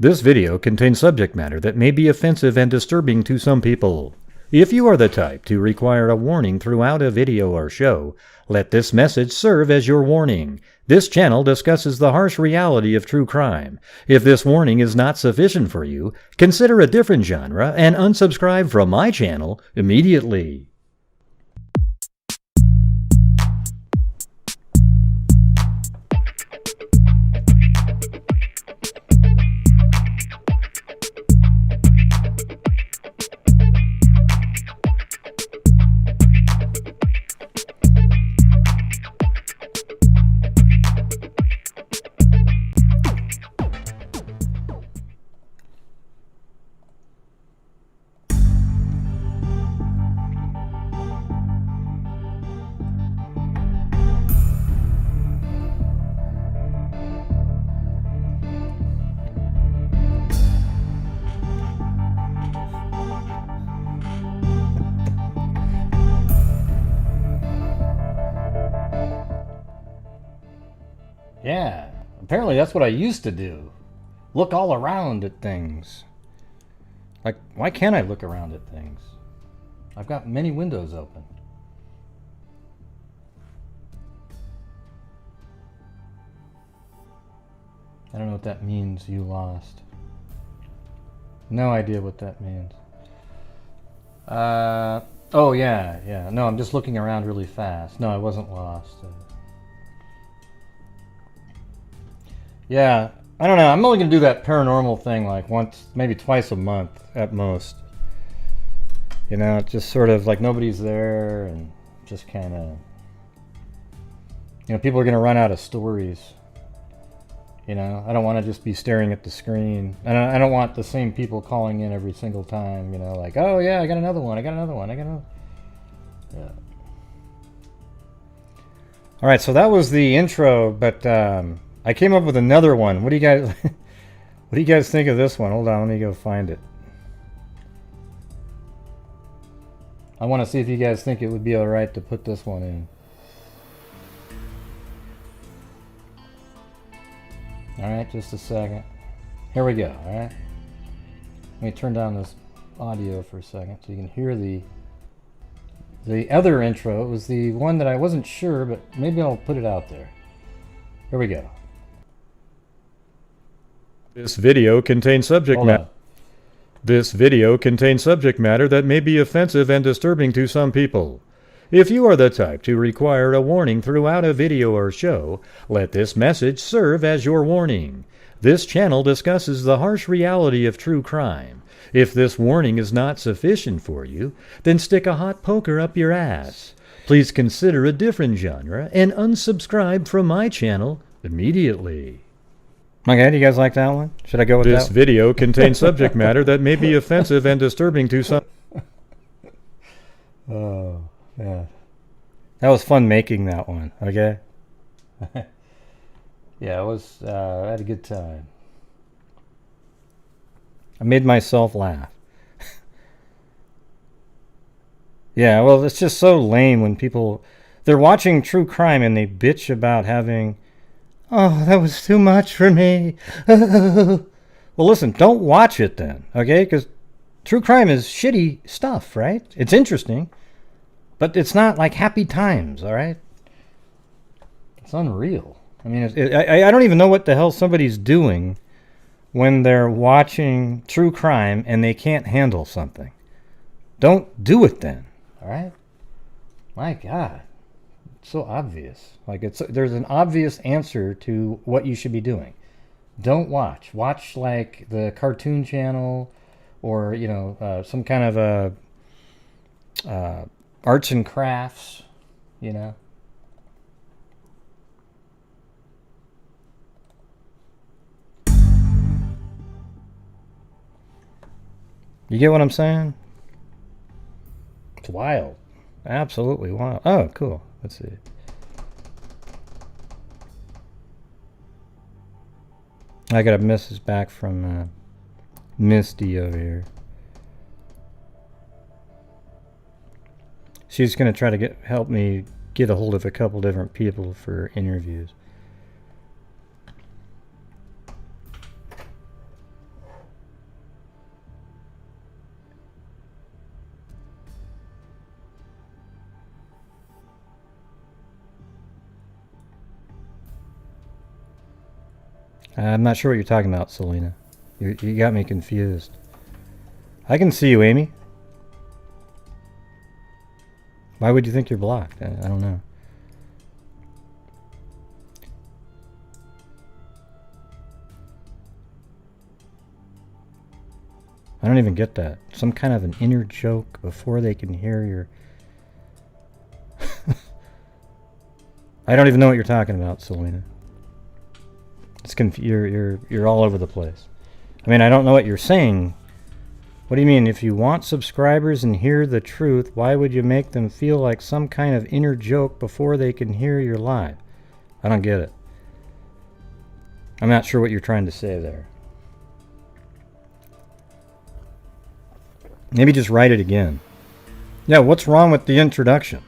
This video contains subject matter that may be offensive and disturbing to some people. If you are the type to require a warning throughout a video or show, let this message serve as your warning. This channel discusses the harsh reality of true crime. If this warning is not sufficient for you, consider a different genre and unsubscribe from my channel immediately. Yeah, apparently that's what I used to do. Look all around at things. Like, why can't I look around at things? I've got many windows open. I don't know what that means, you lost. No idea what that means. Oh yeah. No, I'm just looking around really fast. No, I wasn't lost. Yeah, I don't know. I'm only going to do that paranormal thing like once, maybe twice a month at most. You know, it's just sort of like nobody's there and just kind of, you know, people are going to run out of stories. You know, I don't want to just be staring at the screen. And I don't want the same people calling in every single time, you know, like, oh yeah, I got another one, I got another one, I got another. Yeah. All right, so that was the intro, but I came up with another one. What do you guys think of this one? Hold on, let me go find it. I want to see if you guys think it would be all right to put this one in. All right, just a second. Here we go. All right. Let me turn down this audio for a second so you can hear the other intro. It was the one that I wasn't sure, but maybe I'll put it out there. Here we go. This video contains subject matter. This video contains subject matter that may be offensive and disturbing to some people. If you are the type to require a warning throughout a video or show, let this message serve as your warning. This channel discusses the harsh reality of true crime. If this warning is not sufficient for you, then stick a hot poker up your ass. Please consider a different genre and unsubscribe from my channel immediately. Okay, do you guys like that one? Should I go with that? This video contains subject matter that may be offensive and disturbing to some. Oh, yeah. That was fun making that one, okay? Yeah, it was, I had a good time. I made myself laugh. Yeah, well, it's just so lame when people, they're watching true crime and they bitch about having, oh, that was too much for me. Well, listen, don't watch it then, okay? Because true crime is shitty stuff, right? It's interesting, but it's not like happy times, all right? It's unreal. I mean, I don't even know what the hell somebody's doing when they're watching true crime and they can't handle something. Don't do it then, all right? My God. So obvious. Like there's an obvious answer to what you should be doing. Don't watch. Watch like the cartoon channel, or you know, some kind of a arts and crafts. You know. You get what I'm saying? It's wild. Absolutely wild. Oh, cool. Let's see. I got a message back from Misty over here. She's going to try to help me get a hold of a couple different people for interviews. I'm not sure what you're talking about, Selena. You got me confused. I can see you, Amy. Why would you think you're blocked? I don't know. I don't even get that. Some kind of an inner joke before they can hear your... I don't even know what you're talking about, Selena. It's you're all over the place. I mean, I don't know what you're saying. What do you mean? If you want subscribers and hear the truth, why would you make them feel like some kind of inner joke before they can hear your live? I don't get it. I'm not sure what you're trying to say there. Maybe just write it again. Yeah, what's wrong with the introduction?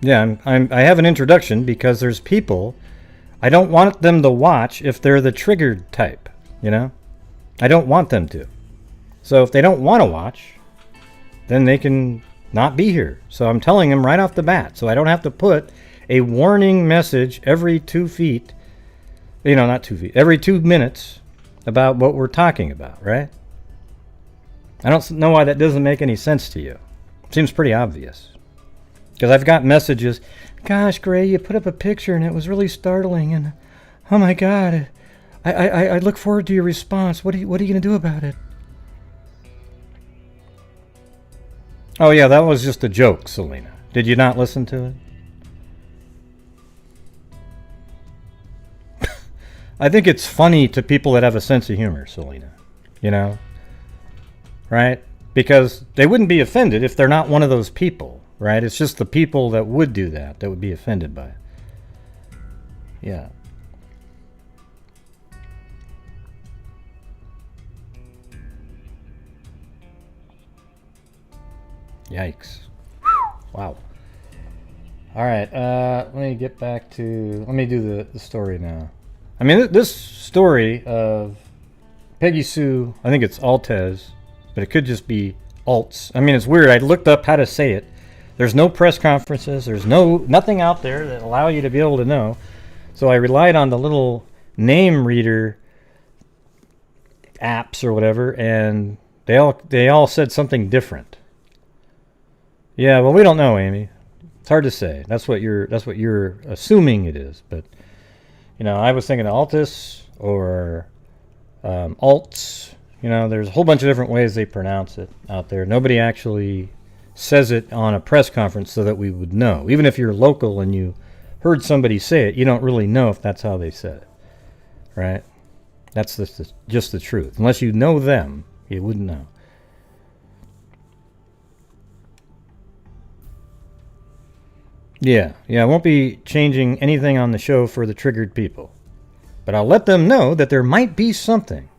Yeah, I have an introduction because there's people I don't want them to watch if they're the triggered type, you know? I don't want them to. So if they don't want to watch, then they can not be here. So I'm telling them right off the bat, so I don't have to put a warning message every 2 feet, you know, not 2 feet, every 2 minutes about what we're talking about, right? I don't know why that doesn't make any sense to you. Seems pretty obvious. Because I've got messages, gosh, Gray, you put up a picture and it was really startling, and oh my God, I look forward to your response. What are you going to do about it? Oh yeah, that was just a joke, Selena. Did you not listen to it? I think it's funny to people that have a sense of humor, Selena. You know? Right? Because they wouldn't be offended if they're not one of those people. Right? It's just the people that would do that would be offended by it. Yeah. Yikes. Wow. All right. Let me get back to... Let me do the story now. I mean, this story of Peggy Sue, I think it's Altes, but it could just be Alts. I mean, it's weird. I looked up how to say it. There's no press conferences. There's nothing out there that allow you to be able to know. So I relied on the little name reader apps or whatever, and they all said something different. Yeah, well, we don't know, Amy. It's hard to say. That's what you're assuming it is. But you know, I was thinking Altis or Alts. You know, there's a whole bunch of different ways they pronounce it out there. Nobody actually says it on a press conference so that we would know. Even if you're local and you heard somebody say it, you don't really know if that's how they said it, right? That's just the truth. Unless you know them, you wouldn't know. Yeah, I won't be changing anything on the show for the triggered people. But I'll let them know that there might be something.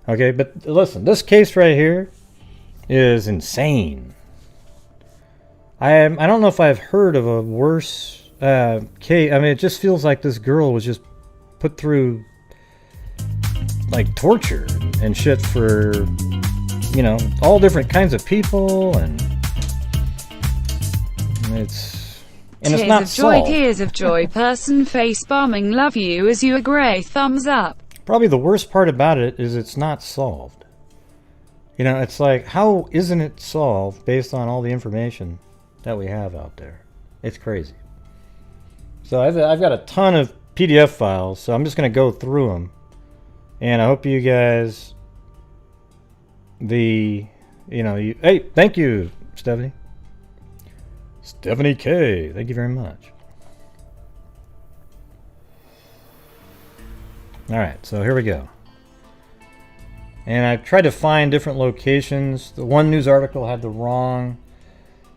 Okay, but listen, this case right here is insane. I don't know if I've heard of a worse case. I mean, it just feels like this girl was just put through like torture and shit for, you know, all different kinds of people, and it's not solved. Tears of joy, person face bombing, love you as you agree, thumbs up. Probably the worst part about it is it's not solved. You know, it's like, how isn't it solved based on all the information that we have out there? It's crazy. So I've got a ton of PDF files, so I'm just going to go through them. And I hope you guys, hey, thank you, Stephanie. Stephanie K, thank you very much. All right, so here we go. And I've tried to find different locations. The one news article had the wrong,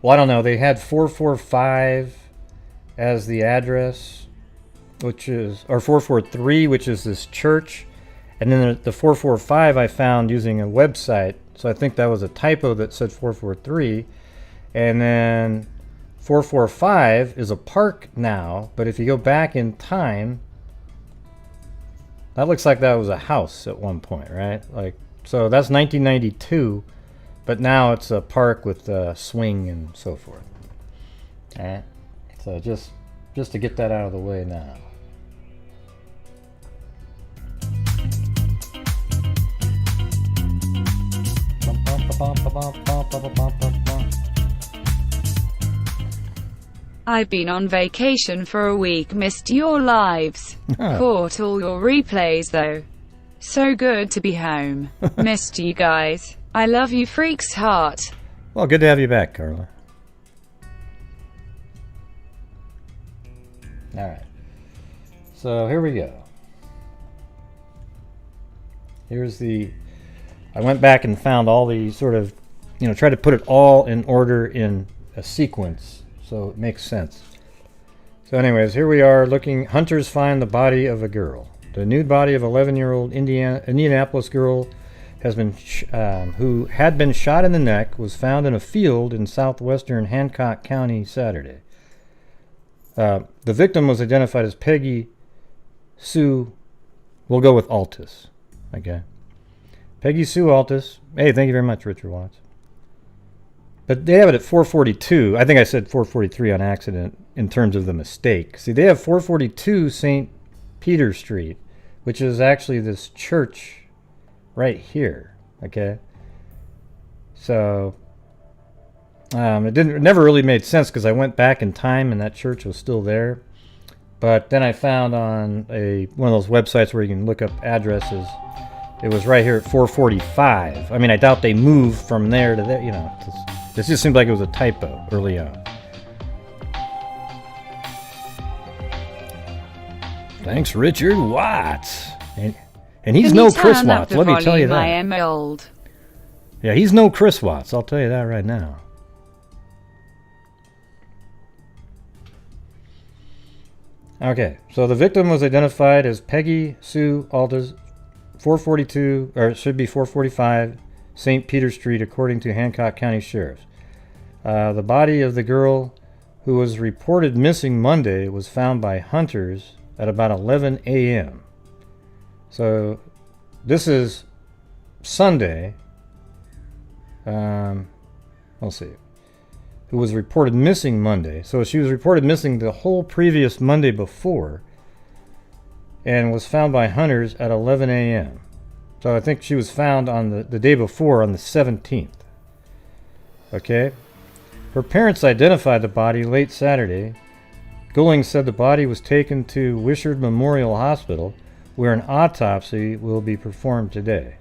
well, I don't know, they had 445 as the address, which is, or 443, which is this church. And then the 445 I found using a website, so I think that was a typo that said 443. And then 445 is a park now, but if you go back in time, that looks like that was a house at one point, right? Like, so that's 1992, but now it's a park with a swing and so forth. All right, so just to get that out of the way now. I've been on vacation for a week, missed your lives. Oh. Caught all your replays though. So good to be home. Missed you guys. I love you freaks heart. Well, good to have you back, Carla. All right. So here we go. Here's the... I went back and found all the sort of, tried to put it all in order in a sequence so it makes sense. So anyways, here we are looking. Hunters find the body of a girl. The nude body of 11-year-old Indianapolis girl has been who had been shot in the neck was found in a field in southwestern Hancock County Saturday. The victim was identified as Peggy Sue. We'll go with Altes. Okay. Peggy Sue Altes. Hey, thank you very much, Richard Watts. But they have it at 442. I think I said 443 on accident in terms of the mistake. See, they have 442 St. Peter Street, which is actually this church right here. Okay. So it never really made sense because I went back in time and that church was still there. But then I found on one of those websites where you can look up addresses. It was right here at 445. I mean, I doubt they moved from there to there. This just seemed like it was a typo early on. Thanks, Richard Watts. And he's no Chris Watts, let me tell you that. I am old. Yeah, he's no Chris Watts, I'll tell you that right now. Okay, so the victim was identified as Peggy Sue Altes, 442, or it should be 445, St. Peter Street, according to Hancock County Sheriff's. The body of the girl who was reported missing Monday was found by hunters at about 11 a.m. So this is Sunday. Let's see. Who was reported missing Monday. So she was reported missing the whole previous Monday before and was found by hunters at 11 a.m. So I think she was found on the day before, on the 17th. Okay. Her parents identified the body late Saturday. Goulding said the body was taken to Wishart Memorial Hospital, where an autopsy will be performed today.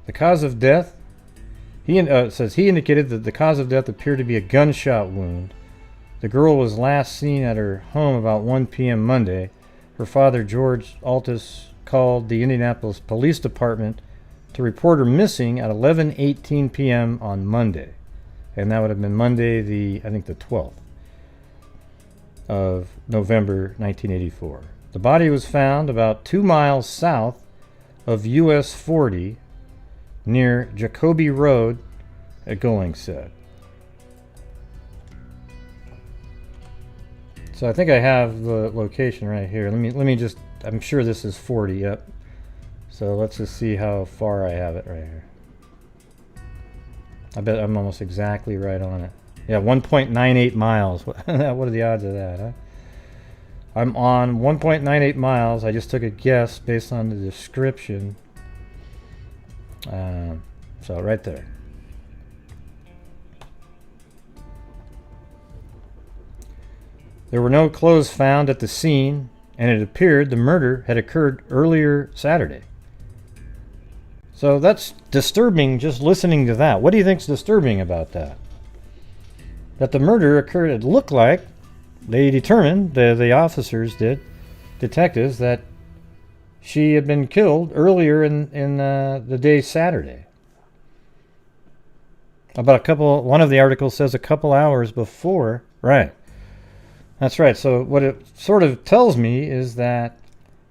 The cause of death, he indicated that the cause of death appeared to be a gunshot wound. The girl was last seen at her home about 1 p.m. Monday. Her father, George Altes, called the Indianapolis Police Department to report her missing at 11:18 p.m. on Monday. And that would have been Monday, the 12th of November, 1984. The body was found about 2 miles south of US 40 near Jacoby Road, Goulding said. So I think I have the location right here. Let me just, I'm sure this is 40, yep. So let's just see how far I have it right here. I bet I'm almost exactly right on it. Yeah, 1.98 miles. What are the odds of that, huh? I'm on 1.98 miles. I just took a guess based on the description. So right there. There were no clothes found at the scene, and it appeared the murder had occurred earlier Saturday. So that's disturbing just listening to that. What do you think's disturbing about that? That the murder occurred, it looked like, they determined, the officers did, detectives, that she had been killed earlier in the day Saturday. One of the articles says a couple hours before. Right. That's right. So what it sort of tells me is that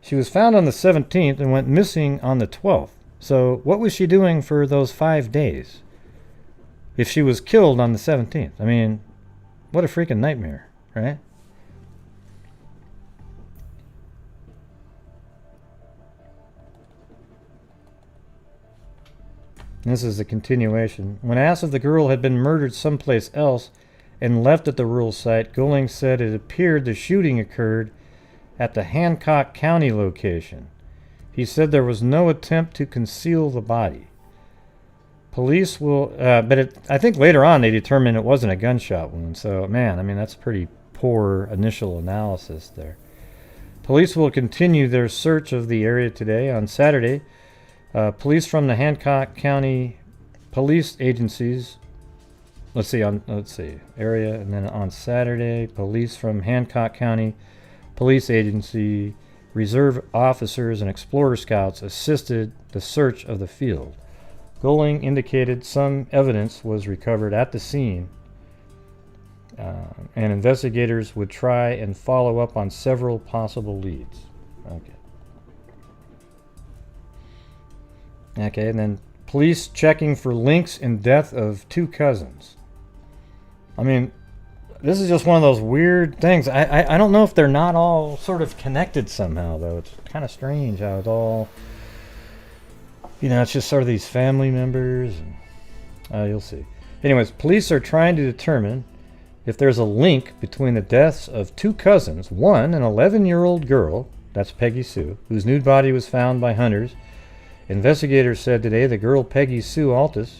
she was found on the 17th and went missing on the 12th. So what was she doing for those 5 days if she was killed on the 17th? I mean, what a freaking nightmare, right? This is the continuation. When asked if the girl had been murdered someplace else and left at the rural site, Goulding said it appeared the shooting occurred at the Hancock County location. He said there was no attempt to conceal the body. Police will, I think later on they determined it wasn't a gunshot wound. So, man, I mean, that's pretty poor initial analysis there. Police will continue their search of the area today. On Saturday, police from the Hancock County police agencies, area, and then on Saturday, police from Hancock County Police Agency, reserve officers, and explorer scouts assisted the search of the field. Goling indicated some evidence was recovered at the scene, and investigators would try and follow up on several possible leads. Okay, and then police checking for links in death of 2 cousins. I mean, this is just one of those weird things. I don't know if they're not all sort of connected somehow, though. It's kind of strange how it's all, it's just sort of these family members. And, you'll see. Anyways, police are trying to determine if there's a link between the deaths of 2 cousins. One, an 11-year-old girl, that's Peggy Sue, whose nude body was found by hunters. Investigators said today the girl Peggy Sue Altes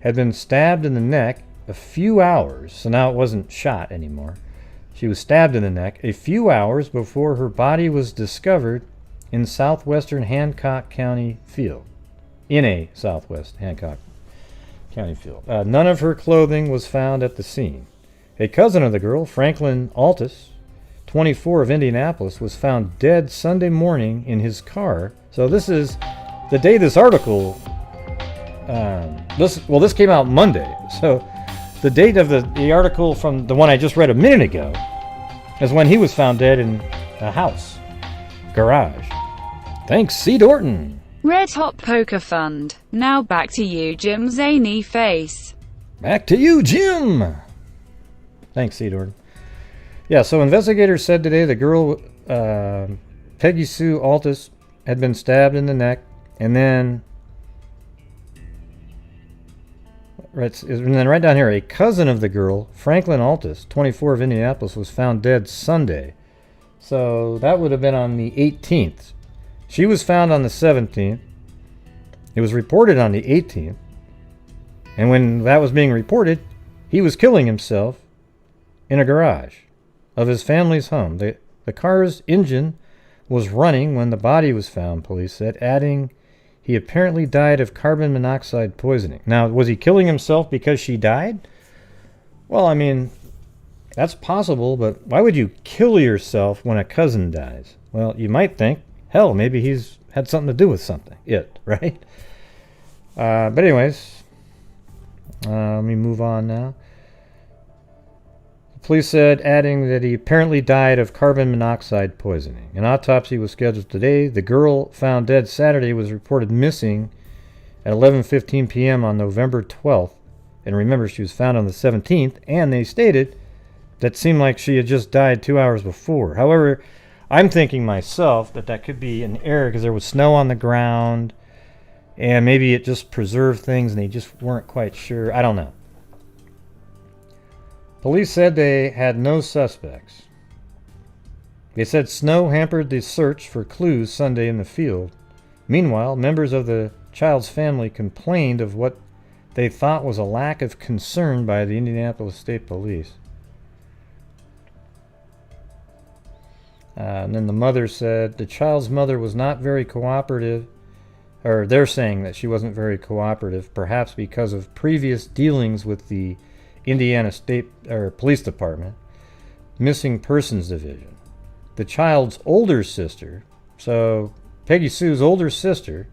had been stabbed in the neck a few hours, so now it wasn't shot anymore. She was stabbed in the neck a few hours before her body was discovered in southwestern Hancock County field. In a southwest Hancock County field. None of her clothing was found at the scene. A cousin of the girl, Franklin Altes, 24, of Indianapolis, was found dead Sunday morning in his car. So this is the day this article, this came out Monday. So the date of the article from the one I just read a minute ago is when he was found dead in a house garage. Thanks, C. Dorton. Red Hot Poker Fund. Now back to you, Jim Zany Face. Back to you, Jim. Thanks, C. Dorton. Yeah, so investigators said today the girl, Peggy Sue Altes, had been stabbed in the neck, and then right down here, a cousin of the girl, Franklin Altes, 24, of Indianapolis, was found dead Sunday. So that would have been on the 18th. She was found on the 17th. It was reported on the 18th. And when that was being reported, he was killing himself in a garage of his family's home. The car's engine was running when the body was found, police said, adding he apparently died of carbon monoxide poisoning. Now, was he killing himself because she died? Well, I mean, that's possible, but why would you kill yourself when a cousin dies? Well, you might think, hell, maybe he's had something to do with something. Right? But anyways, let me move on now. Police said, adding that he apparently died of carbon monoxide poisoning. An autopsy was scheduled today. The girl found dead Saturday was reported missing at 11:15 p.m. on November 12th. And remember, she was found on the 17th, and they stated that seemed like she had just died 2 hours before. However, I'm thinking myself that could be an error because there was snow on the ground, and maybe it just preserved things and they just weren't quite sure. I don't know. Police said they had no suspects. They said snow hampered the search for clues Sunday in the field. Meanwhile, members of the child's family complained of what they thought was a lack of concern by the Indianapolis State Police. And then the mother said the child's mother was not very cooperative, or they're saying that she wasn't very cooperative, perhaps because of previous dealings with the Indiana State Police Department, Missing Persons Division. The child's older sister, so Peggy Sue's older sister,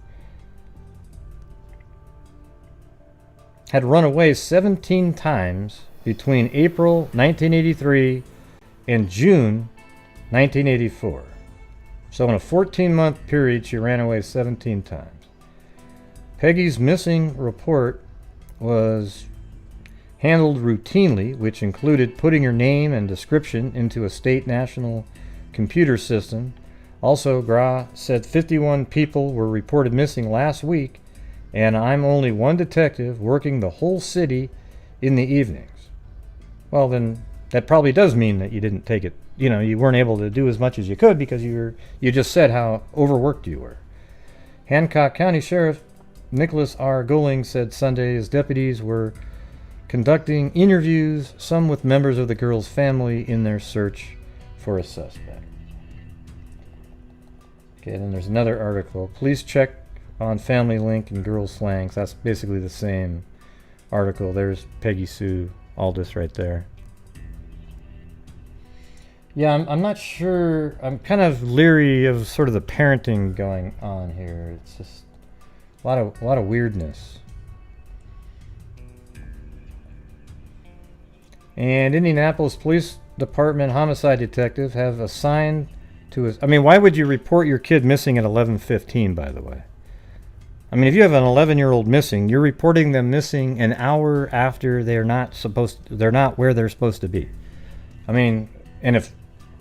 had run away 17 times between April 1983 and June 1984. So in a 14-month period, she ran away 17 times. Peggy's missing report was handled routinely, which included putting her name and description into a state national computer system. Also, Gra said 51 people were reported missing last week, and I'm only one detective working the whole city in the evenings. Well, then that probably does mean that you didn't take it, you weren't able to do as much as you could because you just said how overworked you were. Hancock County Sheriff Nicholas R. Goling said Sunday his deputies were conducting interviews, some with members of the girl's family, in their search for a suspect. Okay, then there's another article. Police check on family link and girl slangs. That's basically the same article. There's Peggy Sue Altes right there. Yeah, I'm not sure. I'm kind of leery of sort of the parenting going on here. It's just a lot of weirdness. And Indianapolis Police Department homicide detective have assigned to his... I mean, why would you report your kid missing at 11:15, by the way? I mean, if you have an 11-year-old missing, you're reporting them missing an hour after they're not where they're supposed to be. I mean, and if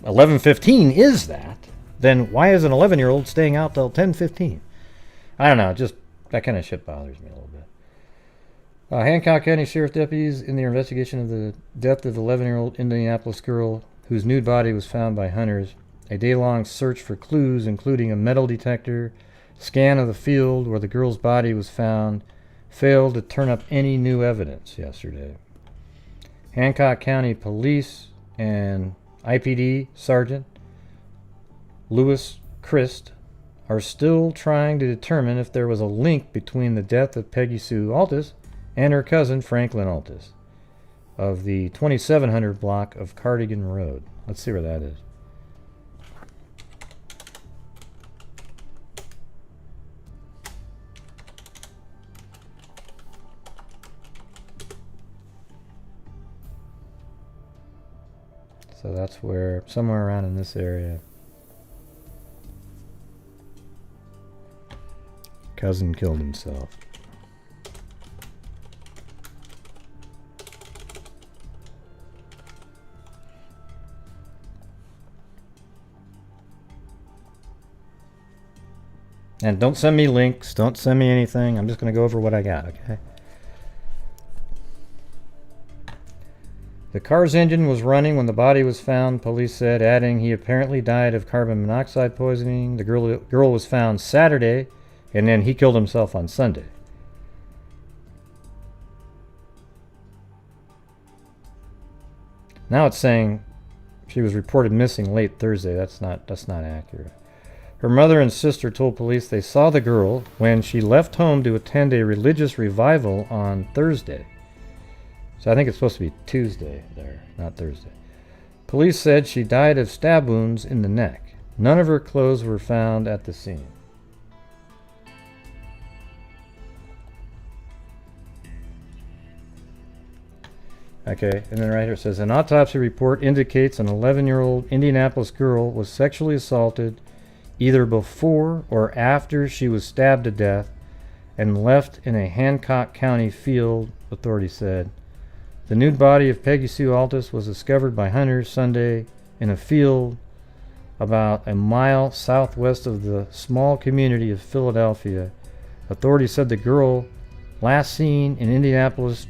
11:15 is that, then why is an 11-year-old staying out till 10:15? I don't know, just that kind of shit bothers me a little bit. Hancock County Sheriff deputies in their investigation of the death of the 11-year-old Indianapolis girl whose nude body was found by hunters. A day-long search for clues, including a metal detector, scan of the field where the girl's body was found, failed to turn up any new evidence yesterday. Hancock County Police and IPD Sergeant Louis Christ are still trying to determine if there was a link between the death of Peggy Sue Altes and her cousin Franklin Altes of the 2700 block of Cardigan Road. Let's see where that is. So that's where, somewhere around in this area. Cousin killed himself. And don't send me links, don't send me anything. I'm just going to go over what I got, okay? The car's engine was running when the body was found, police said, adding he apparently died of carbon monoxide poisoning. The girl was found Saturday, and then he killed himself on Sunday. Now it's saying she was reported missing late Thursday. That's not accurate. Her mother and sister told police they saw the girl when she left home to attend a religious revival on Thursday. So I think it's supposed to be Tuesday there, not Thursday. Police said she died of stab wounds in the neck. None of her clothes were found at the scene. Okay, and then right here it says, an autopsy report indicates an 11-year-old Indianapolis girl was sexually assaulted either before or after she was stabbed to death and left in a Hancock County field, authorities said. The nude body of Peggy Sue Altes was discovered by hunters Sunday in a field about a mile southwest of the small community of Philadelphia. Authorities said the girl, last seen in Indianapolis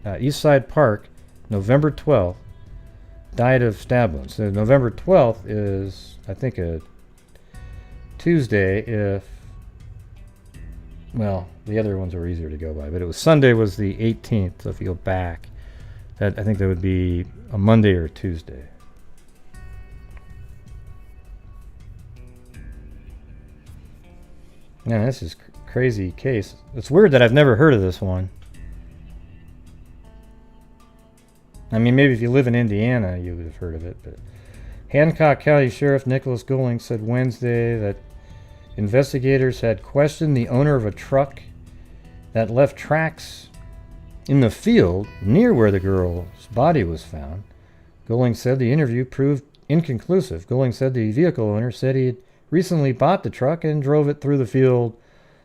Eastside Park, November 12th, died of stab wounds. So November 12th is, I think, a Tuesday. If, well, the other ones were easier to go by, but it was Sunday was the 18th. So if you go back, that I think that would be a Monday or a Tuesday. Man, this is crazy case. It's weird that I've never heard of this one. I mean, maybe if you live in Indiana, you would have heard of it. But Hancock County Sheriff Nicholas Goling said Wednesday that investigators had questioned the owner of a truck that left tracks in the field near where the girl's body was found. Goling said the interview proved inconclusive. Goling said the vehicle owner said he had recently bought the truck and drove it through the field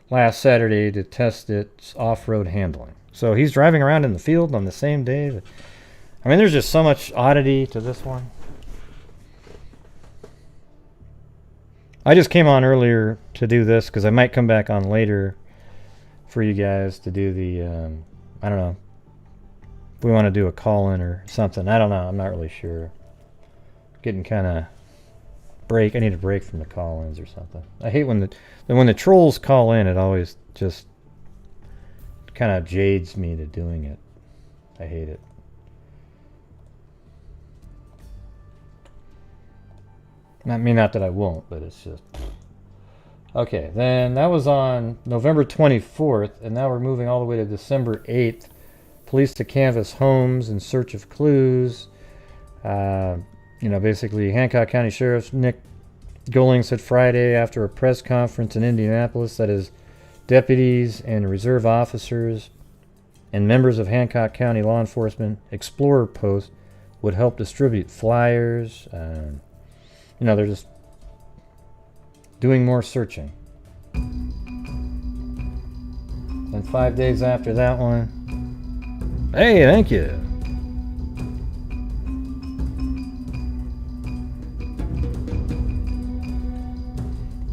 last Saturday to test its off-road handling. So he's driving around in the field on the same day. I mean, there's just so much oddity to this one. I just came on earlier to do this because I might come back on later for you guys to do the, I don't know, if we want to do a call-in or something. I don't know. I'm not really sure. Getting kind of break. I need a break from the call-ins or something. I hate when the trolls call in. It always just kind of jades me to doing it. I hate it. I mean, not that I won't, but it's just... Okay, then that was on November 24th, and now we're moving all the way to December 8th. Police to canvass homes in search of clues. Basically, Hancock County Sheriff Nick Goling said Friday after a press conference in Indianapolis that his deputies and reserve officers and members of Hancock County law enforcement explorer post would help distribute flyers. They're just doing more searching. And 5 days after that one, hey, thank you.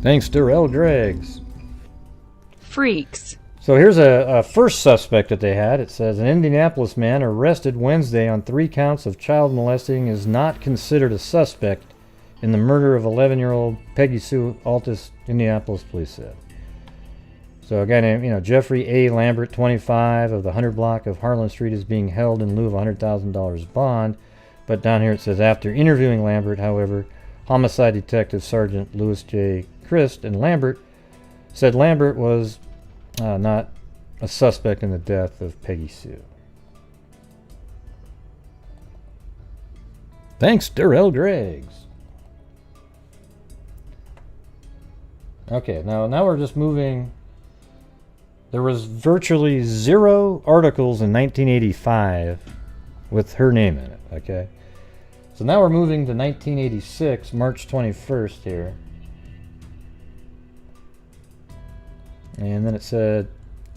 Thanks, Darrell Greggs. Freaks. So here's a first suspect that they had. It says an Indianapolis man arrested Wednesday on 3 counts of child molesting is not considered a suspect in the murder of 11-year-old Peggy Sue Altes, Indianapolis police said. So a guy named, Jeffrey A. Lambert, 25, of the 100 block of Harlan Street is being held in lieu of $100,000 bond. But down here it says after interviewing Lambert, however, Homicide Detective Sergeant Louis J. Christ and Lambert said Lambert was not a suspect in the death of Peggy Sue. Thanks, Darrell Greggs. Okay, now we're just moving. There was virtually 0 articles in 1985 with her name in it, okay? So now we're moving to 1986, March 21st here. And then it said,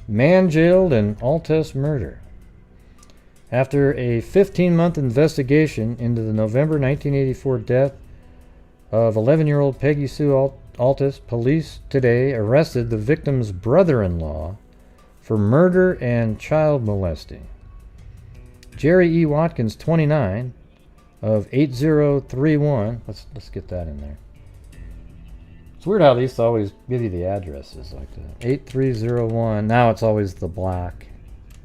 man jailed in Altes murder. After a 15-month investigation into the November 1984 death of 11-year-old Peggy Sue Altes, police today arrested the victim's brother-in-law for murder and child molesting. Jerry E. Watkins, 29, of 8031. Let's get that in there. It's weird how they used to always give you the addresses like that. 8301. Now it's always the block,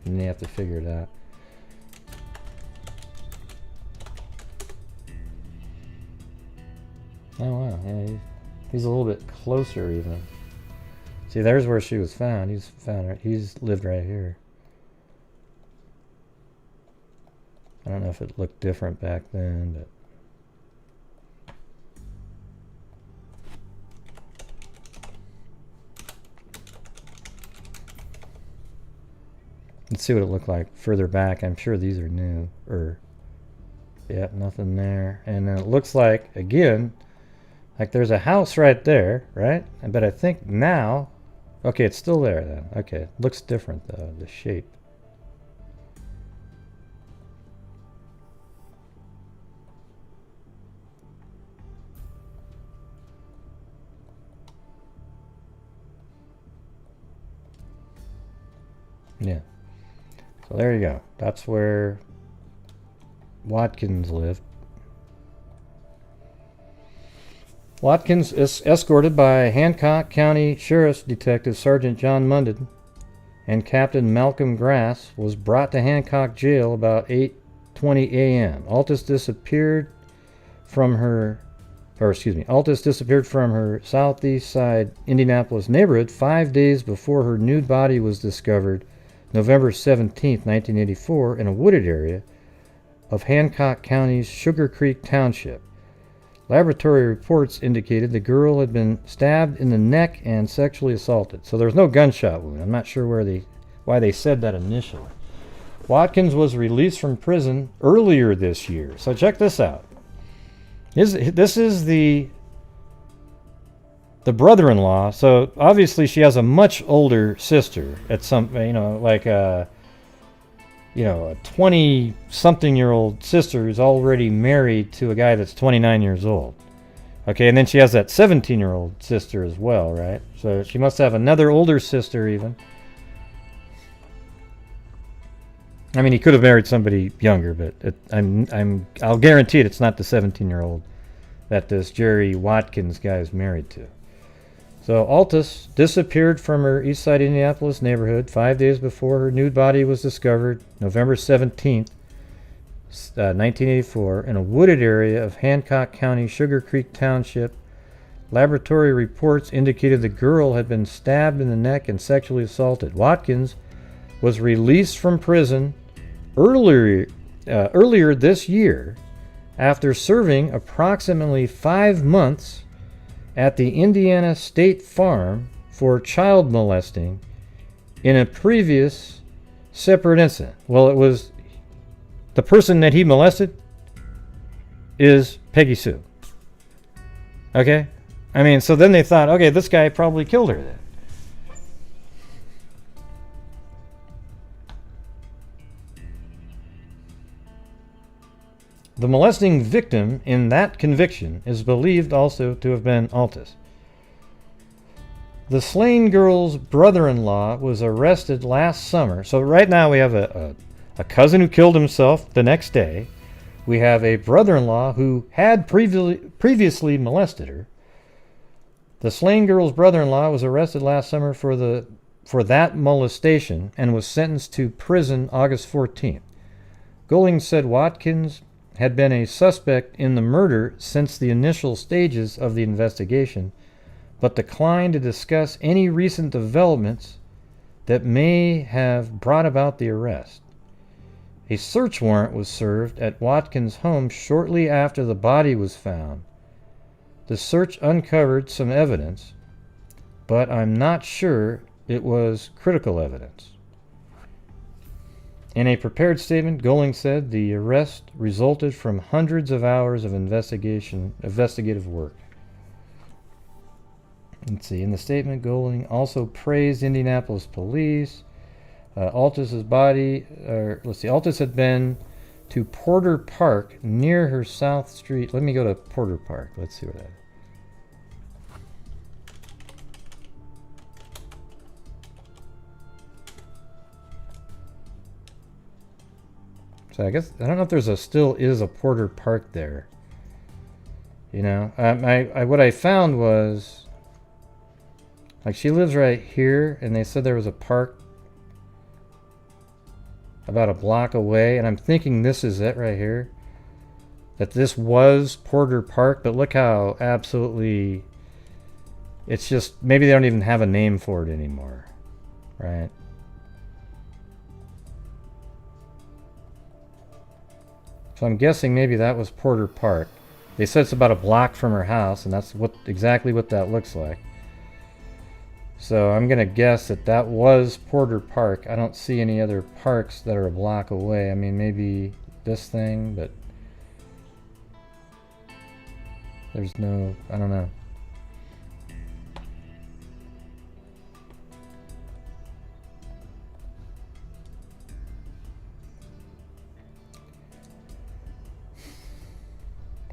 and you have to figure it out. Oh wow, yeah, he's a little bit closer even. See, there's where she was found. He's found her. He's lived right here. I don't know if it looked different back then, but let's see what it looked like further back. I'm sure these are new. Yeah, nothing there. And then it looks like, again, like there's a house right there, right? But I think now, okay, it's still there then. Okay, looks different though, the shape. Yeah. So there you go. That's where Watkins lived. Watkins is escorted by Hancock County Sheriff's Detective Sergeant John Munden and Captain Malcolm Grass was brought to Hancock Jail about 8:20 a.m. Altes disappeared from her southeast side Indianapolis neighborhood 5 days before her nude body was discovered November 17, 1984, in a wooded area of Hancock County's Sugar Creek Township. Laboratory reports indicated the girl had been stabbed in the neck and sexually assaulted. So there was no gunshot wound. I'm not sure why they said that initially. Watkins was released from prison earlier this year. So check this out. This is the brother-in-law. So obviously she has a much older sister at some, like a 20-something-year-old sister who's already married to a guy that's 29 years old. Okay, and then she has that 17-year-old sister as well, right? So she must have another older sister even. I mean, he could have married somebody younger, but I'll guarantee it's not the 17-year-old that this Jerry Watkins guy is married to. So Altes disappeared from her East Side Indianapolis neighborhood 5 days before her nude body was discovered, November 17th, 1984, in a wooded area of Hancock County, Sugar Creek Township. Laboratory reports indicated the girl had been stabbed in the neck and sexually assaulted. Watkins was released from prison earlier this year after serving approximately 5 months at the Indiana State Farm for child molesting in a previous separate incident. Well, it was the person that he molested is Peggy Sue. Okay? I mean, so then they thought, okay, this guy probably killed her then. The molesting victim in that conviction is believed also to have been Altes. The slain girl's brother-in-law was arrested last summer. So right now we have a cousin who killed himself the next day. We have a brother-in-law who had previously molested her. The slain girl's brother-in-law was arrested last summer for that molestation and was sentenced to prison August 14th. Goling said Watkins had been a suspect in the murder since the initial stages of the investigation, but declined to discuss any recent developments that may have brought about the arrest. A search warrant was served at Watkins' home shortly after the body was found. The search uncovered some evidence, but I'm not sure it was critical evidence. In a prepared statement, Goling said the arrest resulted from hundreds of hours of investigative work. Let's see. In the statement, Goling also praised Indianapolis police. Altes' Altes had been to Porter Park near her South Street. Let me go to Porter Park. Let's see where that is. So I guess, I don't know if there's still is a Porter Park there. You know, what I found was, like, she lives right here, and they said there was a park about a block away, and I'm thinking this is it right here. That this was Porter Park, but look how absolutely, it's just, maybe they don't even have a name for it anymore, right? So I'm guessing maybe that was Porter Park. They said it's about a block from her house, and that's exactly what that looks like. So I'm going to guess that was Porter Park. I don't see any other parks that are a block away. I mean, maybe this thing, but there's no, I don't know.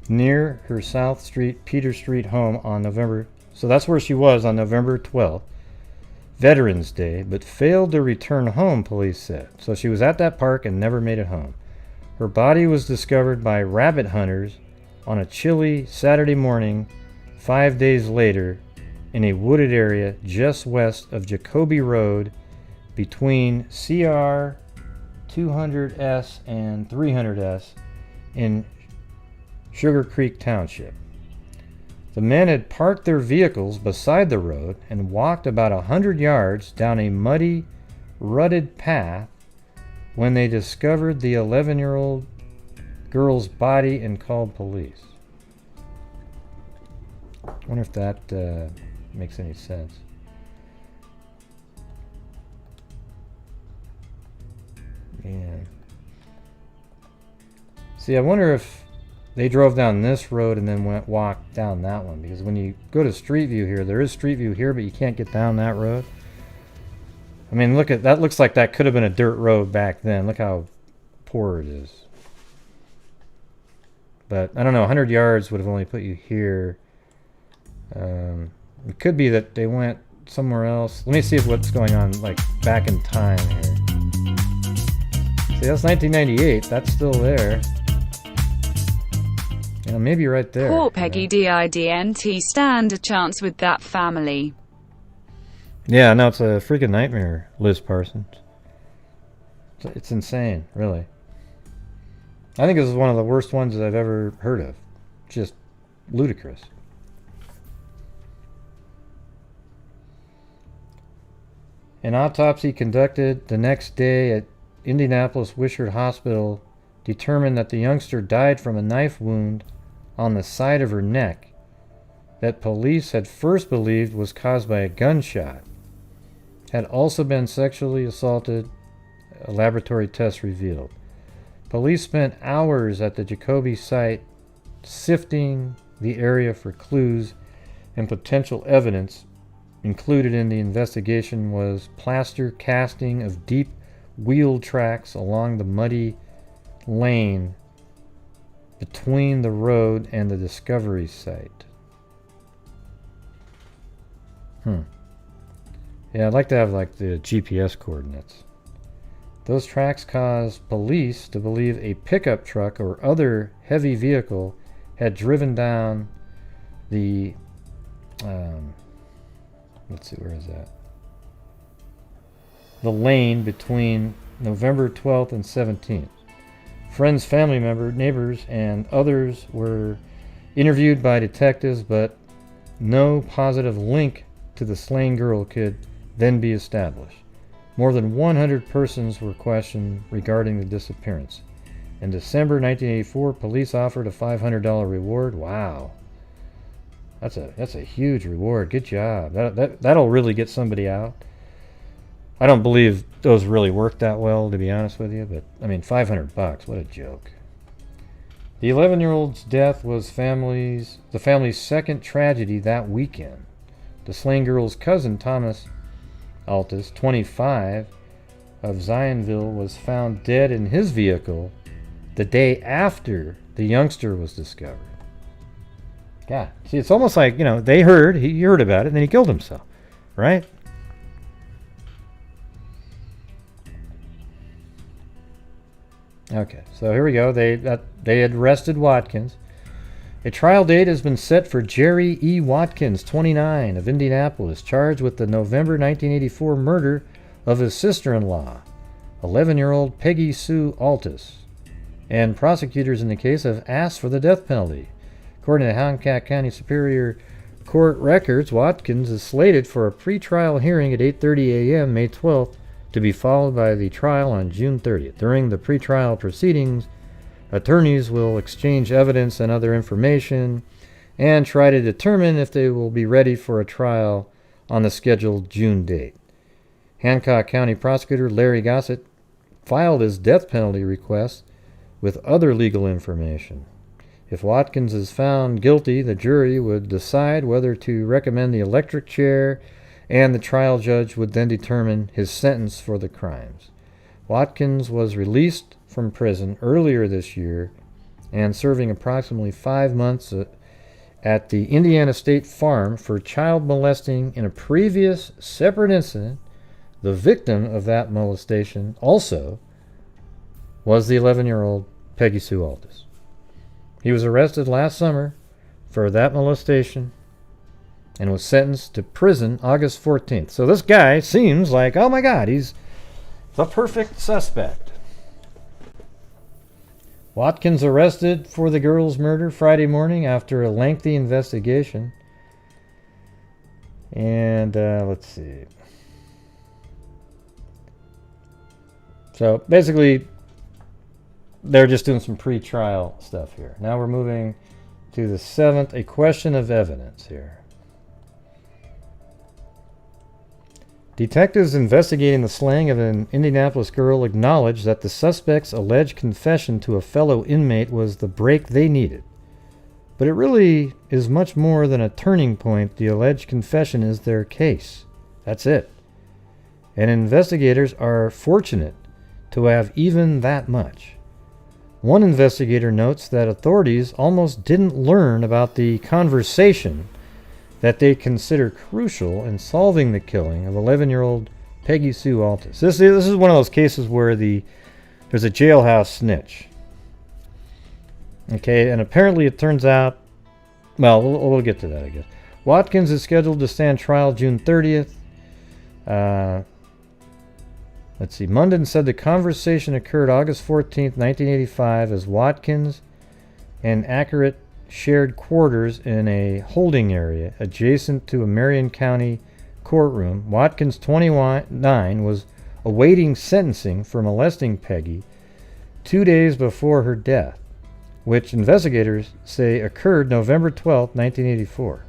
Near her South Street, Peter Street home on November, so that's where she was on November 12th, Veterans Day, but failed to return home, police said. So she was at that park and never made it home. Her body was discovered by rabbit hunters on a chilly Saturday morning 5 days later in a wooded area just west of Jacoby Road between CR 200S and 300S in Sugar Creek Township. The men had parked their vehicles beside the road and walked about 100 yards down a muddy, rutted path when they discovered the 11-year-old girl's body and called police. I wonder if that makes any sense. Yeah. See, I wonder if they drove down this road and then walked down that one, because when you go to Street View here, there is Street View here, but you can't get down that road. I mean, look at that. Looks like that could have been a dirt road back then. Look how poor it is. But I don't know, 100 yards would have only put you here. It could be that they went somewhere else. Let me see what's going on, like, back in time here. See, that's 1998. That's still there. You know, maybe right there. Poor Peggy, didn't stand a chance with that family. Yeah, no, it's a freaking nightmare, Liz Parsons. It's insane, really. I think this is one of the worst ones I've ever heard of. Just ludicrous. An autopsy conducted the next day at Indianapolis Wishart Hospital determined that the youngster died from a knife wound on the side of her neck that police had first believed was caused by a gunshot. Had also been sexually assaulted, a laboratory test revealed. Police spent hours at the Jacoby site sifting the area for clues and potential evidence. Included in the investigation was plaster casting of deep wheel tracks along the muddy lane between the road and the discovery site. Yeah, I'd like to have like the GPS coordinates. Those tracks caused police to believe a pickup truck or other heavy vehicle had driven down the let's see, where is that? The lane between November 12th and 17th. Friends, family members, neighbors, and others were interviewed by detectives, but no positive link to the slain girl could then be established. More than 100 persons were questioned regarding the disappearance. In December 1984, police offered a $500 reward. Wow. That's a huge reward. Good job. That'll really get somebody out. I don't believe those really worked that well, to be honest with you, but I mean, $500, what a joke. The 11-year-old's death was the family's second tragedy that weekend. The slain girl's cousin, Thomas Altes, 25, of Zionville, was found dead in his vehicle the day after the youngster was discovered. God, see, it's almost like, he heard about it, and then he killed himself, right? Okay, so here we go. They had arrested Watkins. A trial date has been set for Jerry E. Watkins, 29, of Indianapolis, charged with the November 1984 murder of his sister-in-law, 11-year-old Peggy Sue Altes. And prosecutors in the case have asked for the death penalty. According to Hancock County Superior Court records, Watkins is slated for a pre-trial hearing at 8:30 a.m. May 12th, to be followed by the trial on June 30th. During the pre-trial proceedings, attorneys will exchange evidence and other information and try to determine if they will be ready for a trial on the scheduled June date. Hancock County Prosecutor Larry Gossett filed his death penalty request with other legal information. If Watkins is found guilty, the jury would decide whether to recommend the electric chair, and the trial judge would then determine his sentence for the crimes. Watkins was released from prison earlier this year and serving approximately 5 months at the Indiana State Farm for child molesting in a previous separate incident. The victim of that molestation also was the 11-year-old Peggy Sue Altes. He was arrested last summer for that molestation and was sentenced to prison August 14th. So this guy seems like, oh my God, he's the perfect suspect. Watkins arrested for the girl's murder Friday morning after a lengthy investigation. And let's see. So basically, they're just doing some pre-trial stuff here. Now we're moving to the 7th, a question of evidence here. Detectives investigating the slaying of an Indianapolis girl acknowledged that the suspect's alleged confession to a fellow inmate was the break they needed. But it really is much more than a turning point. The alleged confession is their case. That's it. And investigators are fortunate to have even that much. One investigator notes that authorities almost didn't learn about the conversation that they consider crucial in solving the killing of 11-year-old Peggy Sue Altes. This is one of those cases where there's a jailhouse snitch. Okay, and apparently it turns out, well, we'll get to that, I guess. Watkins is scheduled to stand trial June 30th. Let's see. Munden said the conversation occurred August 14th, 1985, as Watkins and Accurate shared quarters in a holding area adjacent to a Marion County courtroom. Watkins, 29, was awaiting sentencing for molesting Peggy 2 days before her death, which investigators say occurred November 12th, 1984.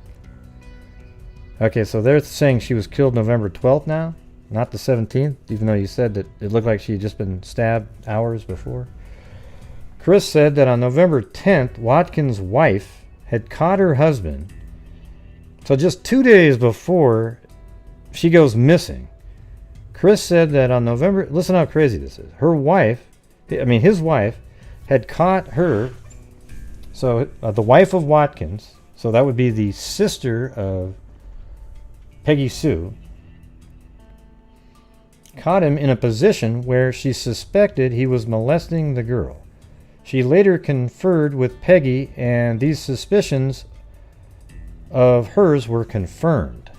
Okay, so they're saying she was killed November 12th now, not the 17th, even though you said that it looked like she had just been stabbed hours before. Chris said that on November 10th, Watkins' wife had caught her husband. So just 2 days before she goes missing. Chris said that on November, listen how crazy this is. His wife had caught her, so the wife of Watkins, so that would be the sister of Peggy Sue, caught him in a position where she suspected he was molesting the girl. She later conferred with Peggy, and these suspicions of hers were confirmed.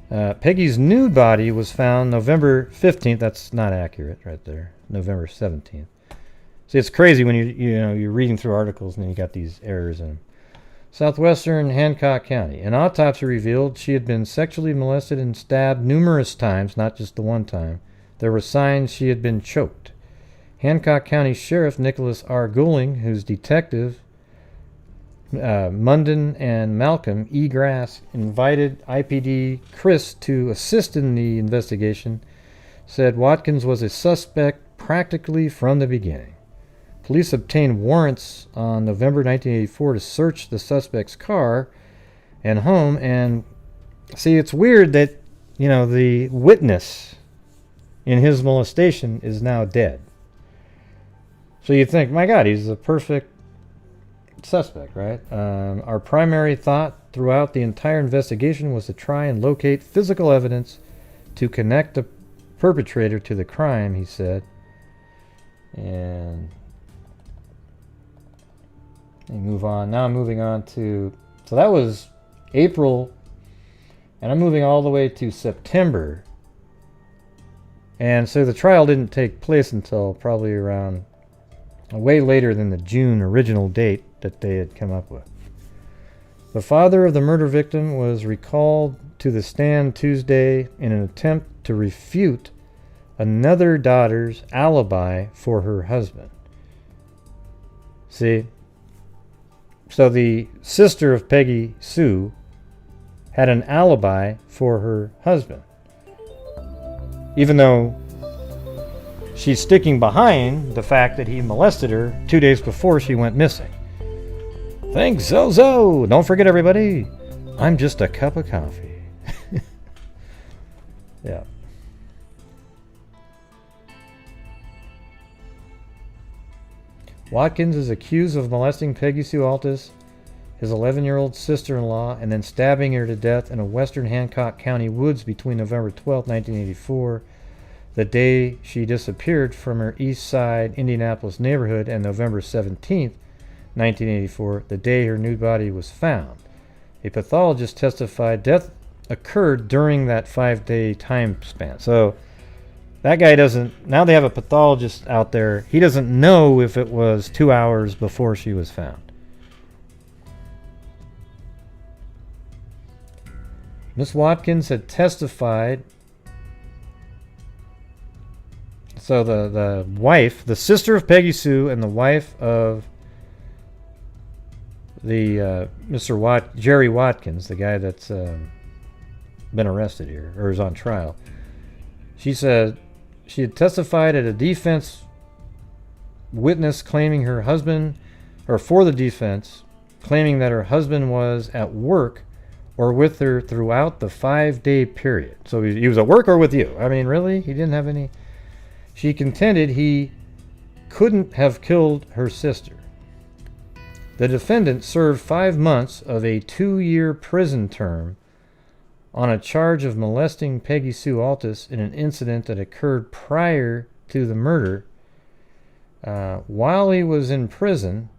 Peggy's nude body was found November 15th. That's not accurate right there. November 17th. See, it's crazy when you're reading through articles and you got these errors in them. Southwestern Hancock County. An autopsy revealed she had been sexually molested and stabbed numerous times, not just the one time. There were signs she had been choked. Hancock County Sheriff Nicholas R. Gouling, whose detective Munden and Malcolm E. Grass invited IPD Chris to assist in the investigation, said Watkins was a suspect practically from the beginning. Police obtained warrants on November 1984 to search the suspect's car and home. And see, it's weird that, the witness in his molestation is now dead. So you think, my God, he's a perfect suspect, right? Our primary thought throughout the entire investigation was to try and locate physical evidence to connect the perpetrator to the crime, he said. And move on. Now I'm moving on to, so that was April, and I'm moving all the way to September. And so the trial didn't take place until probably around way later than the June original date that they had come up with. The father of the murder victim was recalled to the stand Tuesday in an attempt to refute another daughter's alibi for her husband. See, so the sister of Peggy Sue had an alibi for her husband, even though she's sticking behind the fact that he molested her 2 days before she went missing. Thanks, Zozo. Don't forget, everybody, I'm just a cup of coffee. Yeah. Watkins is accused of molesting Peggy Sue Altes, his 11-year-old sister-in-law, and then stabbing her to death in a western Hancock County woods between November 12, 1984, the day she disappeared from her East Side Indianapolis neighborhood, and November 17, 1984, the day her nude body was found. A pathologist testified death occurred during that 5-day time span. So that guy doesn't, now they have a pathologist out there, he doesn't know if it was 2 hours before she was found. Miss Watkins had testified. So the wife, the sister of Peggy Sue, and the wife of the Jerry Watkins, the guy that's been arrested here, or is on trial. She said she had testified at a defense witness claiming her husband, or for the defense, claiming that her husband was at work or with her throughout the 5-day period. So he was at work or with you. I mean, really? He didn't have any... She contended he couldn't have killed her sister. The defendant served 5 months of a 2-year prison term on a charge of molesting Peggy Sue Altes in an incident that occurred prior to the murder. While he was in prison,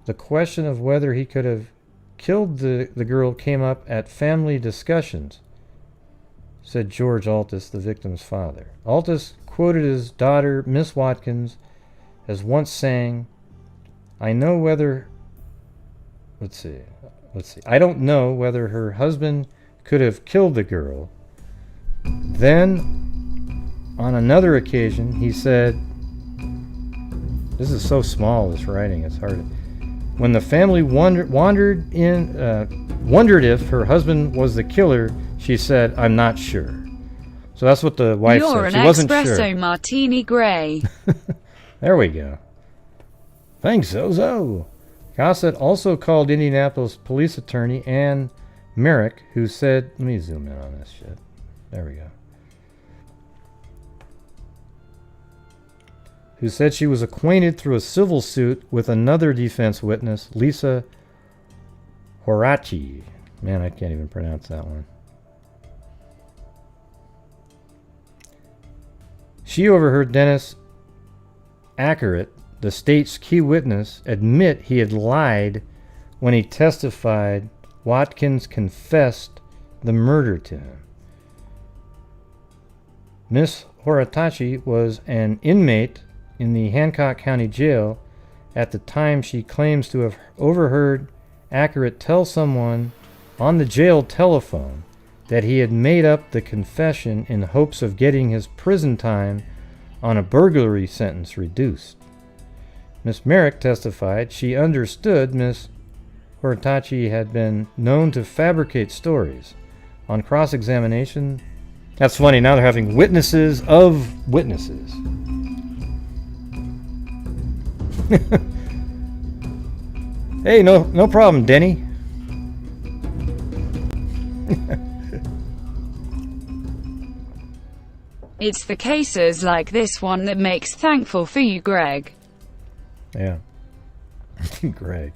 the question of whether he could have killed the girl came up at family discussions. said George Altes, the victim's father. Altes quoted his daughter, Miss Watkins, as once saying, I know whether... Let's see. I don't know whether her husband could have killed the girl. Then, on another occasion, he said... This is so small, this writing, it's hard to... When the family wondered if her husband was the killer, she said, I'm not sure. So that's what the wife said. She wasn't sure. You're an espresso martini grey. There we go. Thanks, Zozo. Gossett also called Indianapolis police attorney Ann Merrick, who said... Let me zoom in on this shit. There we go. Who said she was acquainted through a civil suit with another defense witness, Lisa Horaci. Man, I can't even pronounce that one. She overheard Dennis Ackeret, the state's key witness, admit he had lied when he testified Watkins confessed the murder to him. Miss Horaci was an inmate in the Hancock County Jail at the time. She claims to have overheard Ackeret tell someone on the jail telephone that he had made up the confession in hopes of getting his prison time on a burglary sentence reduced. Miss Merrick testified she understood Miss Horaci had been known to fabricate stories. On cross-examination, that's funny, now they're having witnesses of witnesses. Hey, no problem, Denny. It's the cases like this one that makes thankful for you, Greg. Yeah. Greg.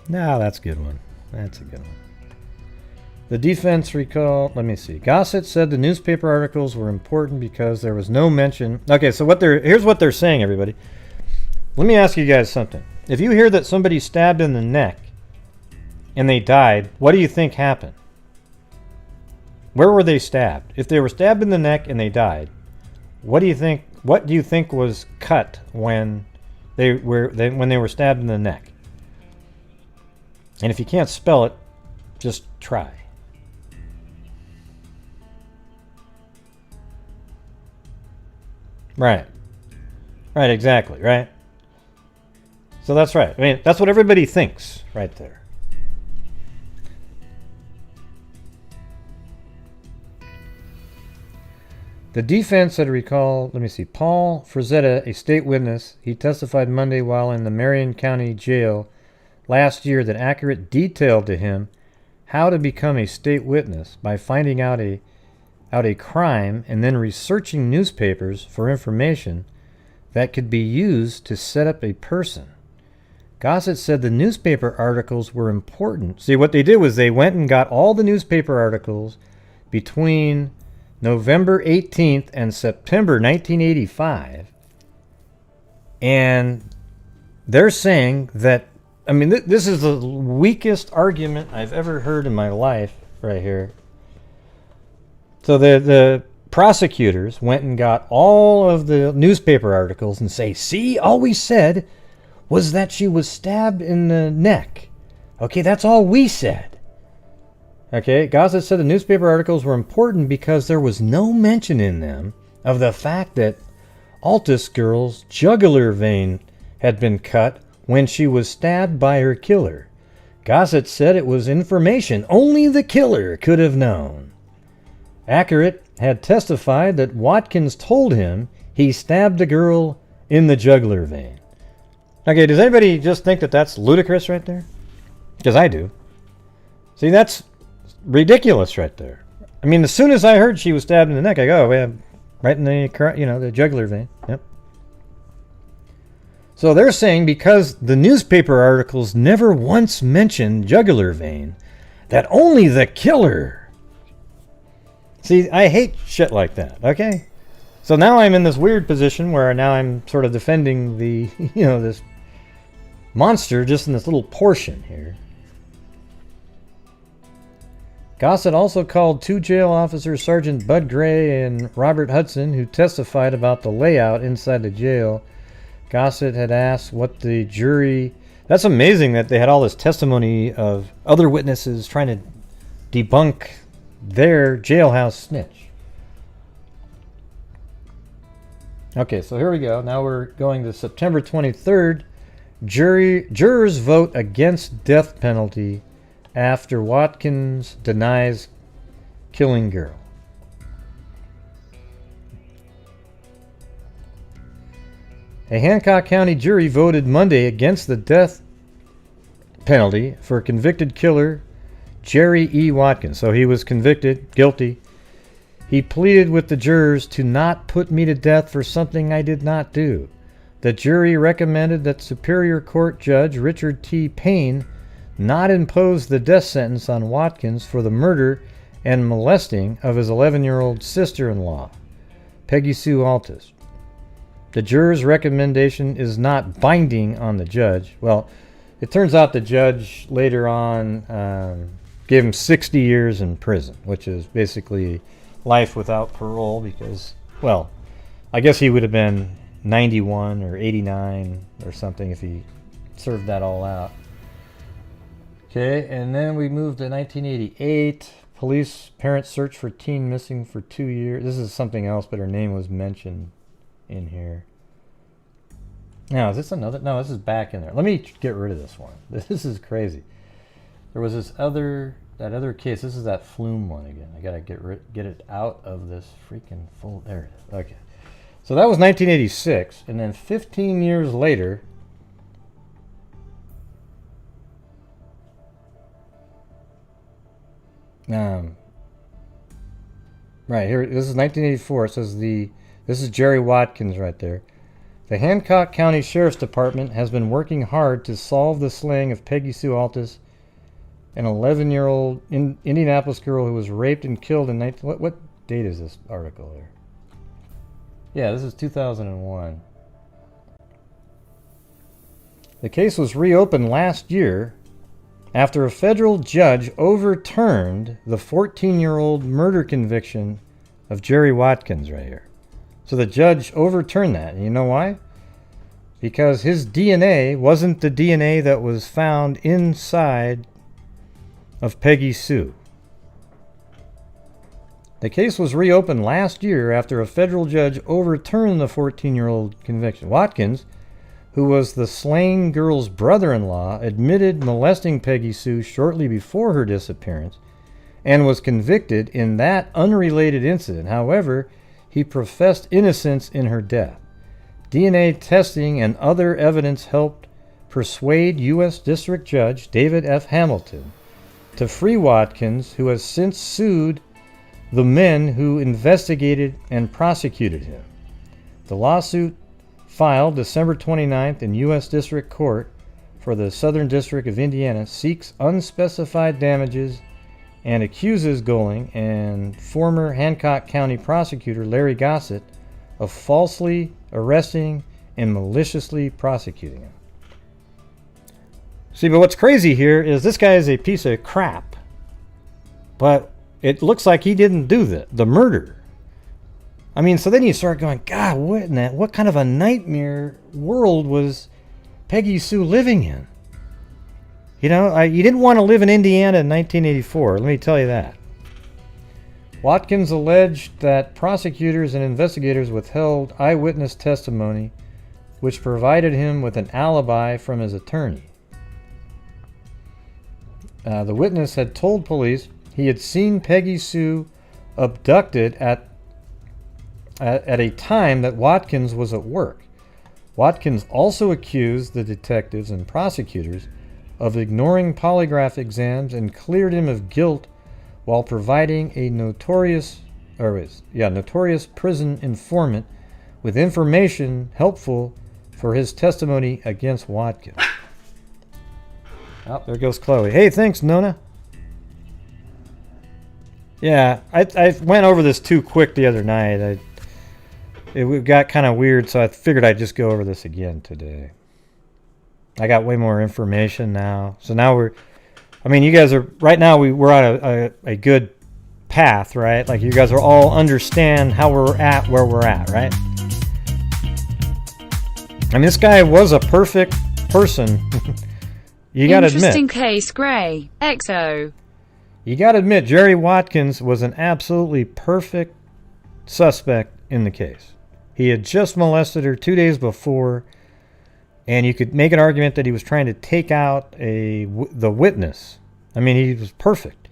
No, that's a good one. That's a good one. The defense recalled, let me see. Gossett said the newspaper articles were important because there was no mention. Okay, so here's what they're saying, everybody. Let me ask you guys something. If you hear that somebody stabbed in the neck and they died, what do you think happened? Where were they stabbed? If they were stabbed in the neck and they died, what do you think was cut when they were stabbed in the neck? And if you can't spell it, just try. Right. Right, exactly, right? So that's right. I mean, that's what everybody thinks right there. The defense had recalled, let me see, Paul Frazetta, a state witness. He testified Monday while in the Marion County Jail last year that Ackeret detailed to him how to become a state witness by finding out a crime and then researching newspapers for information that could be used to set up a person. Gossett said the newspaper articles were important. See, what they did was they went and got all the newspaper articles between November 18th and September 1985. And they're saying that, I mean, this is the weakest argument I've ever heard in my life right here. So the prosecutors went and got all of the newspaper articles and say, see, all we said was that she was stabbed in the neck. Okay, that's all we said. Okay, Gossett said the newspaper articles were important because there was no mention in them of the fact that Altes girl's jugular vein had been cut when she was stabbed by her killer. Gossett said it was information only the killer could have known. Ackeret had testified that Watkins told him he stabbed the girl in the jugular vein. Okay, does anybody just think that that's ludicrous right there? Because I do. See, that's ridiculous right there. I mean, as soon as I heard she was stabbed in the neck, I go, oh, yeah, right in the jugular vein. Yep. So they're saying because the newspaper articles never once mentioned jugular vein, that only the killer. See, I hate shit like that, okay? So now I'm in this weird position where now I'm sort of defending the, this monster just in this little portion here. Gossett also called 2 jail officers, Sergeant Bud Gray and Robert Hudson, who testified about the layout inside the jail. Gossett had asked what the jury... That's amazing that they had all this testimony of other witnesses trying to debunk their jailhouse snitch. Okay, so here we go. Now we're going to September 23rd. Jurors vote against death penalty after Watkins denies killing girl. A Hancock County jury voted Monday against the death penalty for convicted killer Jerry E. Watkins. So he was convicted, guilty. He pleaded with the jurors to not put me to death for something I did not do. The jury recommended that Superior Court Judge Richard T. Payne not impose the death sentence on Watkins for the murder and molesting of his 11-year-old sister-in-law, Peggy Sue Altes. The jurors' recommendation is not binding on the judge. Well, it turns out the judge later on gave him 60 years in prison, which is basically life without parole because, well, I guess he would have been 91 or 89 or something if he served that all out. Okay, and then we moved to 1988. Police parents search for teen missing for 2 years. This is something else, but her name was mentioned in here. Now, is this another? No, this is back in there. Let me get rid of this one. This is crazy. There was that other case. This is that Flume one again. I gotta get it out of this freaking full. There it is. Okay. So that was 1986, and then 15 years later, right here, this is 1984. It says this is Jerry Watkins right there. The Hancock County Sheriff's Department has been working hard to solve the slaying of Peggy Sue Altes, an 11-year-old Indianapolis girl who was raped and killed in what date is this article there? Yeah, this is 2001. The case was reopened last year after a federal judge overturned the 14-year-old murder conviction of Jerry Watkins right here. So the judge overturned that. And you know why? Because his DNA wasn't the DNA that was found inside of Peggy Sue. The case was reopened last year after a federal judge overturned the 14-year-old conviction. Watkins, who was the slain girl's brother-in-law, admitted molesting Peggy Sue shortly before her disappearance and was convicted in that unrelated incident. However, he professed innocence in her death. DNA testing and other evidence helped persuade U.S. District Judge David F. Hamilton to free Watkins, who has since sued the men who investigated and prosecuted him. The lawsuit, filed December 29th in U.S. District Court for the Southern District of Indiana, seeks unspecified damages and accuses Goling and former Hancock County prosecutor Larry Gossett of falsely arresting and maliciously prosecuting him. See, but what's crazy here is this guy is a piece of crap. But it looks like he didn't do the murder. I mean, so then you start going, God, what kind of a nightmare world was Peggy Sue living in? You know, you didn't want to live in Indiana in 1984, let me tell you that. Watkins alleged that prosecutors and investigators withheld eyewitness testimony, which provided him with an alibi from his attorney. The witness had told police he had seen Peggy Sue abducted at a time that Watkins was at work. Watkins also accused the detectives and prosecutors of ignoring polygraph exams and cleared him of guilt while providing a notorious prison informant with information helpful for his testimony against Watkins. Oh, there goes Chloe. Hey, thanks, Nona. Yeah, I went over this too quick the other night. It got kind of weird, so I figured I'd just go over this again today. I got way more information now. So now I mean, you guys are right now. We're on a good path, right? Like you guys are all understand how we're at where we're at, right? I mean, this guy was a perfect person. You got to admit. Interesting case, Gray. XO. You got to admit, Jerry Watkins was an absolutely perfect suspect in the case. He had just molested her 2 days before, and you could make an argument that he was trying to take out the witness. I mean, he was perfect.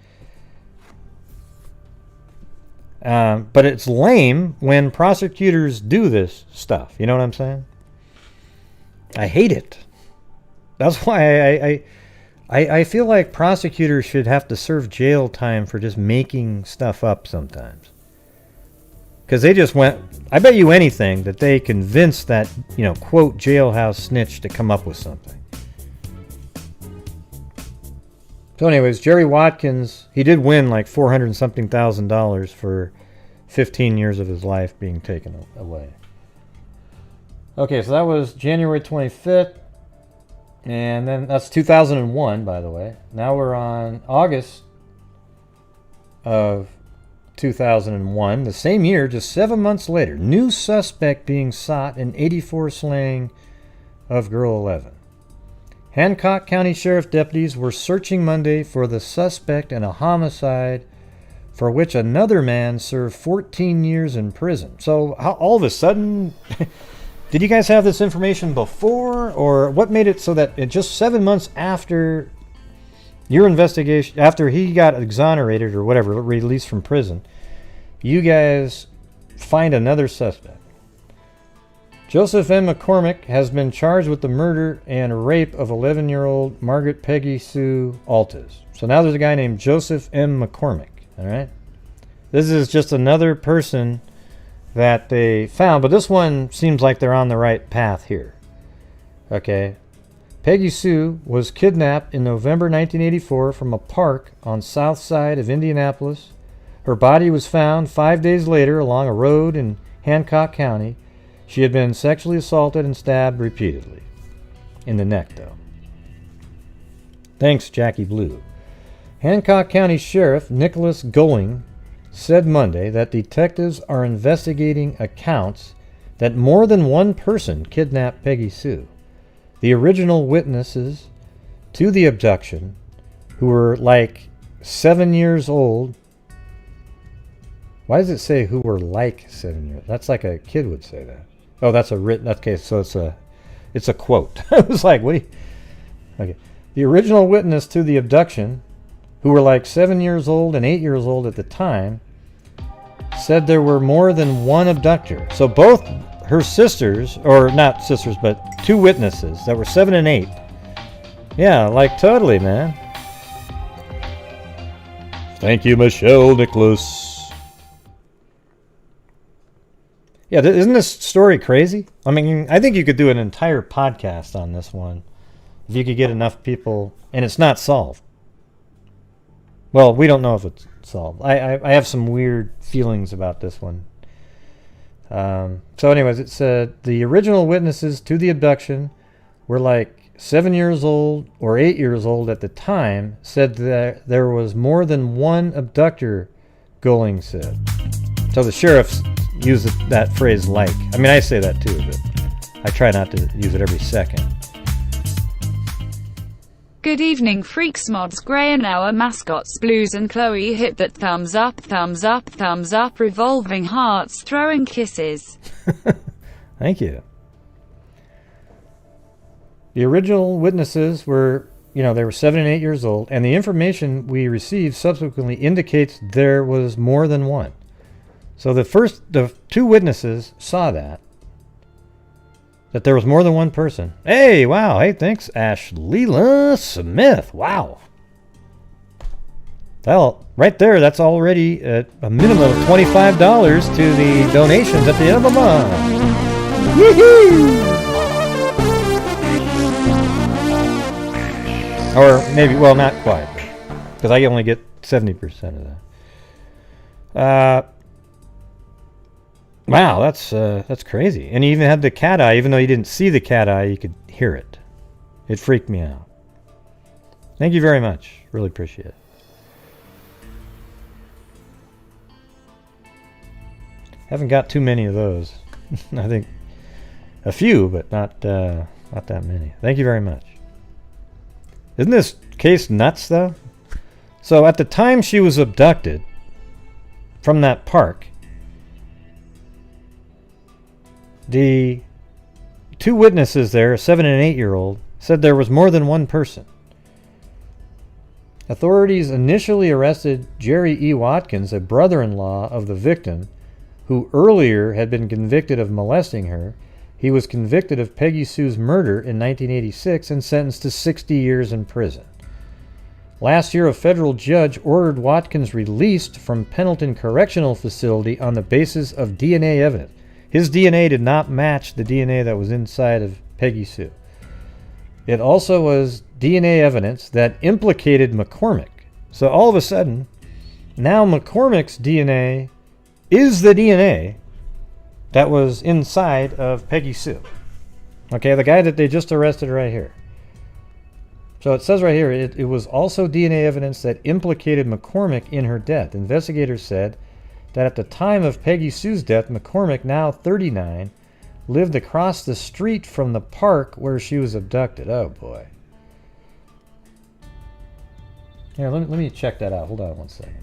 But it's lame when prosecutors do this stuff. You know what I'm saying? I hate it. That's why I feel like prosecutors should have to serve jail time for just making stuff up sometimes. Because they just went, I bet you anything that they convinced that, quote, jailhouse snitch to come up with something. So anyways, Jerry Watkins, he did win like $400 and something thousand for 15 years of his life being taken away. Okay, so that was January 25th. And then that's 2001, by the way. Now we're on August of 2001, the same year, just 7 months later. New suspect being sought in 84 slaying of girl 11. Hancock County Sheriff deputies were searching Monday for the suspect in a homicide for which another man served 14 years in prison. So how, all of a sudden, did you guys have this information before, or what made it so that just 7 months after your investigation, after he got exonerated or whatever, released from prison, you guys find another suspect? Joseph M. McCormick has been charged with the murder and rape of 11-year-old Margaret Peggy Sue Altes. So now there's a guy named Joseph M. McCormick, all right? This is just another person that they found, but this one seems like they're on the right path here. Okay. Peggy Sue was kidnapped in November 1984 from a park on south side of Indianapolis. Her body was found 5 days later along a road in Hancock County. She had been sexually assaulted and stabbed repeatedly. In the neck, though. Thanks, Jackie Blue. Hancock County Sheriff Nicholas Going said Monday that detectives are investigating accounts that more than one person kidnapped Peggy Sue. The original witnesses to the abduction, who were like 7 years old. Why does it say who were like 7 years? That's like a kid would say that. Oh, that's a written. Okay, so it's a quote. I was like, what? Okay, the original witness to the abduction, who were like 7 years old and 8 years old at the time, said there were more than one abductor. So both her sisters, or not sisters, but two witnesses that were 7 and 8. Yeah, like totally, man. Thank you, Michelle Nicholas. Yeah, isn't this story crazy? I mean, I think you could do an entire podcast on this one if you could get enough people, and it's not solved. Well, we don't know if it's solved. I have some weird feelings about this one. So anyways, it said the original witnesses to the abduction were like 7 years old or 8 years old at the time, said that there was more than one abductor, Going said. So the sheriffs use that phrase like. I mean, I say that too, but I try not to use it every second. Good evening, freaks, mods, Gray and our mascots, Blues and Chloe. Hit that thumbs up, revolving hearts, throwing kisses. Thank you. The original witnesses were, they were 7 and 8 years old, and the information we received subsequently indicates there was more than one. So the two witnesses saw that there was more than one person. Hey, wow. Hey, thanks, Ashleela Smith. Wow. Well, right there, that's already a minimum of $25 to the donations at the end of the month. Woohoo! Or maybe, well, not quite, because I only get 70% of that. Wow, that's crazy. And he even had the cat eye. Even though you didn't see the cat eye, you could hear it. It freaked me out. Thank you very much. Really appreciate it. Haven't got too many of those. I think a few, but not that many. Thank you very much. Isn't this case nuts, though? So at the time she was abducted from that park, the two witnesses there, a 7 and an 8-year-old, said there was more than one person. Authorities initially arrested Jerry E. Watkins, a brother-in-law of the victim, who earlier had been convicted of molesting her. He was convicted of Peggy Sue's murder in 1986 and sentenced to 60 years in prison. Last year, a federal judge ordered Watkins released from Pendleton Correctional Facility on the basis of DNA evidence. His DNA did not match the DNA that was inside of Peggy Sue. It also was DNA evidence that implicated McCormick. So all of a sudden, now McCormick's DNA is the DNA that was inside of Peggy Sue. Okay, the guy that they just arrested right here. So it says right here, it was also DNA evidence that implicated McCormick in her death. Investigators said that at the time of Peggy Sue's death, McCormick, now 39, lived across the street from the park where she was abducted. Oh boy. Here, let me check that out. Hold on one second.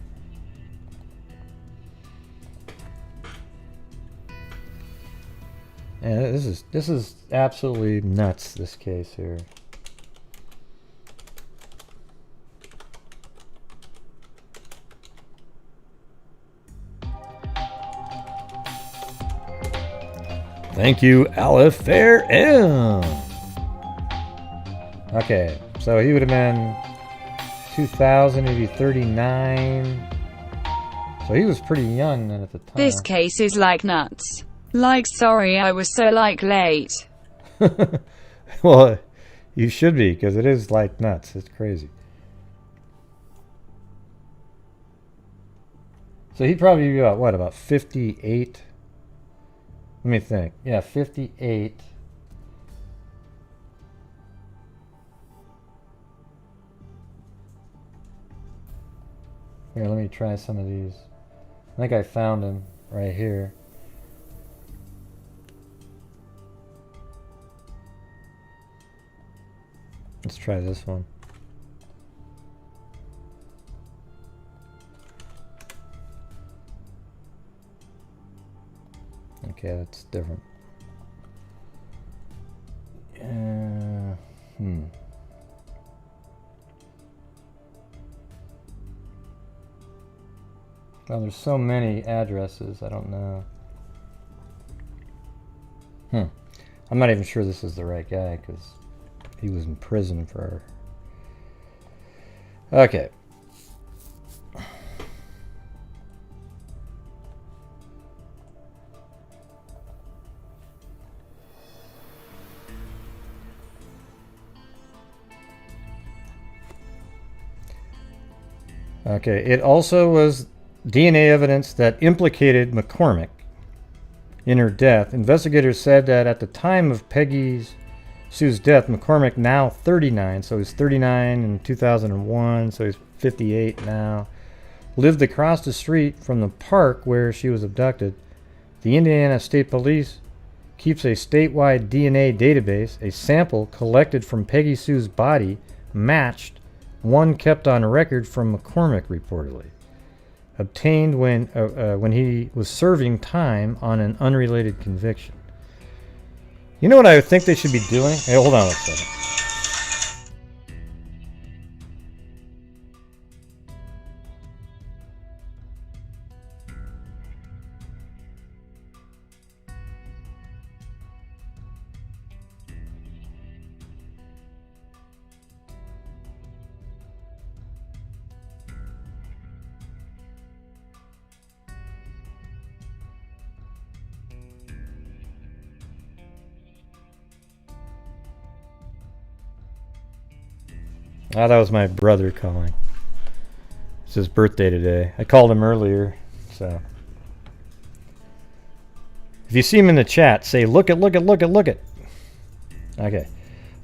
Yeah, this is absolutely nuts, this case here. Thank you, Aleph Fair M. Okay, so he would have been 2000, maybe 39. So he was pretty young then at the time. This case is like nuts. Like, sorry I was so late. Well, you should be, because it is like nuts. It's crazy. So he'd probably be about, what, about 58? Let me think. Yeah, 58. Here, let me try some of these. I think I found him right here. Let's try this one. Okay, that's different. Well, there's so many addresses, I don't know. I'm not even sure this is the right guy, because he was in prison for... Okay. Okay, it also was DNA evidence that implicated McCormick in her death. Investigators said that at the time of Peggy Sue's death, McCormick, now 39, so he's 39 in 2001, so he's 58 now, lived across the street from the park where she was abducted. The Indiana State Police keeps a statewide DNA database. A sample collected from Peggy Sue's body matched one kept on record from McCormick, reportedly obtained when he was serving time on an unrelated conviction. You know what I think they should be doing? Hey, hold on a second. Ah, that was my brother calling. It's his birthday today. I called him earlier, so. If you see him in the chat, say, look it, look it, look it, look it. Okay.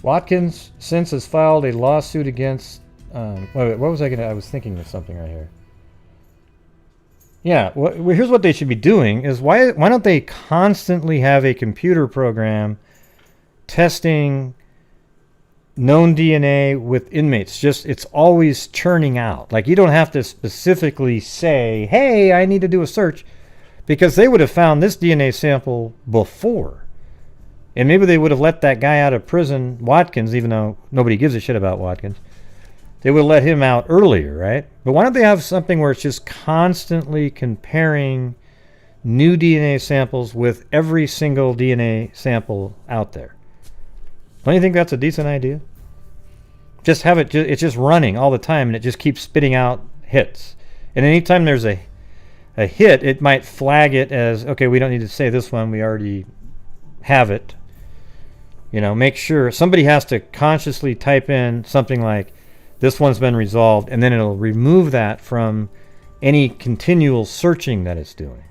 Watkins since has filed a lawsuit against Wait, what was I gonna? I was thinking of something right here. Yeah, well, here's what they should be doing: is why don't they constantly have a computer program testing known DNA with inmates? Just it's always churning out. Like you don't have to specifically say, "Hey, I need to do a search," because they would have found this DNA sample before, and maybe they would have let that guy out of prison, Watkins, even though nobody gives a shit about Watkins. They would let him out earlier, right? But why don't they have something where it's just constantly comparing new DNA samples with every single DNA sample out there? Don't you think that's a decent idea? Just have it, it's just running all the time and it just keeps spitting out hits. And anytime there's a hit, it might flag it as, okay, we don't need to say this one, we already have it. You know, make sure somebody has to consciously type in something like, this one's been resolved, and then it'll remove that from any continual searching that it's doing.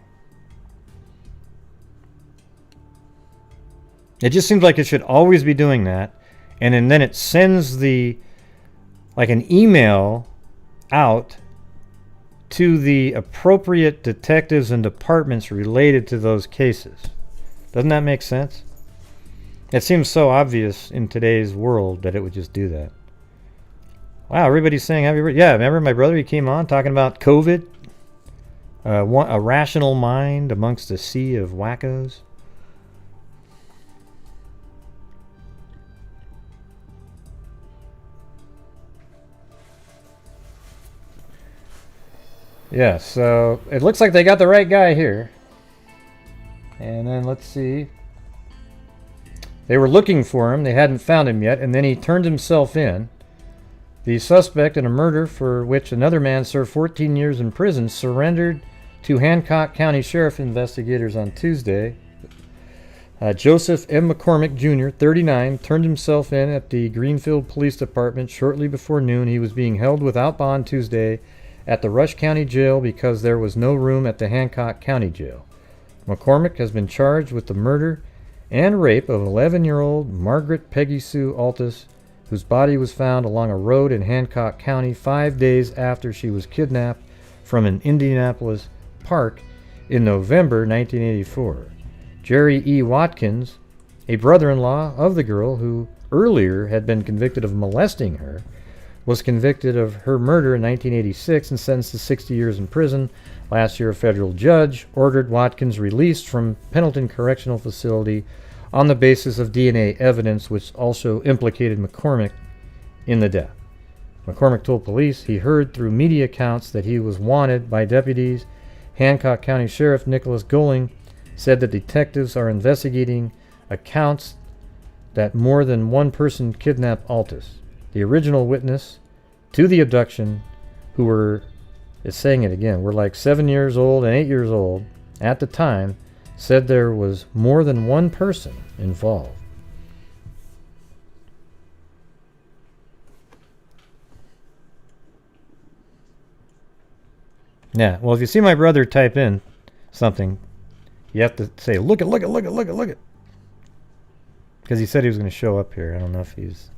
It just seems like it should always be doing that, and then it sends like an email out to the appropriate detectives and departments related to those cases. Doesn't that make sense? It seems so obvious in today's world that it would just do that. Wow, everybody's saying happy birthday. Yeah, remember my brother, he came on talking about COVID? A rational mind amongst a sea of wackos. Yeah, so it looks like they got the right guy here. And then let's see. They were looking for him. They hadn't found him yet. And then he turned himself in. The suspect in a murder for which another man served 14 years in prison surrendered to Hancock County Sheriff investigators on Tuesday. Joseph M. McCormick, Jr., 39, turned himself in at the Greenfield Police Department shortly before noon. He was being held without bond Tuesday at the Rush County Jail because there was no room at the Hancock County Jail. McCormick has been charged with the murder and rape of 11-year-old Margaret Peggy Sue Altes, whose body was found along a road in Hancock County 5 days after she was kidnapped from an Indianapolis park in November 1984. Jerry E. Watkins, a brother-in-law of the girl who earlier had been convicted of molesting her, was convicted of her murder in 1986 and sentenced to 60 years in prison. Last year, a federal judge ordered Watkins released from Pendleton Correctional Facility on the basis of DNA evidence, which also implicated McCormick in the death. McCormick told police he heard through media accounts that he was wanted by deputies. Hancock County Sheriff Nicholas Goling said that detectives are investigating accounts that more than one person kidnapped Altes. The original witness to the abduction, who were, it's saying it again, were like 7 years old and 8 years old at the time, said there was more than one person involved. Yeah, well, if you see my brother type in something, you have to say, look it. Because he said he was going to show up here. I don't know if he's...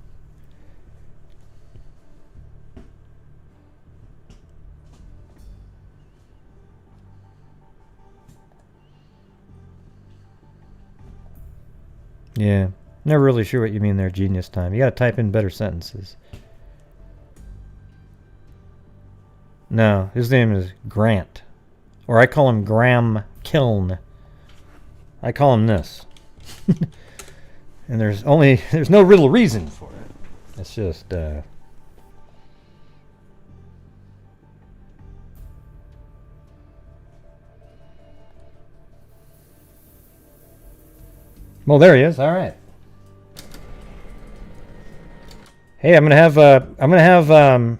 Yeah, never really sure what you mean there, genius time. You got to type in better sentences. No, his name is Grant. Or I call him Graham Kiln. I call him this. And there's no real reason for it. It's just, well, there he is. All right. Hey, I'm gonna have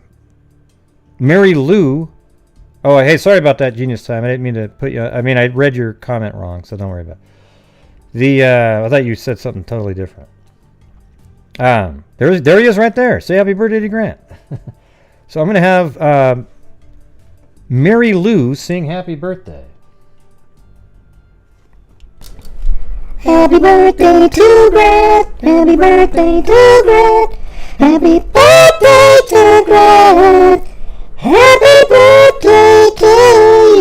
Mary Lou. Oh, hey, sorry about that, genius time. I didn't mean to put you. I mean, I read your comment wrong, so don't worry about it. I thought you said something totally different. There he is right there. Say happy birthday to Grant. So I'm gonna have Mary Lou sing happy birthday. Happy birthday to Grant. Happy birthday to Grant. Happy birthday to Grant. Happy birthday to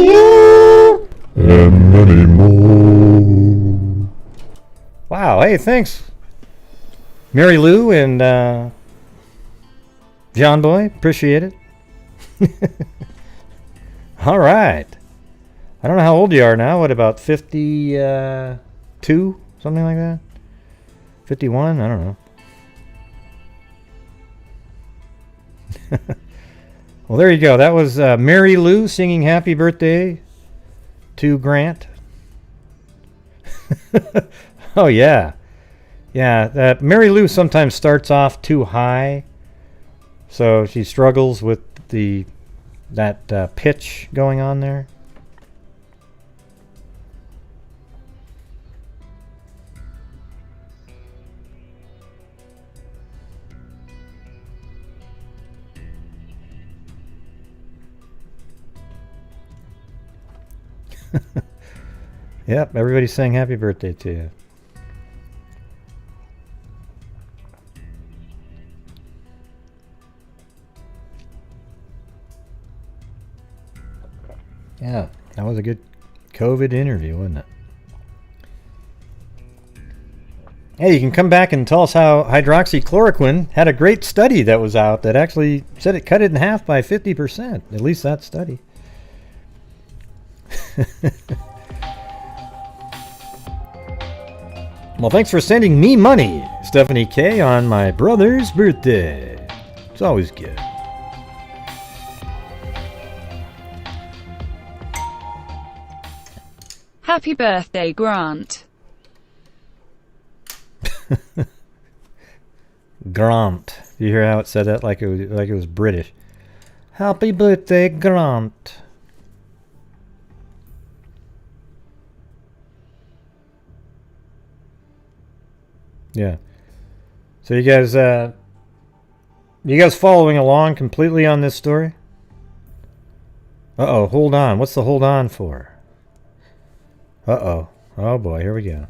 you. And many more. Wow, hey, thanks, Mary Lou and John Boy. Appreciate it. All right. I don't know how old you are now. What, about 52? Something like that? 51? I don't know. Well, there you go. That was Mary Lou singing happy birthday to Grant. Oh, yeah. Yeah, Mary Lou sometimes starts off too high. So she struggles with that pitch going on there. Yep, everybody's saying happy birthday to you. Yeah, that was a good COVID interview, wasn't it? Hey, you can come back and tell us how hydroxychloroquine had a great study that was out that actually said it cut it in half by 50%. At least that study. Well, thanks for sending me money, Stephanie K, on my brother's birthday. It's always good. Happy birthday, Grant. Grant. You hear how it said that like it was British? Happy birthday, Grant. Yeah. So you guys following along completely on this story? Uh-oh, hold on. What's the hold on for? Uh-oh. Oh boy, here we go.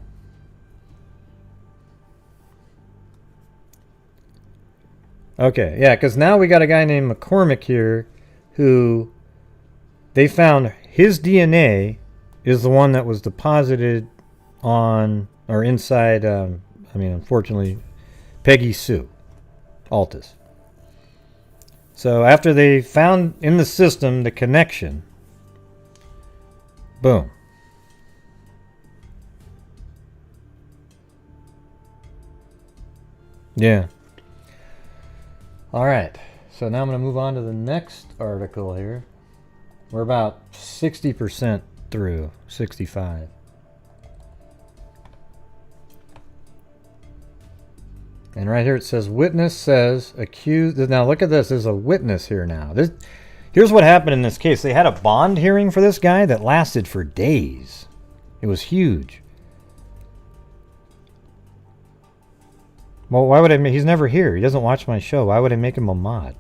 Okay, yeah, because now we got a guy named McCormick here who they found his DNA is the one that was deposited on or inside, unfortunately, Peggy Sue Altes. So after they found in the system the connection, boom. Yeah. All right. So now I'm going to move on to the next article here. We're about 60% through, 65. And right here it says, witness says accused. Now look at this. There's a witness here now. Here's what happened in this case. They had a bond hearing for this guy that lasted for days. It was huge. Well, why would I make... He's never here. He doesn't watch my show. Why would I make him a mod?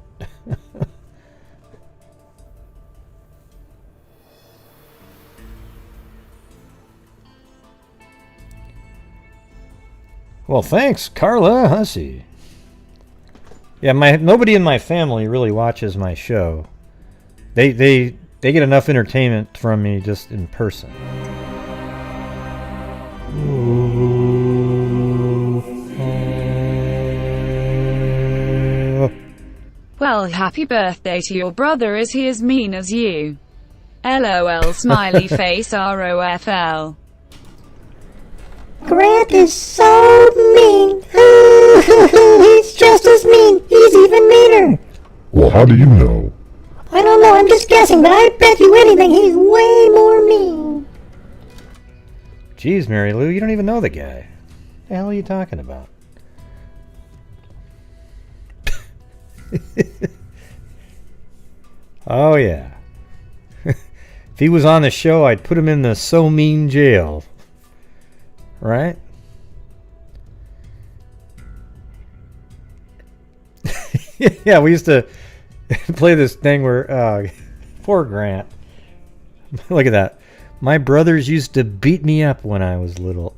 Well, thanks, Carla Hussey. Yeah, nobody in my family really watches my show. They get enough entertainment from me just in person. Well, happy birthday to your brother. Is he as mean as you? LOL smiley face ROFL. Grant is so mean. He's just as mean. He's even meaner. Well, how do you know? I don't know. I'm just guessing, but I bet you anything he's way more mean. Jeez, Mary Lou, you don't even know the guy. What the hell are you talking about? Oh, yeah. If he was on the show, I'd put him in the so mean jail. Right? Yeah, we used to play this thing where, poor Grant. Look at that. My brothers used to beat me up when I was little.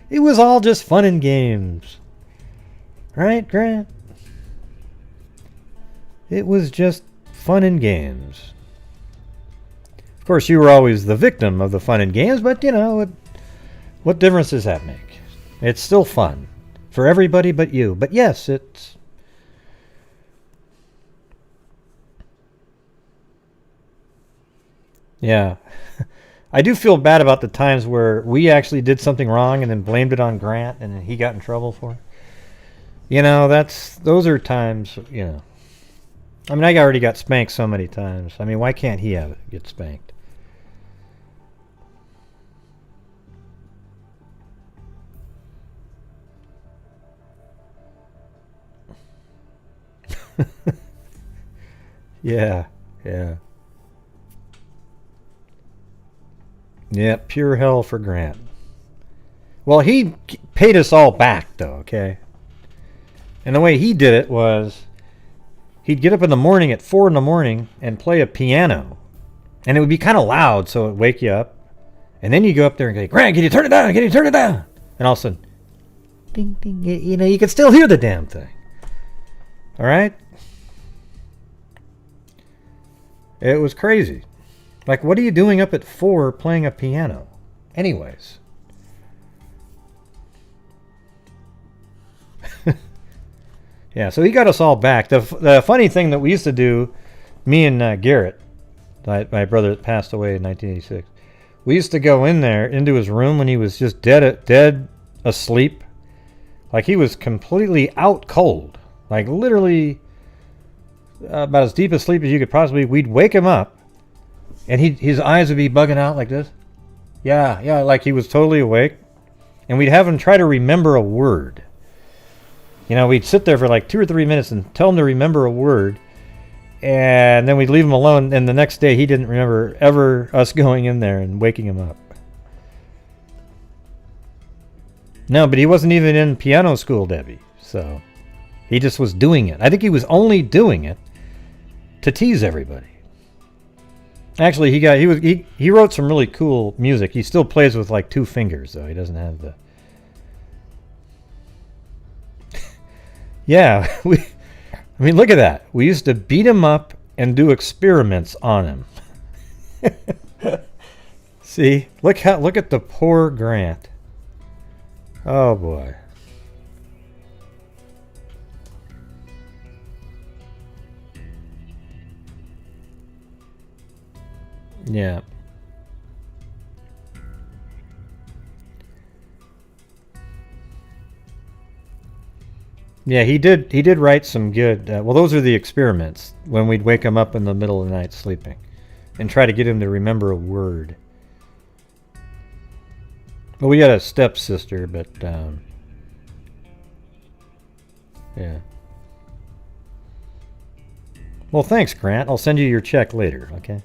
It was all just fun and games. Right, Grant? It was just fun and games. Of course, you were always the victim of the fun and games, but, you know, what difference does that make? It's still fun for everybody but you. But yes, it's... Yeah. I do feel bad about the times where we actually did something wrong and then blamed it on Grant and then he got in trouble for it. You know, those are times, you know. I mean, I already got spanked so many times. I mean, why can't he get spanked? Yeah, yeah. Yeah, pure hell for Grant. Well, he paid us all back, though, okay? And the way he did it was he'd get up in the morning at 4 in the morning and play a piano. And it would be kind of loud, so it would wake you up. And then you go up there and go, Grant, can you turn it down? Can you turn it down? And all of a sudden, ding, ding, you know, you can still hear the damn thing. All right? It was crazy. Like, what are you doing up at 4 playing a piano? Anyways. Yeah, so he got us all back. The funny thing that we used to do, me and Garrett, my brother that passed away in 1986, we used to go in there, into his room when he was just dead asleep. Like, he was completely out cold. Like, literally about as deep a sleep as you could possibly. We'd wake him up, and his eyes would be bugging out like this. Yeah, like he was totally awake. And we'd have him try to remember a word. You know, we'd sit there for like 2 or 3 minutes and tell him to remember a word. And then we'd leave him alone. And the next day, he didn't remember ever us going in there and waking him up. No, but he wasn't even in piano school, Debbie. So he just was doing it. I think he was only doing it to tease everybody. Actually, he wrote some really cool music. He still plays with like 2 fingers, though. He doesn't have the... Yeah, I mean, look at that. We used to beat him up and do experiments on him. See, look at the poor Grant. Oh boy. Yeah. Yeah, he did write some good... well, those are the experiments, when we'd wake him up in the middle of the night sleeping and try to get him to remember a word. Well, we got a stepsister, but... yeah. Well, thanks, Grant. I'll send you your check later, okay?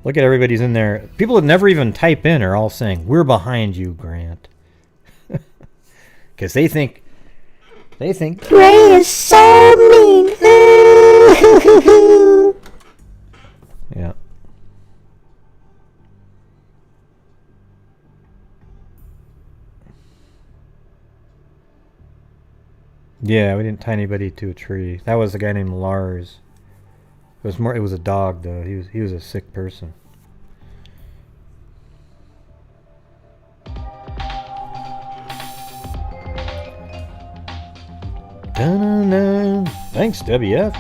Look at everybody's in there. People that never even type in are all saying, "We're behind you, Grant." Because they think Gray is so mean. yeah. Yeah, we didn't tie anybody to a tree. That was a guy named Lars. It was a dog, though. He was a sick person. Dun-dun-dun. Thanks, WF.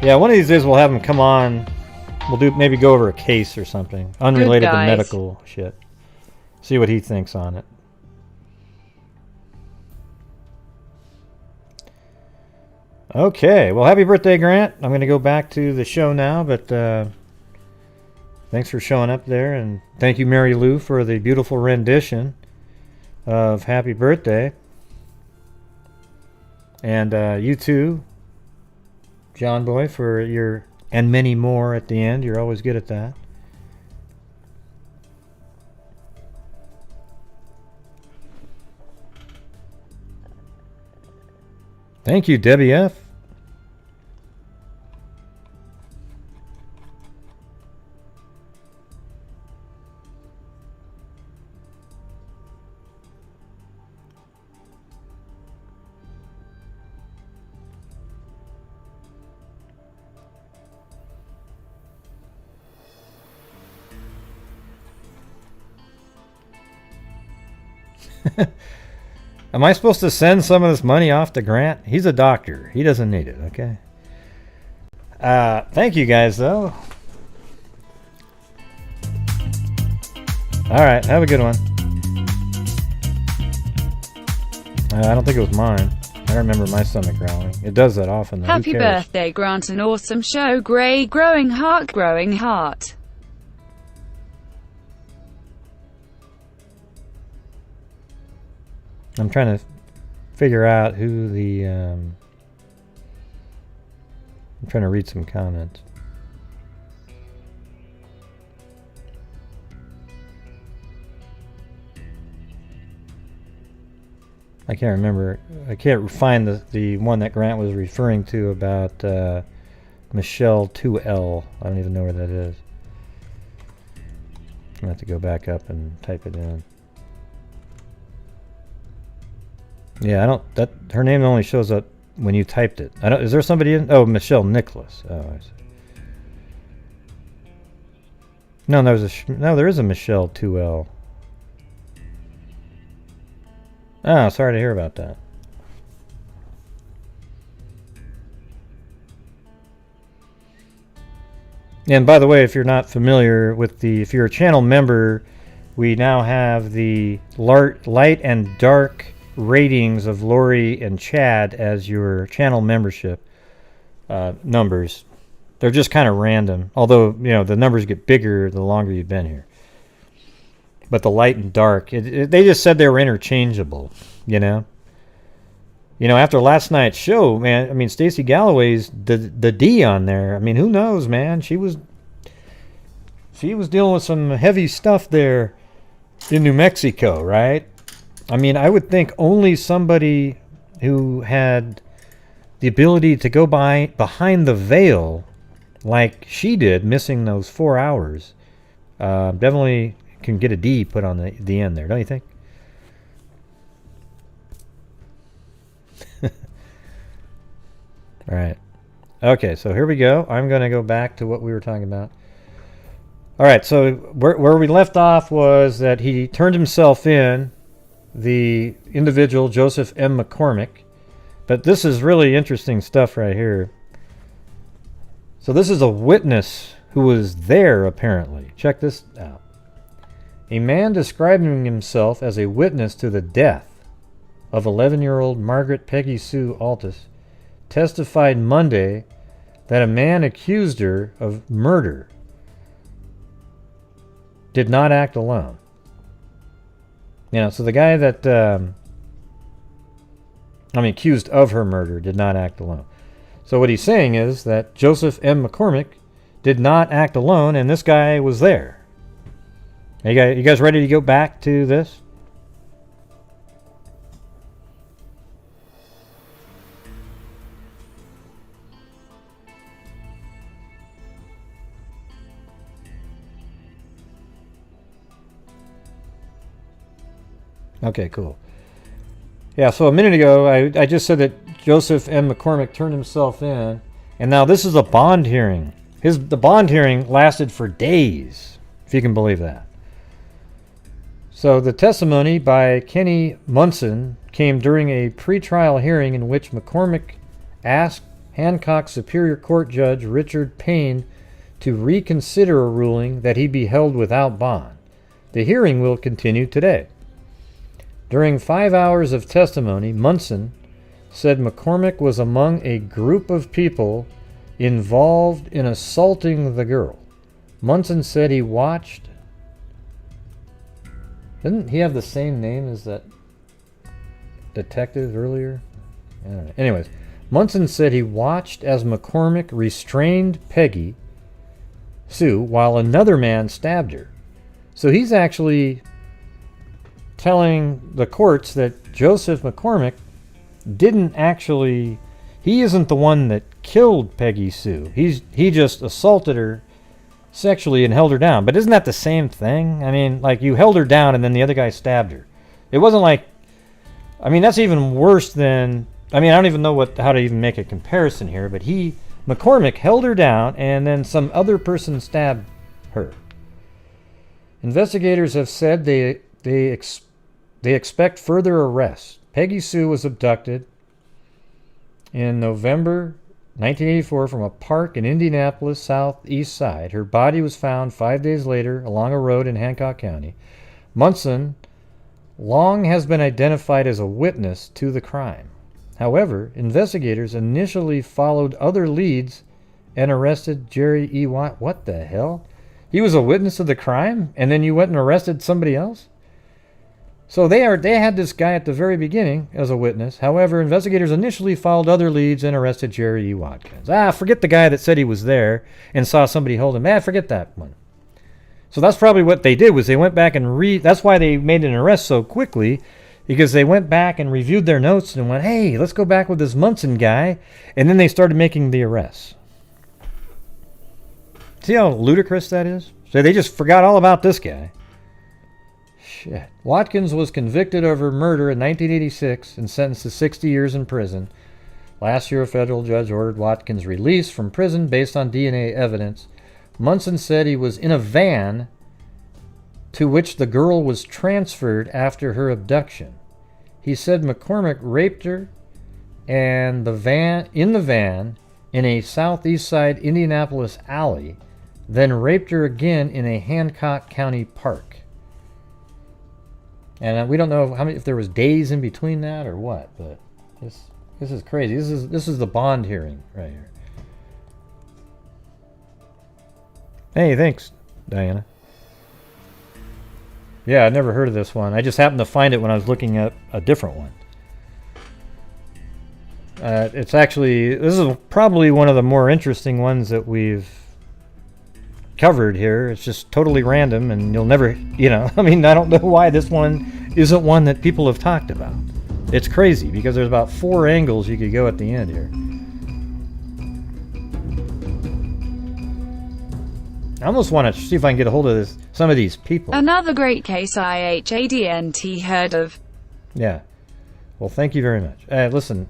Yeah, one of these days we'll have him come on. We'll maybe go over a case or something unrelated to medical shit. See what he thinks on it. Okay, well, happy birthday, Grant. I'm going to go back to the show now, but thanks for showing up there, and thank you, Mary Lou, for the beautiful rendition of Happy Birthday. And you too, John Boy, for your and many more at the end. You're always good at that. Thank you, Debbie F. Am I supposed to send some of this money off to Grant? He's a doctor. He doesn't need it, okay? Thank you guys, though. All right, have a good one. I don't think it was mine. I remember my stomach growling. It does that often, though. Happy Who cares? birthday, Grant. An awesome show. Gray, growing heart, growing heart. I'm trying to figure out who the... I'm trying to read some comments. I can't remember. I can't find the one that Grant was referring to about Michelle 2L. I don't even know where that is. I'm going to have to go back up and type it in. Yeah, I don't. That her name only shows up when you typed it. I don't. Is there somebody in? Oh, Michelle Nicholas. Oh, I see. No, there is a Michelle 2L. Oh, sorry to hear about that. And by the way, if you're not familiar with if you're a channel member, we now have the light and dark ratings of Lori and Chad as your channel membership numbers. They're just kind of random, although the numbers get bigger the longer you've been here. But the light and dark, they just said they were interchangeable. After last night's show, man. I mean, Stacey Galloway's the D on there. I mean, who knows, man? She was dealing with some heavy stuff there in New Mexico, right? I mean, I would think only somebody who had the ability to go behind the veil like she did, missing those 4 hours, definitely can get a D put on the end there, don't you think? All right. Okay, so here we go. I'm going to go back to what we were talking about. All right, so where we left off was that he turned himself in, the individual, Joseph M. McCormick. But this is really interesting stuff right here. So this is a witness who was there, apparently. Check this out. A man describing himself as a witness to the death of 11-year-old Margaret Peggy Sue Altes testified Monday that a man accused her of murder did not act alone. So the guy that, accused of her murder did not act alone. So what he's saying is that Joseph M. McCormick did not act alone, and this guy was there. You guys ready to go back to this? Okay, cool. Yeah, so a minute ago, I just said that Joseph M. McCormick turned himself in, and now this is a bond hearing. The bond hearing lasted for days, if you can believe that. So the testimony by Kenny Munson came during a pretrial hearing in which McCormick asked Hancock Superior Court Judge Richard Payne to reconsider a ruling that he be held without bond. The hearing will continue today. During 5 hours of testimony, Munson said McCormick was among a group of people involved in assaulting the girl. Munson said he watched... Didn't he have the same name as that detective earlier? I don't know. Anyways, Munson said he watched as McCormick restrained Peggy Sue while another man stabbed her. So he's actually telling the courts that Joseph McCormick didn't actually... He isn't the one that killed Peggy Sue. He just assaulted her sexually and held her down. But isn't that the same thing? I mean, like, you held her down and then the other guy stabbed her. It wasn't like... I mean, that's even worse than... I mean, I don't even know how to even make a comparison here, but McCormick held her down and then some other person stabbed her. Investigators have said they expect further arrests. Peggy Sue was abducted in November 1984 from a park in Indianapolis, southeast side. Her body was found 5 days later along a road in Hancock County. Munson long has been identified as a witness to the crime. However, investigators initially followed other leads and arrested Jerry E. Watt. What the hell? He was a witness of the crime, and then you went and arrested somebody else? So they had this guy at the very beginning as a witness. However, investigators initially followed other leads and arrested Jerry E. Watkins. Forget the guy that said he was there and saw somebody hold him. Forget that one. So that's probably what they did, was they went back and that's why they made an arrest so quickly, because they went back and reviewed their notes and went, hey, let's go back with this Munson guy. And then they started making the arrests. See how ludicrous that is? So they just forgot all about this guy. Shit. Watkins was convicted of her murder in 1986 and sentenced to 60 years in prison. Last year, a federal judge ordered Watkins' release from prison based on DNA evidence. Munson said he was in a van to which the girl was transferred after her abduction. He said McCormick raped her in the van in a southeast side Indianapolis alley, then raped her again in a Hancock County park. And we don't know if there was days in between that or what, but this is crazy. This is the Bond hearing right here. Hey, thanks, Diana. Yeah, I'd never heard of this one. I just happened to find it when I was looking at a different one. This is probably one of the more interesting ones that we've covered here. It's just totally random, and you'll never, I mean, I don't know why this one isn't one that people have talked about. It's crazy, because there's about 4 angles you could go at the end here. I almost want to see if I can get a hold of some of these people. Another great case IHADNT heard of. Yeah. Well, thank you very much. Listen,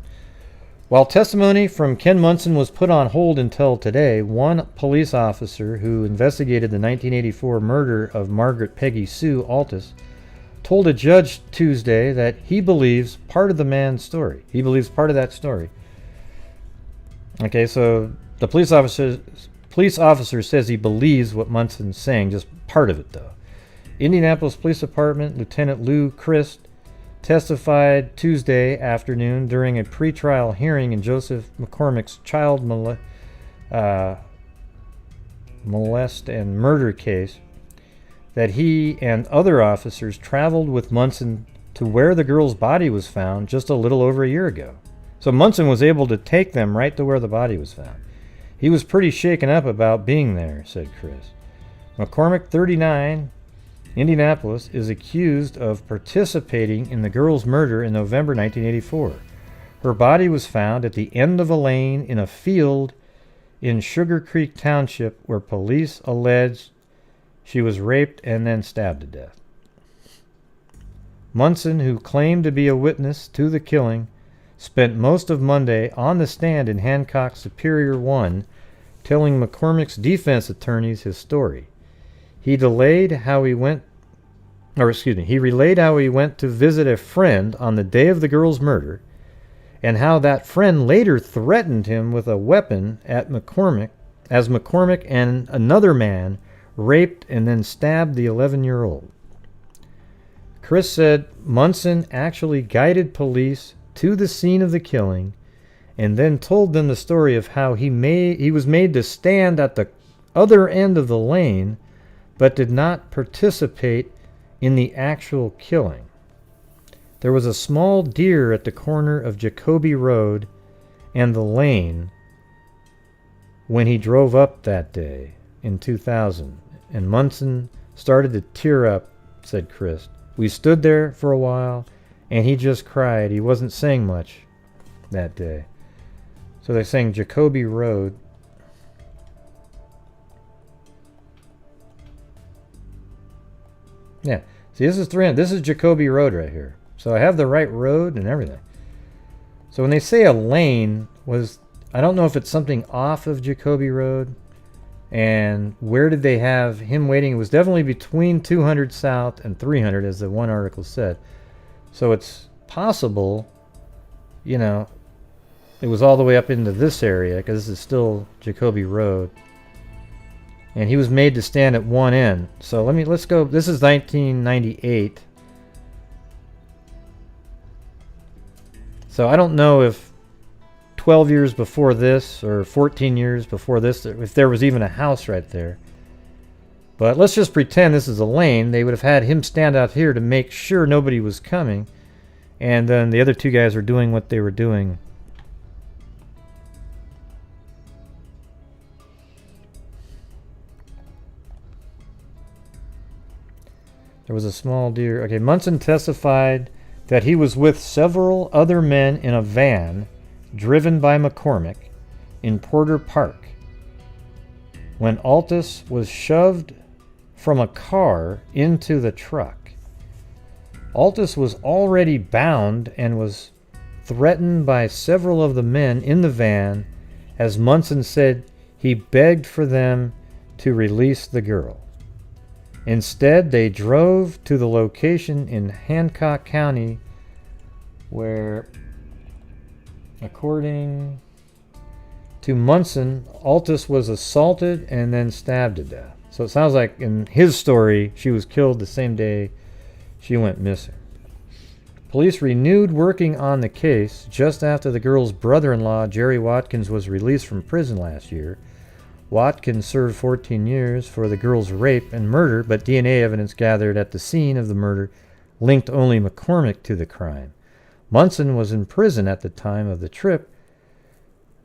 while testimony from Ken Munson was put on hold until today, one police officer who investigated the 1984 murder of Margaret Peggy Sue Altes told a judge Tuesday that he believes part of the man's story. He believes part of that story. Okay, so the police officer says he believes what Munson's saying, just part of it though. Indianapolis Police Department Lieutenant Lou Christ testified Tuesday afternoon during a pretrial hearing in Joseph McCormick's child molest and murder case that he and other officers traveled with Munson to where the girl's body was found just a little over a year ago. So Munson was able to take them right to where the body was found. He was pretty shaken up about being there, said Chris. McCormick, 39, Indianapolis, is accused of participating in the girl's murder in November 1984. Her body was found at the end of a lane in a field in Sugar Creek Township, where police alleged she was raped and then stabbed to death. Munson, who claimed to be a witness to the killing, spent most of Monday on the stand in Hancock Superior 1, telling McCormick's defense attorneys his story. He relayed how he went to visit a friend on the day of the girl's murder, and how that friend later threatened him with a weapon at McCormick, as McCormick and another man raped and then stabbed the 11-year-old. Chris said Munson actually guided police to the scene of the killing and then told them the story of how he was made to stand at the other end of the lane but did not participate in the actual killing. There was a small deer at the corner of Jacoby Road and the lane when he drove up that day in 2000, and Munson started to tear up, said Chris. We stood there for a while, and he just cried. He wasn't saying much that day. So they're saying Jacoby Road. Yeah. See, this is 300. This is Jacoby Road right here. So I have the right road and everything. So when they say a lane was, I don't know if it's something off of Jacoby Road. And where did they have him waiting? It was definitely between 200 South and 300, as the one article said. So it's possible, you know, it was all the way up into this area, because this is still Jacoby Road. And he was made to stand at one end. So let's go. This is 1998. So I don't know if 12 years before this or 14 years before this, if there was even a house right there. But let's just pretend this is a lane. They would have had him stand out here to make sure nobody was coming. And then the other two guys were doing what they were doing. There was a small deer. Okay, Munson testified that he was with several other men in a van driven by McCormick in Porter Park when Altes was shoved from a car into the truck. Altes was already bound and was threatened by several of the men in the van, as Munson said he begged for them to release the girl. Instead, they drove to the location in Hancock County where, according to Munson, Altes was assaulted and then stabbed to death. So it sounds like in his story, she was killed the same day she went missing. Police renewed working on the case just after the girl's brother-in-law, Jerry Watkins, was released from prison last year. Watkins served 14 years for the girl's rape and murder, but DNA evidence gathered at the scene of the murder linked only McCormick to the crime. Munson was in prison at the time of the trip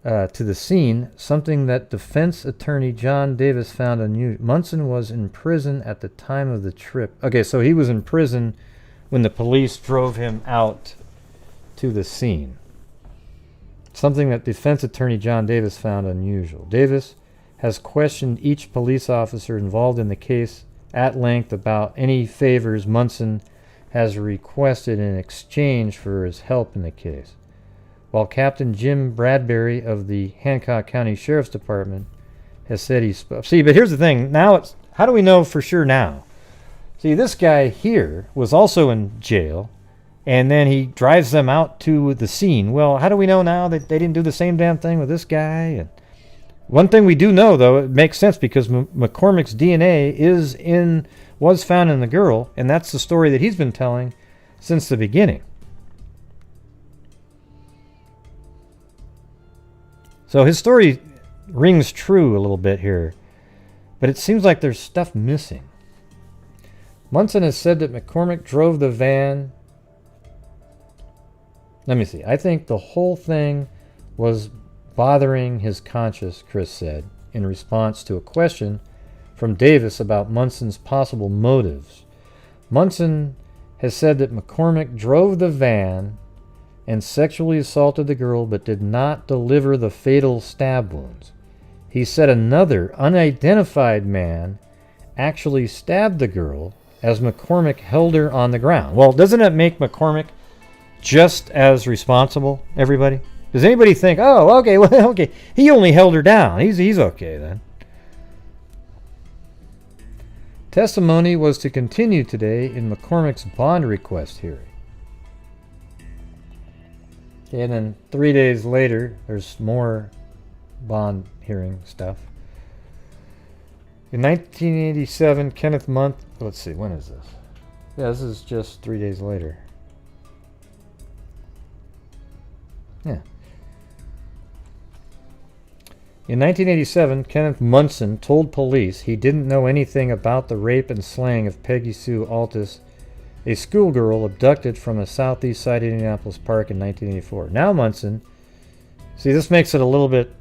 to the scene, something that defense attorney John Davis found unusual. Munson was in prison at the time of the trip. Okay, so he was in prison when the police drove him out to the scene. Something that defense attorney John Davis found unusual. Davis has questioned each police officer involved in the case at length about any favors Munson has requested in exchange for his help in the case. While Captain Jim Bradbury of the Hancock County Sheriff's Department has said he's... See, but here's the thing. Now it's... How do we know for sure now? See, this guy here was also in jail, and then he drives them out to the scene. Well, how do we know now that they didn't do the same damn thing with this guy? And one thing we do know, though, it makes sense because McCormick's DNA was found in the girl, and that's the story that he's been telling since the beginning. So his story rings true a little bit here, but it seems like there's stuff missing. Munson has said that McCormick drove the van. Let me see. I think the whole thing was bothering his conscience, Chris said, in response to a question from Davis about Munson's possible motives. Munson has said that McCormick drove the van and sexually assaulted the girl but did not deliver the fatal stab wounds. He said another unidentified man actually stabbed the girl as McCormick held her on the ground. Well, doesn't that make McCormick just as responsible, everybody? Does anybody think, oh, okay, well, okay, he only held her down. He's okay then. Testimony was to continue today in McCormick's bond request hearing. And then 3 days later, there's more bond hearing stuff. In 1987, Kenneth Month... Let's see, when is this? Yeah, this is just 3 days later. Yeah. In 1987, Kenneth Munson told police he didn't know anything about the rape and slaying of Peggy Sue Altes, a schoolgirl abducted from a southeast side Indianapolis park in 1984. Now Munson... See, this makes it a little bit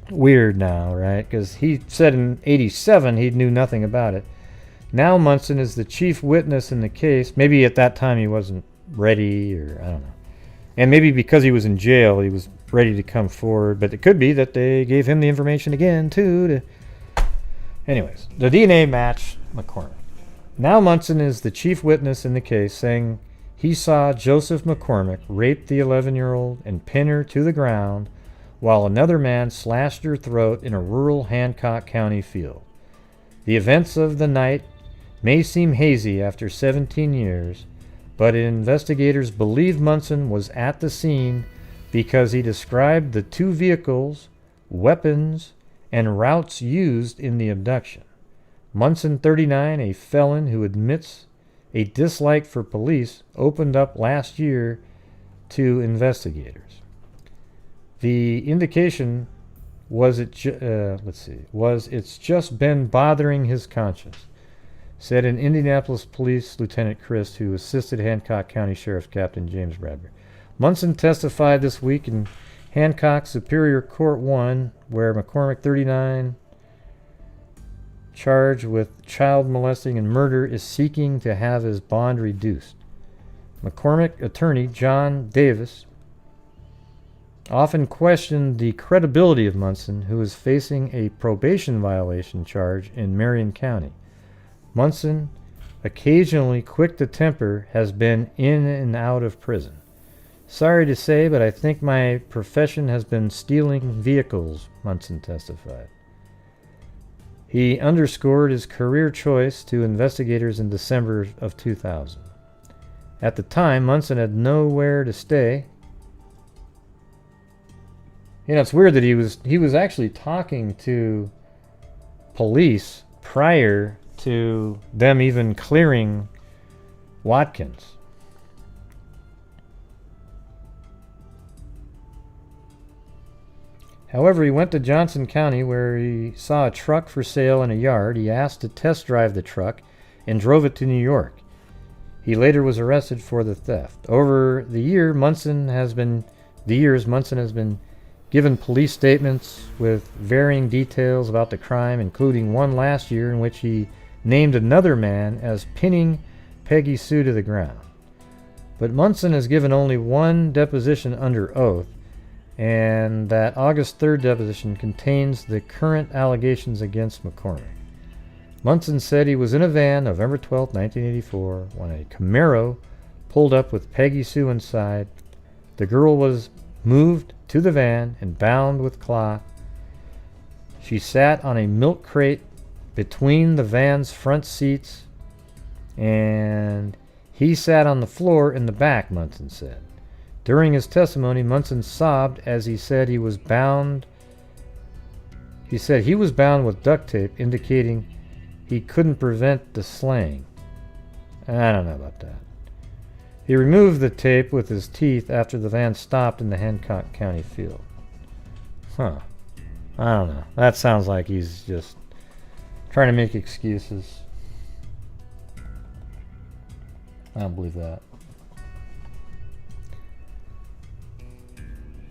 weird now, right? Because he said in 87 he knew nothing about it. Now Munson is the chief witness in the case. Maybe at that time he wasn't ready, or I don't know. And maybe because he was in jail, he was ready to come forward. But it could be that they gave him the information again, too. Anyways, the DNA matched McCormick. Now Munson is the chief witness in the case, saying he saw Joseph McCormick rape the 11-year-old and pin her to the ground while another man slashed her throat in a rural Hancock County field. The events of the night may seem hazy after 17 years, but investigators believe Munson was at the scene because he described the two vehicles, weapons, and routes used in the abduction. Munson, 39, a felon who admits a dislike for police, opened up last year to investigators. The indication was it's just been bothering his conscience, said an Indianapolis Police Lieutenant Chris, who assisted Hancock County Sheriff Captain James Bradbury. Munson testified this week in Hancock Superior Court 1, where McCormick, 39, charged with child molesting and murder, is seeking to have his bond reduced. McCormick attorney John Davis often questioned the credibility of Munson, who is facing a probation violation charge in Marion County. Munson, occasionally quick to temper, has been in and out of prison. Sorry to say, but I think my profession has been stealing vehicles, Munson testified. He underscored his career choice to investigators in December of 2000. At the time, Munson had nowhere to stay. You know, it's weird that he was actually talking to police prior to them even clearing Watkins. However, he went to Johnson County where he saw a truck for sale in a yard. He asked to test drive the truck and drove it to New York. He later was arrested for the theft. Over the years, Munson has been given police statements with varying details about the crime, including one last year in which he named another man as pinning Peggy Sue to the ground. But Munson has given only one deposition under oath, and that August 3rd deposition contains the current allegations against McCormick. Munson said he was in a van November 12, 1984, when a Camaro pulled up with Peggy Sue inside. The girl was moved to the van and bound with cloth. She sat on a milk crate between the van's front seats, and he sat on the floor in the back, Munson said. During his testimony, Munson sobbed as he said he was bound. He said he was bound with duct tape, indicating he couldn't prevent the slaying. I don't know about that. He removed the tape with his teeth after the van stopped in the Hancock County field. I don't know. That sounds like he's just trying to make excuses. I don't believe that.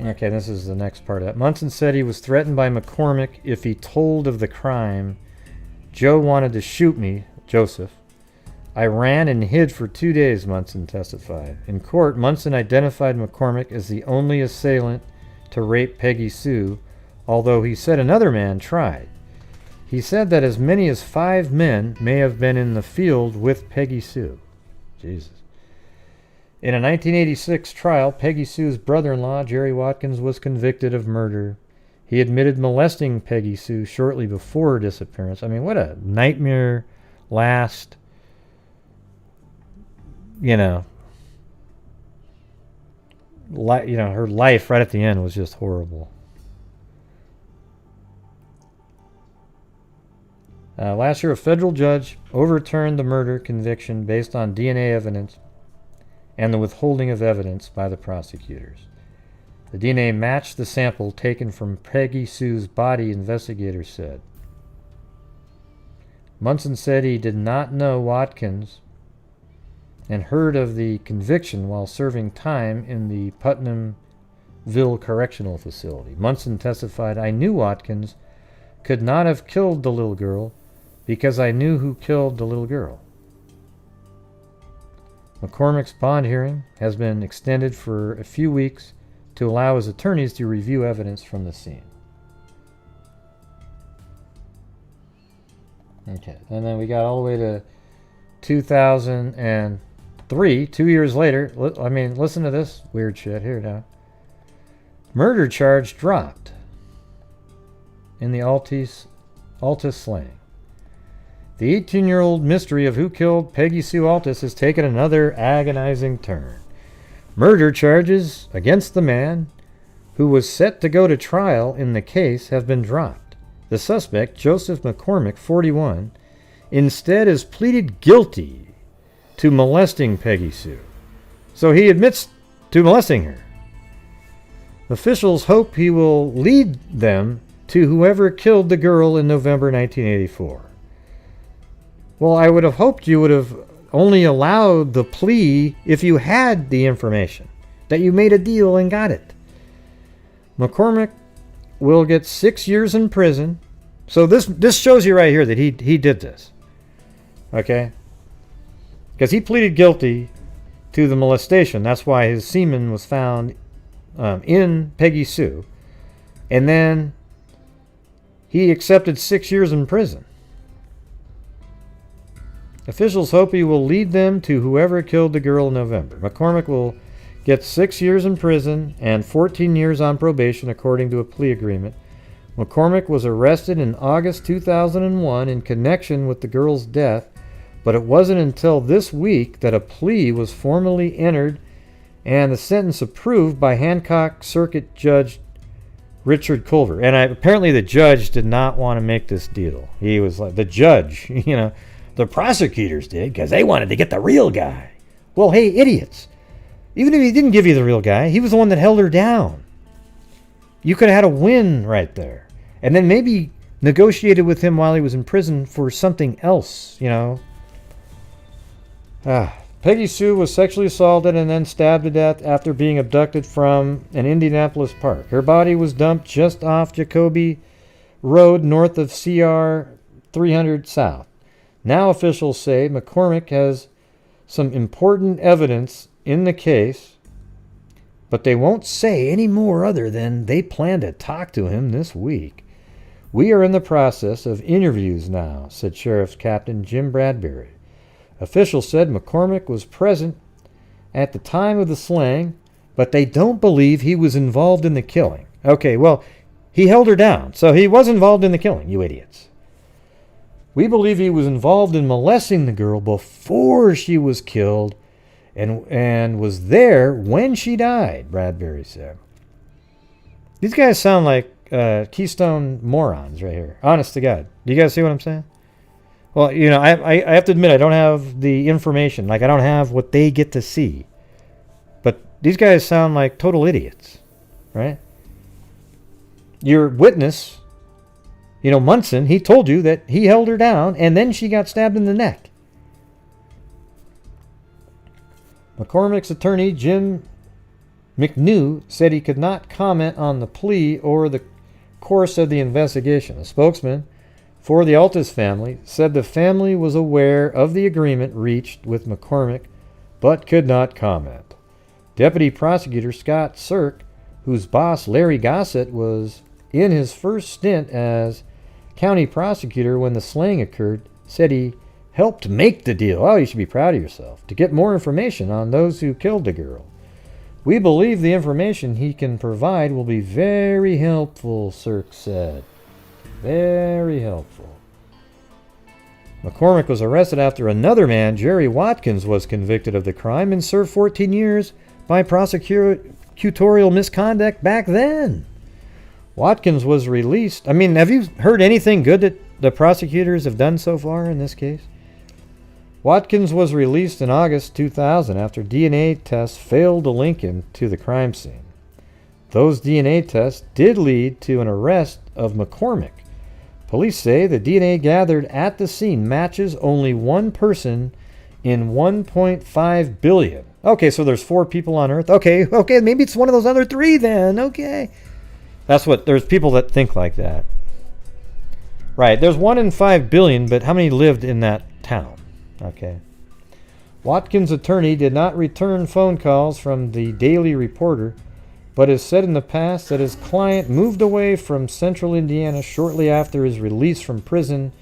Okay, this is the next part of that. Munson said he was threatened by McCormick if he told of the crime. Joe wanted to shoot me, Joseph. I ran and hid for 2 days, Munson testified. In court, Munson identified McCormick as the only assailant to rape Peggy Sue, although he said another man tried. He said that as many as 5 men may have been in the field with Peggy Sue. Jesus. In a 1986 trial, Peggy Sue's brother-in-law, Jerry Watkins, was convicted of murder. He admitted molesting Peggy Sue shortly before her disappearance. I mean, what a nightmare last, her life right at the end was just horrible. Last year, a federal judge overturned the murder conviction based on DNA evidence and the withholding of evidence by the prosecutors. The DNA matched the sample taken from Peggy Sue's body, investigators said. Munson said he did not know Watkins and heard of the conviction while serving time in the Putnamville Correctional Facility. Munson testified, I knew Watkins could not have killed the little girl because I knew who killed the little girl. McCormick's bond hearing has been extended for a few weeks to allow his attorneys to review evidence from the scene. Okay, and then we got all the way to 2003, 2 years later. I mean, listen to this weird shit here now. Murder charge dropped in the Altes slaying. The 18-year-old mystery of who killed Peggy Sue Altes has taken another agonizing turn. Murder charges against the man who was set to go to trial in the case have been dropped. The suspect, Joseph McCormick, 41, instead has pleaded guilty to molesting Peggy Sue. So he admits to molesting her. Officials hope he will lead them to whoever killed the girl in November 1984. Well, I would have hoped you would have only allowed the plea if you had the information, that you made a deal and got it. McCormick will get 6 years in prison. So this shows you right here that he did this. Okay? Because he pleaded guilty to the molestation. That's why his semen was found in Peggy Sue. And then he accepted 6 years in prison. Officials hope he will lead them to whoever killed the girl in November. McCormick will get 6 years in prison and 14 years on probation, according to a plea agreement. McCormick was arrested in August 2001 in connection with the girl's death, but it wasn't until this week that a plea was formally entered and the sentence approved by Hancock Circuit Judge Richard Culver. And apparently the judge did not want to make this deal. He was like, the judge, the prosecutors did because they wanted to get the real guy. Well, hey, idiots. Even if he didn't give you the real guy, he was the one that held her down. You could have had a win right there. And then maybe negotiated with him while he was in prison for something else, Peggy Sue was sexually assaulted and then stabbed to death after being abducted from an Indianapolis park. Her body was dumped just off Jacoby Road north of CR 300 South. Now officials say McCormick has some important evidence in the case, but they won't say any more other than they plan to talk to him this week. We are in the process of interviews now, said Sheriff's Captain Jim Bradbury. Officials said McCormick was present at the time of the slaying, but they don't believe he was involved in the killing. Okay, well, he held her down, so he was involved in the killing, you idiots. We believe he was involved in molesting the girl before she was killed and was there when she died, Bradbury said. These guys sound like Keystone morons right here. Honest to God. Do you guys see what I'm saying? Well, I have to admit I don't have the information. Like, I don't have what they get to see. But these guys sound like total idiots, right? Your witness, Munson, he told you that he held her down and then she got stabbed in the neck. McCormick's attorney, Jim McNew, said he could not comment on the plea or the course of the investigation. A spokesman for the Altes family said the family was aware of the agreement reached with McCormick, but could not comment. Deputy Prosecutor Scott Sirk, whose boss Larry Gossett was in his first stint as county prosecutor when the slaying occurred, said he helped make the deal. Oh, you should be proud of yourself. To get more information on those who killed the girl. We believe the information he can provide will be very helpful, Sirk said. Very helpful. McCormick was arrested after another man, Jerry Watkins, was convicted of the crime and served 14 years by prosecutorial misconduct back then. Watkins was released. I mean, have you heard anything good that the prosecutors have done so far in this case? Watkins was released in August 2000 after DNA tests failed to link him to the crime scene. Those DNA tests did lead to an arrest of McCormick. Police say the DNA gathered at the scene matches only one person in 1.5 billion. Okay, so there's 4 people on Earth. Okay, maybe it's one of those other 3 then. Okay. There's people that think like that. Right, there's 1 in 5 billion, but how many lived in that town? Okay. Watkins' attorney did not return phone calls from the Daily Reporter, but has said in the past that his client moved away from central Indiana shortly after his release from prison.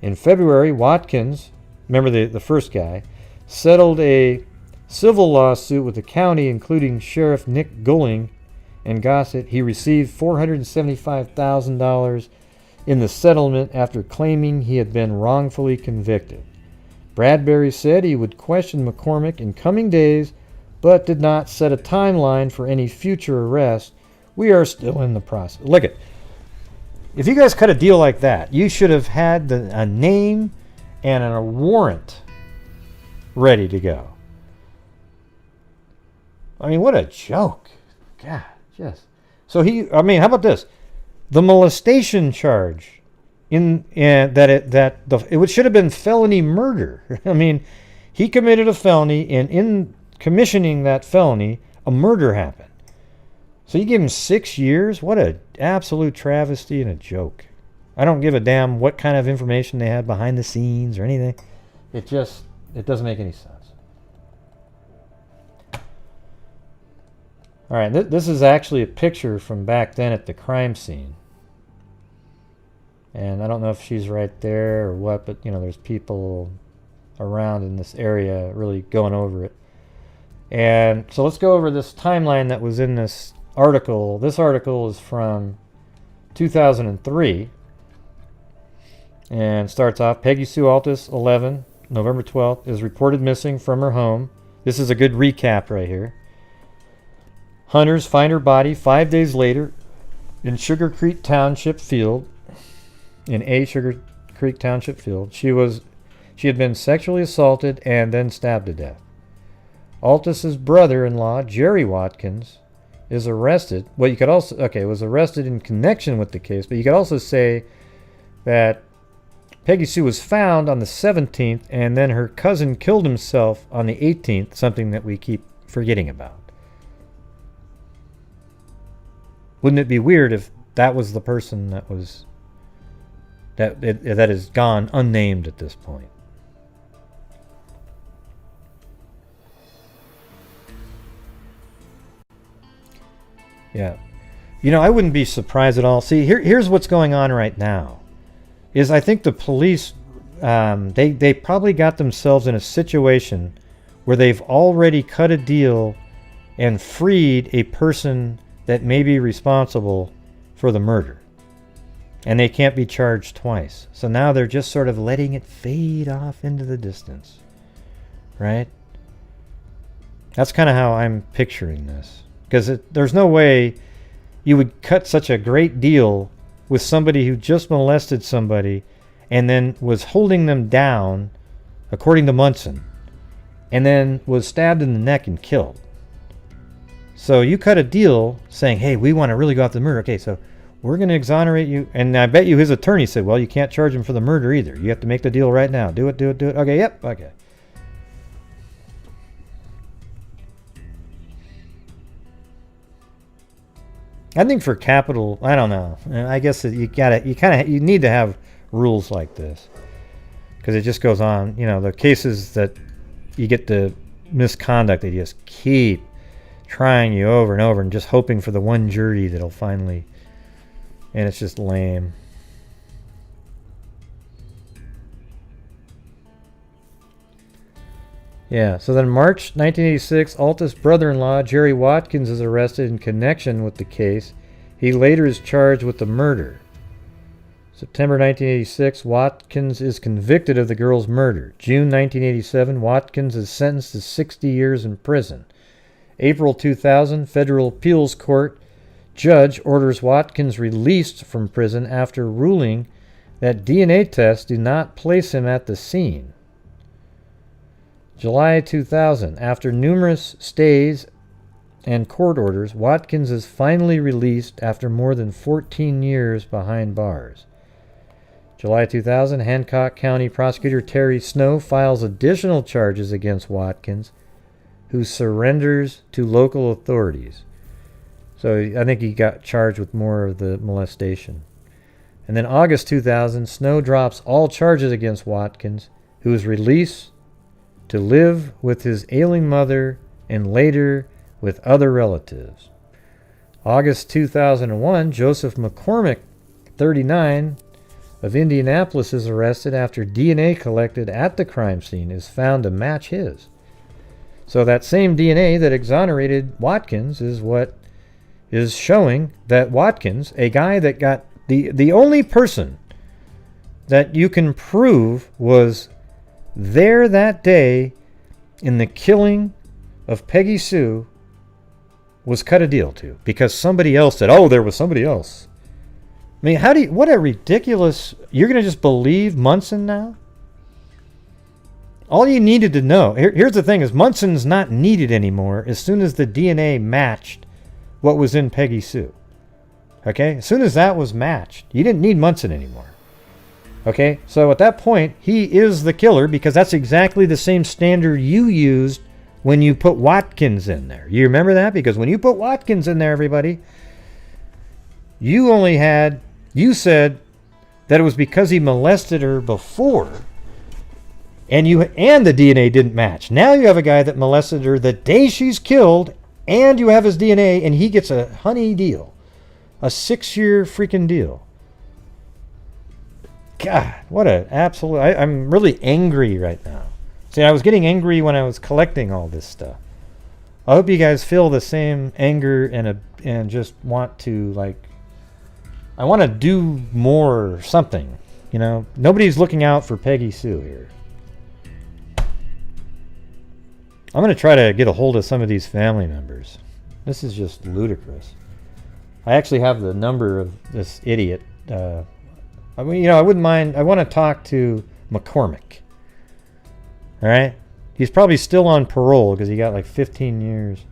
In February, Watkins, remember the first guy, settled a civil lawsuit with the county, including Sheriff Nick Gulling and Gossett. He received $475,000 in the settlement after claiming he had been wrongfully convicted. Bradbury said he would question McCormick in coming days, but did not set a timeline for any future arrest. We are still in the process. Look at, if you guys cut a deal like that, you should have had a name and a warrant ready to go. I mean, what a joke. God, just. So how about this? The molestation charge it should have been felony murder. I mean, he committed a felony, and in commissioning that felony, a murder happened. So you give him 6 years? What an absolute travesty and a joke. I don't give a damn what kind of information they had behind the scenes or anything. It doesn't make any sense. All right, this is actually a picture from back then at the crime scene. And I don't know if she's right there or what, but, there's people around in this area really going over it. And so let's go over this timeline that was in this article. This article is from 2003 and starts off, Peggy Sue Altes, 11, November 12th, is reported missing from her home. This is a good recap right here. Hunters find her body 5 days later in Sugar Creek Township field. Sugar Creek Township field. She had been sexually assaulted and then stabbed to death. Altes' brother-in-law, Jerry Watkins, is arrested. Well, you could also, was arrested in connection with the case, but you could also say that Peggy Sue was found on the 17th, and then her cousin killed himself on the 18th, something that we keep forgetting about. Wouldn't it be weird if that was the person that is gone unnamed at this point? Yeah. I wouldn't be surprised at all. See, here's what's going on right now. Is I think the police, they probably got themselves in a situation where they've already cut a deal and freed a person that may be responsible for the murder. And they can't be charged twice. So now they're just sort of letting it fade off into the distance. Right? That's kind of how I'm picturing this. Because there's no way you would cut such a great deal with somebody who just molested somebody and then was holding them down, according to Munson, and then was stabbed in the neck and killed. So you cut a deal saying, hey, we want to really go after the murder. Okay, so we're going to exonerate you. And I bet you his attorney said, well, you can't charge him for the murder either. You have to make the deal right now. Do it. Okay, yep, okay. I think for capital, I don't know. I guess you need to have rules like this. Because it just goes on. The cases that you get the misconduct, they just keep trying you over and over and just hoping for the one jury that'll finally, and it's just lame. Yeah, so then March 1986, Altes' brother-in-law, Jerry Watkins, is arrested in connection with the case. He later is charged with the murder. September 1986, Watkins is convicted of the girl's murder. June 1987, Watkins is sentenced to 60 years in prison. April 2000, Federal Appeals Court judge orders Watkins released from prison after ruling that DNA tests do not place him at the scene. July 2000, after numerous stays and court orders, Watkins is finally released after more than 14 years behind bars. July 2000, Hancock County Prosecutor Terry Snow files additional charges against Watkins, who surrenders to local authorities. So I think he got charged with more of the molestation. And then August 2000, Snow drops all charges against Watkins, who is released to live with his ailing mother and later with other relatives. August 2001, Joseph McCormick, 39, of Indianapolis is arrested after DNA collected at the crime scene is found to match his. So that same DNA that exonerated Watkins is what is showing that Watkins, a guy that got the only person that you can prove was there that day in the killing of Peggy Sue, was cut a deal to because somebody else said, oh, there was somebody else. I mean, what a ridiculous, you're going to just believe Munson now? All you needed to know, here's the thing, is Munson's not needed anymore as soon as the DNA matched what was in Peggy Sue. Okay? As soon as that was matched, you didn't need Munson anymore. Okay? So at that point, he is the killer because that's exactly the same standard you used when you put Watkins in there. You remember that? Because when you put Watkins in there, everybody, you said that it was because he molested her before, and the DNA didn't match. Now you have a guy that molested her the day she's killed, and you have his DNA, and he gets a honey deal. A 6-year freaking deal. God, what an absolute... I'm really angry right now. See, I was getting angry when I was collecting all this stuff. I hope you guys feel the same anger and just want to, like... I want to do more or something. You know? Nobody's looking out for Peggy Sue here. I'm going to try to get a hold of some of these family members. This is just ludicrous. I actually have the number of this idiot. I wouldn't mind. I want to talk to McCormick. All right? He's probably still on parole because he got like 15 years.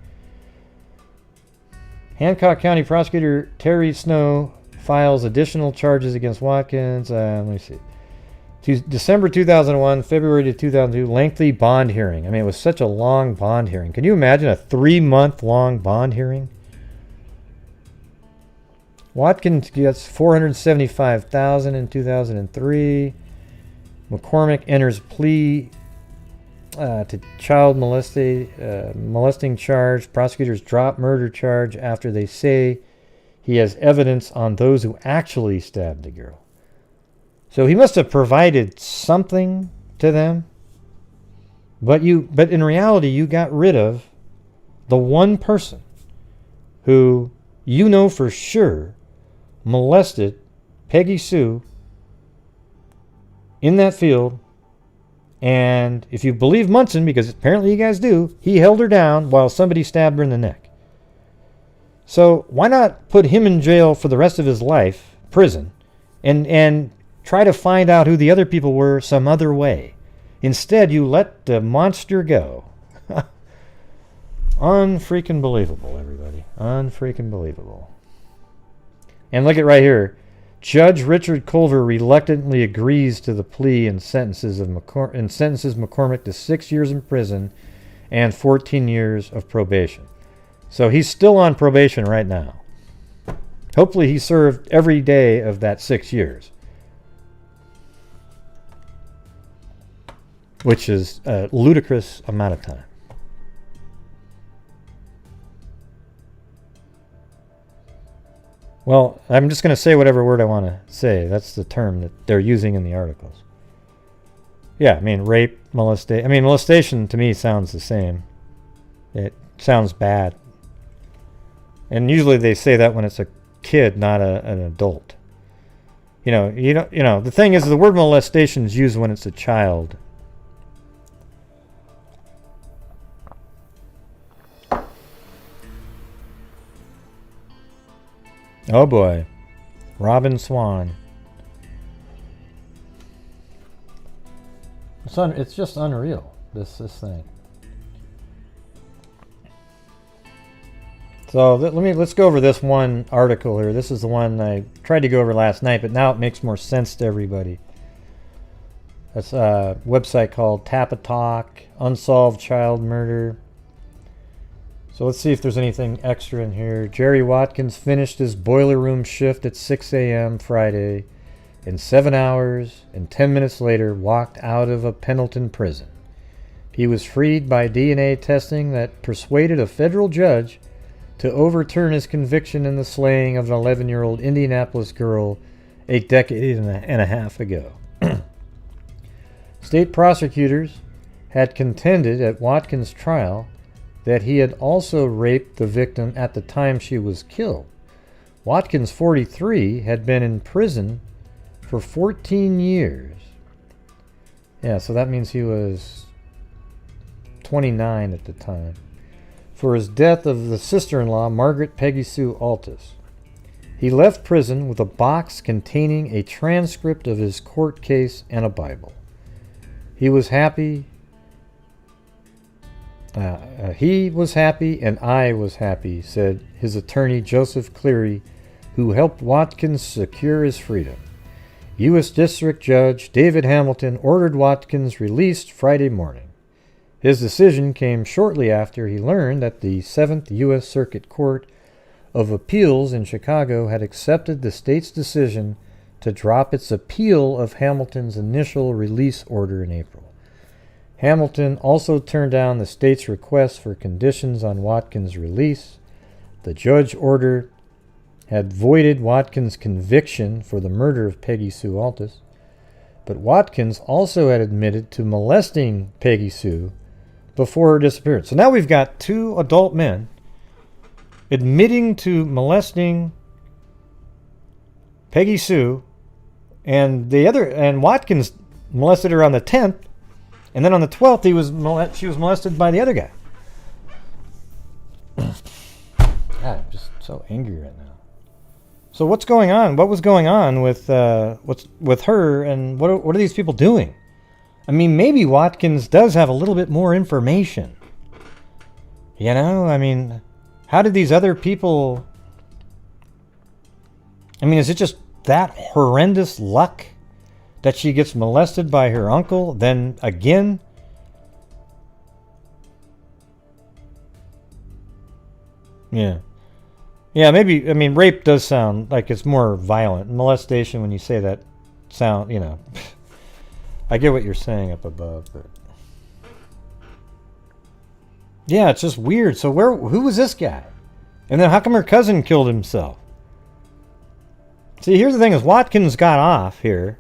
Hancock County Prosecutor Terry Snow files additional charges against Watkins. Let me see. December 2001, February to 2002, lengthy bond hearing. I mean, it was such a long bond hearing. Can you imagine a 3-month-long bond hearing? Watkins gets $475,000 in 2003. McCormick enters plea to child molesting charge. Prosecutors drop murder charge after they say he has evidence on those who actually stabbed the girl. So he must have provided something to them. But in reality, you got rid of the one person who you know for sure molested Peggy Sue in that field. And if you believe Munson, because apparently you guys do, he held her down while somebody stabbed her in the neck. So why not put him in jail for the rest of his life, prison, and try to find out who the other people were some other way? Instead, you let the monster go. Unfreaking believable, everybody. Unfreaking believable. And look at right here. Judge Richard Culver reluctantly agrees to the plea and sentences McCormick to 6 years in prison and 14 years of probation. So he's still on probation right now. Hopefully he served every day of that 6 years. Which is a ludicrous amount of time. Well, I'm just going to say whatever word I want to say. That's the term that they're using in the articles. Yeah, I mean, rape, molestation. I mean, molestation to me sounds the same. It sounds bad. And usually they say that when it's a kid, not an adult. The thing is, the word molestation is used when it's a child. Oh boy. Robin Swan. It's just unreal, this thing. So let's go over this one article here. This is the one I tried to go over last night, but now it makes more sense to everybody. That's a website called Tap a Talk, Unsolved Child Murder. So let's see if there's anything extra in here. Jerry Watkins finished his boiler room shift at 6 a.m. Friday. In 7 hours and 10 minutes later, walked out of a Pendleton prison. He was freed by DNA testing that persuaded a federal judge to overturn his conviction in the slaying of an 11-year-old Indianapolis girl a decade and a half ago. State prosecutors had contended at Watkins' trial that he had also raped the victim at the time she was killed. Watkins, 43, had been in prison for 14 years. Yeah, so that means he was 29 at the time. For his death of the sister-in-law, Margaret Peggy Sue Altes. He left prison with a box containing a transcript of his court case and a Bible. He was happy. He was happy and I was happy, said his attorney Joseph Cleary, who helped Watkins secure his freedom. U.S. District Judge David Hamilton ordered Watkins released Friday morning. His decision came shortly after he learned that the 7th U.S. Circuit Court of Appeals in Chicago had accepted the state's decision to drop its appeal of Hamilton's initial release order in April. Hamilton also turned down the state's request for conditions on Watkins' release. The judge order had voided Watkins' conviction for the murder of Peggy Sue Altes, but Watkins also had admitted to molesting Peggy Sue before her disappearance. So now we've got two adult men admitting to molesting Peggy Sue, and Watkins molested her on the 10th, and then on the 12th she was molested by the other guy. God, I'm just so angry right now. So what's going on? What was going on with her, and what are these people doing? I mean, maybe Watkins does have a little bit more information. You know, I mean, how did these other people... I mean, is it just that horrendous luck that she gets molested by her uncle, then again? Yeah. Yeah, maybe, I mean, rape does sound like it's more violent. Molestation, when you say that, sound, you know... I get what you're saying up above, but... Yeah, it's just weird. So who was this guy? And then how come her cousin killed himself? See, here's the thing is Watkins got off here.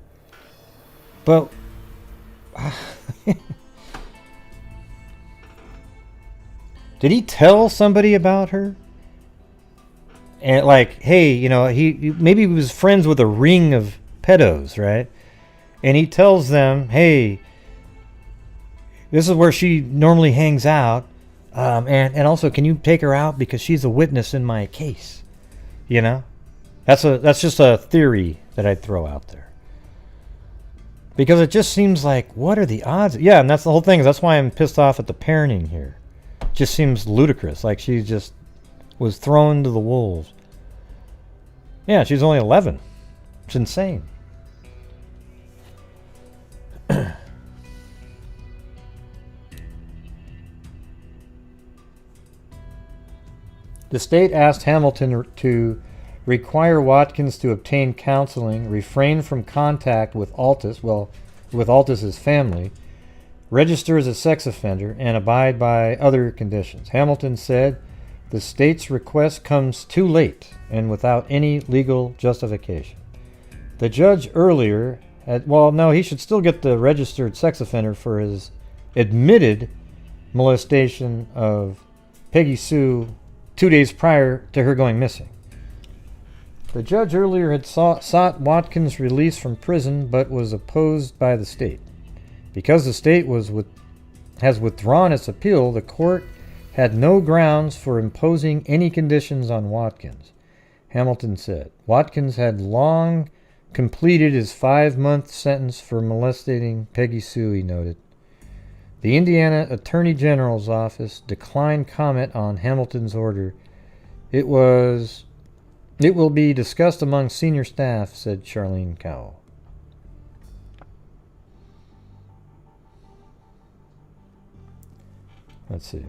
But... Did he tell somebody about her? And like, hey, you know, maybe he was friends with a ring of pedos, right? And he tells them, hey, this is where she normally hangs out. And also, can you take her out because she's a witness in my case? You know? That's just a theory that I'd throw out there. Because it just seems like, what are the odds? Yeah, and that's the whole thing. That's why I'm pissed off at the parenting here. It just seems ludicrous. Like she just was thrown to the wolves. Yeah, she's only 11. It's insane. The state asked Hamilton to require Watkins to obtain counseling, refrain from contact with Altes, with Altes' family, register as a sex offender, and abide by other conditions. Hamilton said the state's request comes too late and without any legal justification. The judge earlier had, he should still get the registered sex offender for his admitted molestation of Peggy Sue 2 days prior to her going missing. The judge earlier had sought Watkins' release from prison, but was opposed by the state. Because the state has withdrawn its appeal, the court had no grounds for imposing any conditions on Watkins. Hamilton said Watkins had long completed his 5-month sentence for molesting Peggy Sue, he noted. The Indiana Attorney General's office declined comment on Hamilton's order. It will be discussed among senior staff, said Charlene Cowell. Let's see.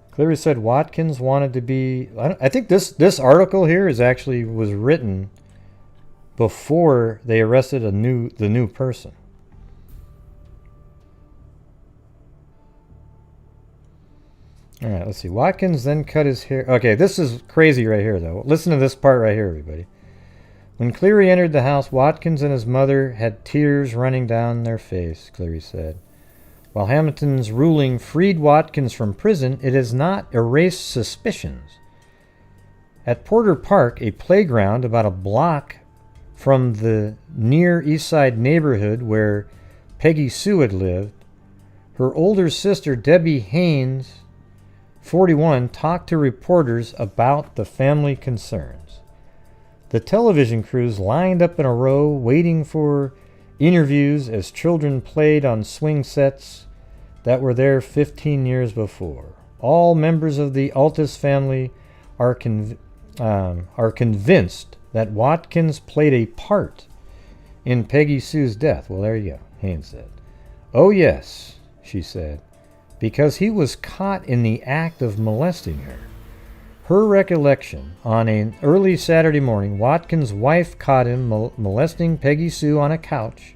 Cleary said Watkins wanted to be... I think this article here was written before they arrested the new person. All right, let's see. Watkins then cut his hair. Okay, this is crazy right here, though. Listen to this part right here, everybody. When Cleary entered the house, Watkins and his mother had tears running down their face, Cleary said. While Hamilton's ruling freed Watkins from prison, it has not erased suspicions. At Porter Park, a playground about a block from the near East Side neighborhood where Peggy Sue had lived, her older sister, Debbie Haynes, 41, talked to reporters about the family concerns. The television crews lined up in a row waiting for interviews as children played on swing sets that were there 15 years before. All members of the Altes family are convinced that Watkins played a part in Peggy Sue's death. Well, there you go, Haynes said. Oh, yes, she said, because he was caught in the act of molesting her. Her recollection, on an early Saturday morning, Watkins' wife caught him molesting Peggy Sue on a couch,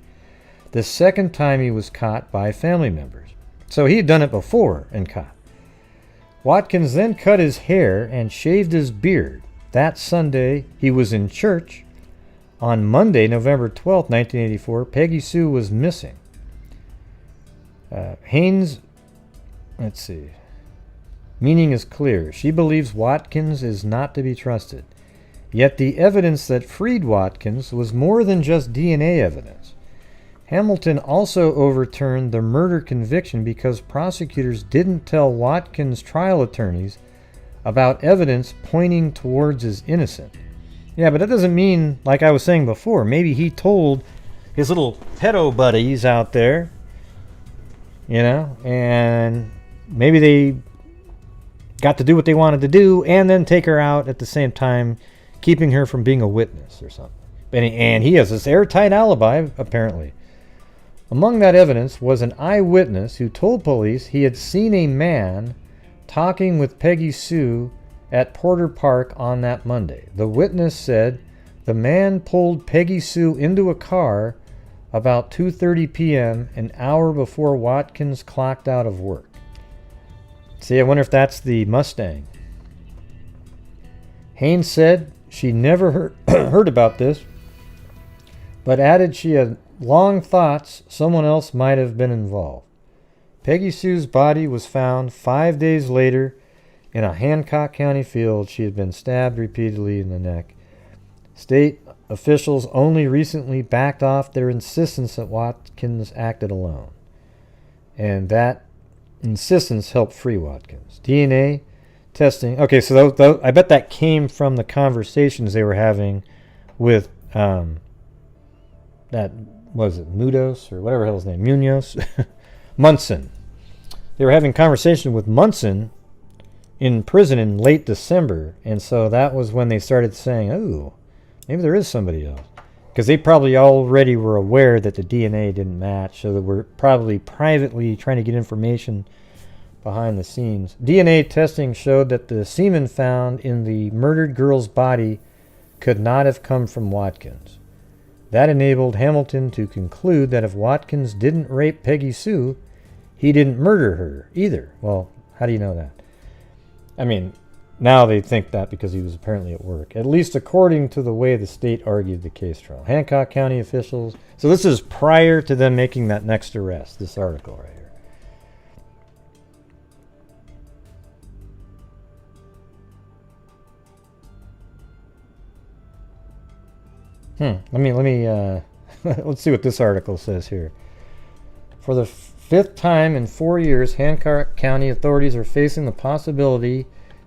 the second time he was caught by family members. So he had done it before and caught. Watkins then cut his hair and shaved his beard. That Sunday, he was in church. On Monday, November 12, 1984, Peggy Sue was missing. Haynes, let's see. Meaning is clear. She believes Watkins is not to be trusted. Yet the evidence that freed Watkins was more than just DNA evidence. Hamilton also overturned the murder conviction because prosecutors didn't tell Watkins' trial attorneys about evidence pointing towards his innocence. Yeah, but that doesn't mean, like I was saying before, maybe he told his little pedo buddies out there, you know, and maybe they got to do what they wanted to do and then take her out at the same time, keeping her from being a witness or something. And he has this airtight alibi, apparently. Among that evidence was an eyewitness who told police he had seen a man talking with Peggy Sue at Porter Park on that Monday. The witness said the man pulled Peggy Sue into a car about 2:30 p.m., an hour before Watkins clocked out of work. See, I wonder if that's the Mustang. Haynes said she never heard about this, but added she had long thoughts someone else might have been involved. Peggy Sue's body was found 5 days later in a Hancock County field. She had been stabbed repeatedly in the neck. State officials only recently backed off their insistence that Watkins acted alone. And that insistence helped free Watkins. DNA testing. Okay, so I bet that came from the conversations they were having with that, was it Mudos or whatever the hell his name, Munoz? Munson. They were having conversation with Munson in prison in late December, and so that was when they started saying, oh, maybe there is somebody else. Because they probably already were aware that the DNA didn't match, so they were probably privately trying to get information behind the scenes. DNA testing showed that the semen found in the murdered girl's body could not have come from Watkins. That enabled Hamilton to conclude that if Watkins didn't rape Peggy Sue, he didn't murder her either. Well, how do you know that? I mean, now they think that because he was apparently at work, at least according to the way the state argued the case trial. Hancock County officials. So this is prior to them making that next arrest, this article right here. Let me let's see what this article says here. For the fifth time in 4 years, Hancock County authorities are facing the possibility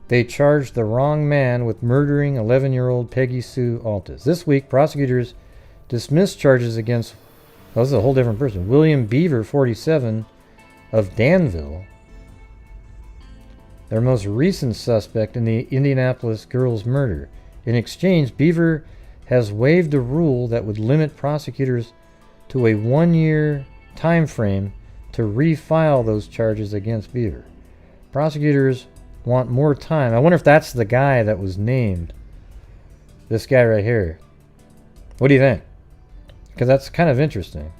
they charged the wrong man with murdering 11-year-old Peggy Sue Altes. This week, prosecutors dismissed charges against, well, this is a whole different person, William Beaver, 47, of Danville, their most recent suspect in the Indianapolis girl's murder. In exchange, Beaver has waived a rule that would limit prosecutors to a 1-year time frame to refile those charges against Beaver. Prosecutors want more time. I wonder if that's the guy that was named. This guy right here. What do you think? Because that's kind of interesting.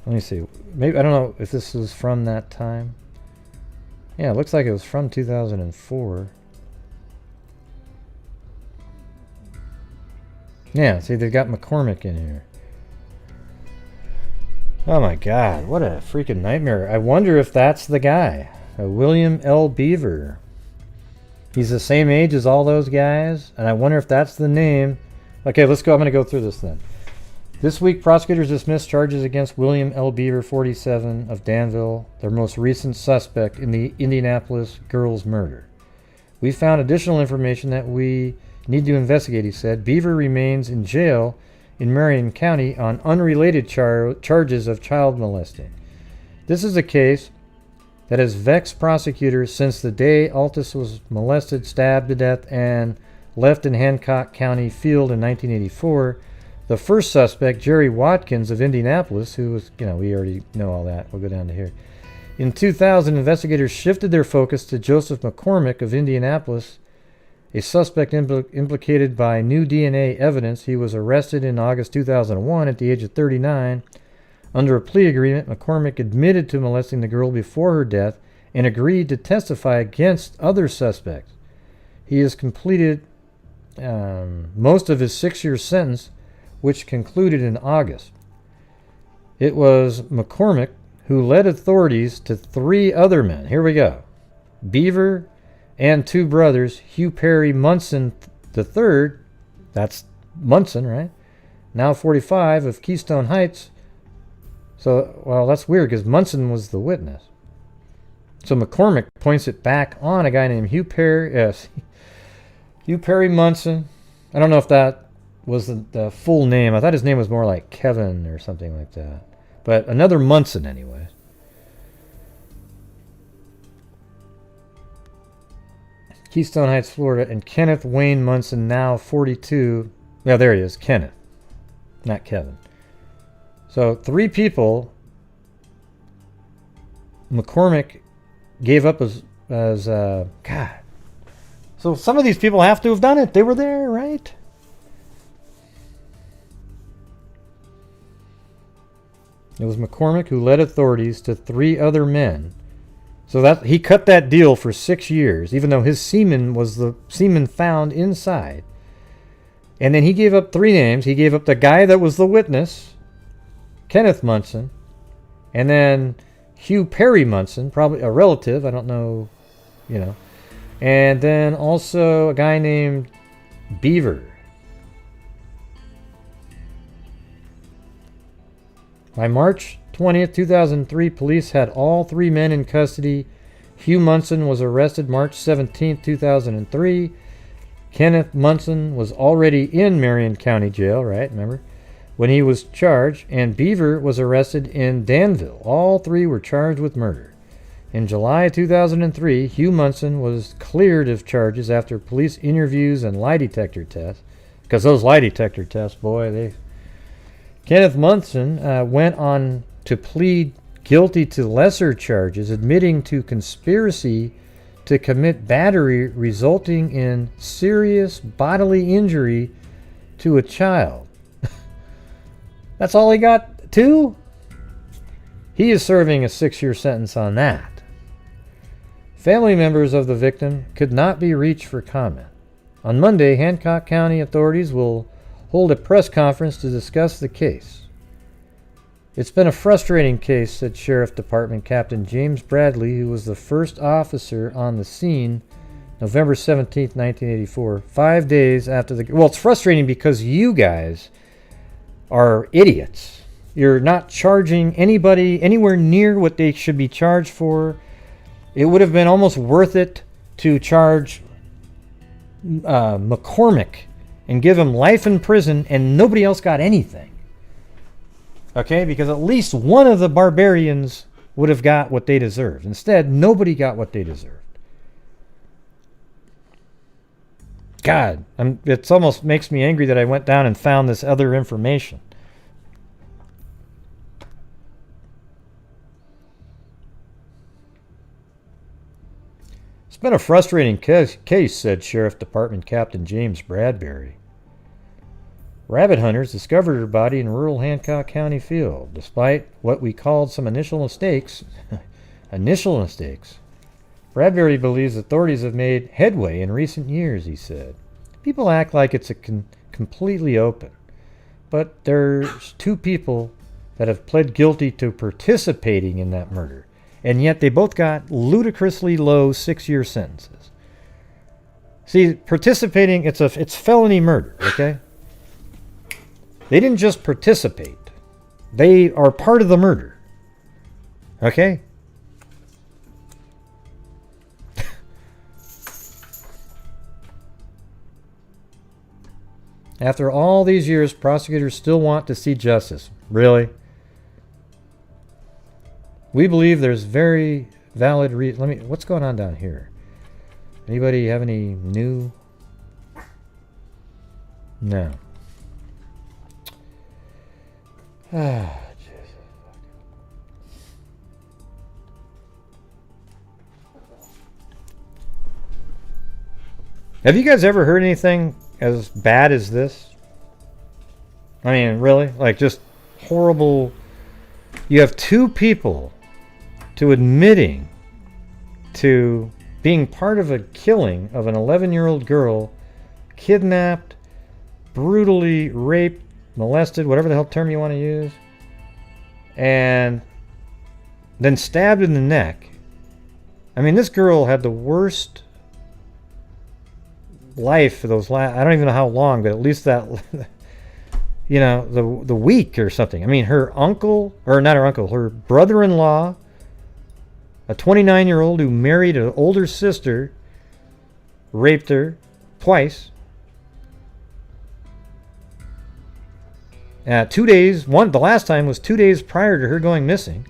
Let me see. Maybe, I don't know if this is from that time. Yeah, it looks like it was from 2004. Yeah, see, they've got McCormick in here. Oh my god, what a freaking nightmare. I wonder if that's the guy. William L. Beaver. He's the same age as all those guys, and I wonder if that's the name. Okay, let's go. I'm going to go through this then. This week, prosecutors dismissed charges against William L. Beaver, 47, of Danville, their most recent suspect in the Indianapolis girls' murder. We found additional information that we need to investigate, he said. Beaver remains in jail in Marion County on unrelated charges of child molesting. This is a case that has vexed prosecutors since the day Altes was molested, stabbed to death, and left in Hancock County Field in 1984. The first suspect, Jerry Watkins of Indianapolis, who was, we already know all that. We'll go down to here. In 2000, investigators shifted their focus to Joseph McCormick of Indianapolis, a suspect implicated by new DNA evidence. He was arrested in August 2001 at the age of 39. Under a plea agreement, McCormick admitted to molesting the girl before her death and agreed to testify against other suspects. He has completed most of his 6-year sentence, which concluded in August. It was McCormick who led authorities to 3 other men. Here we go. Beaver and 2 brothers, Hugh Perry Munson III, that's Munson, right? Now 45, of Keystone Heights. So, well, that's weird because Munson was the witness. So McCormick points it back on a guy named Hugh Perry. Yes, Hugh Perry Munson. I don't know if that was the full name. I thought his name was more like Kevin or something like that. But another Munson anyway. Keystone Heights, Florida. And Kenneth Wayne Munson, now 42. Yeah, there he is. Kenneth. Not Kevin. So 3 people McCormick gave up as God. So some of these people have to have done it. They were there, right? It was McCormick who led authorities to 3 other men. So that he cut that deal for 6 years, even though his semen was the semen found inside. And then he gave up 3 names. He gave up the guy that was the witness, Kenneth Munson, and then Hugh Perry Munson, probably a relative, I don't know, and then also a guy named Beaver. By March 20th, 2003, police had all 3 men in custody. Hugh Munson was arrested March 17th, 2003. Kenneth Munson was already in Marion County Jail, right, remember, when he was charged, and Beaver was arrested in Danville. All 3 were charged with murder. In July 2003, Hugh Munson was cleared of charges after police interviews and lie detector tests. Because those lie detector tests, boy, Kenneth Munson went on to plead guilty to lesser charges, admitting to conspiracy to commit battery resulting in serious bodily injury to a child. That's all he got, 2? He is serving a 6-year sentence on that. Family members of the victim could not be reached for comment. On Monday, Hancock County authorities will hold a press conference to discuss the case. It's been a frustrating case, said Sheriff Department Captain James Bradley, who was the first officer on the scene November 17, 1984, 5 days after the... Well, it's frustrating because you guys are idiots. You're not charging anybody anywhere near what they should be charged for. It would have been almost worth it to charge McCormick and give him life in prison, and nobody else got anything. Okay, because at least one of the barbarians would have got what they deserved. Instead, nobody got what they deserved. God, it almost makes me angry that I went down and found this other information. It's been a frustrating case, said Sheriff Department Captain James Bradbury. Rabbit hunters discovered her body in rural Hancock County Field. Despite what we called some initial mistakes, Bradbury believes authorities have made headway in recent years, he said. People act like it's completely open. But there's 2 people that have pled guilty to participating in that murder. And yet they both got ludicrously low 6-year sentences. See, participating, it's felony murder, okay? They didn't just participate. They are part of the murder. Okay? After all these years, prosecutors still want to see justice. Really? We believe there's very valid reason. What's going on down here? Anybody have any new? No. Ah, Jesus. Have you guys ever heard anything as bad as this? I mean, really? Like, just horrible. You have 2 people to admitting to being part of a killing of an 11-year-old girl, kidnapped, brutally raped, molested, whatever the hell term you want to use, and then stabbed in the neck. I mean, this girl had the worst life for those last, I don't even know how long, but at least that, you know, the week or something. I mean, her uncle, or not her uncle, her brother-in-law, a 29-year-old who married an older sister, raped her twice. 2 days, the last time was 2 days prior to her going missing.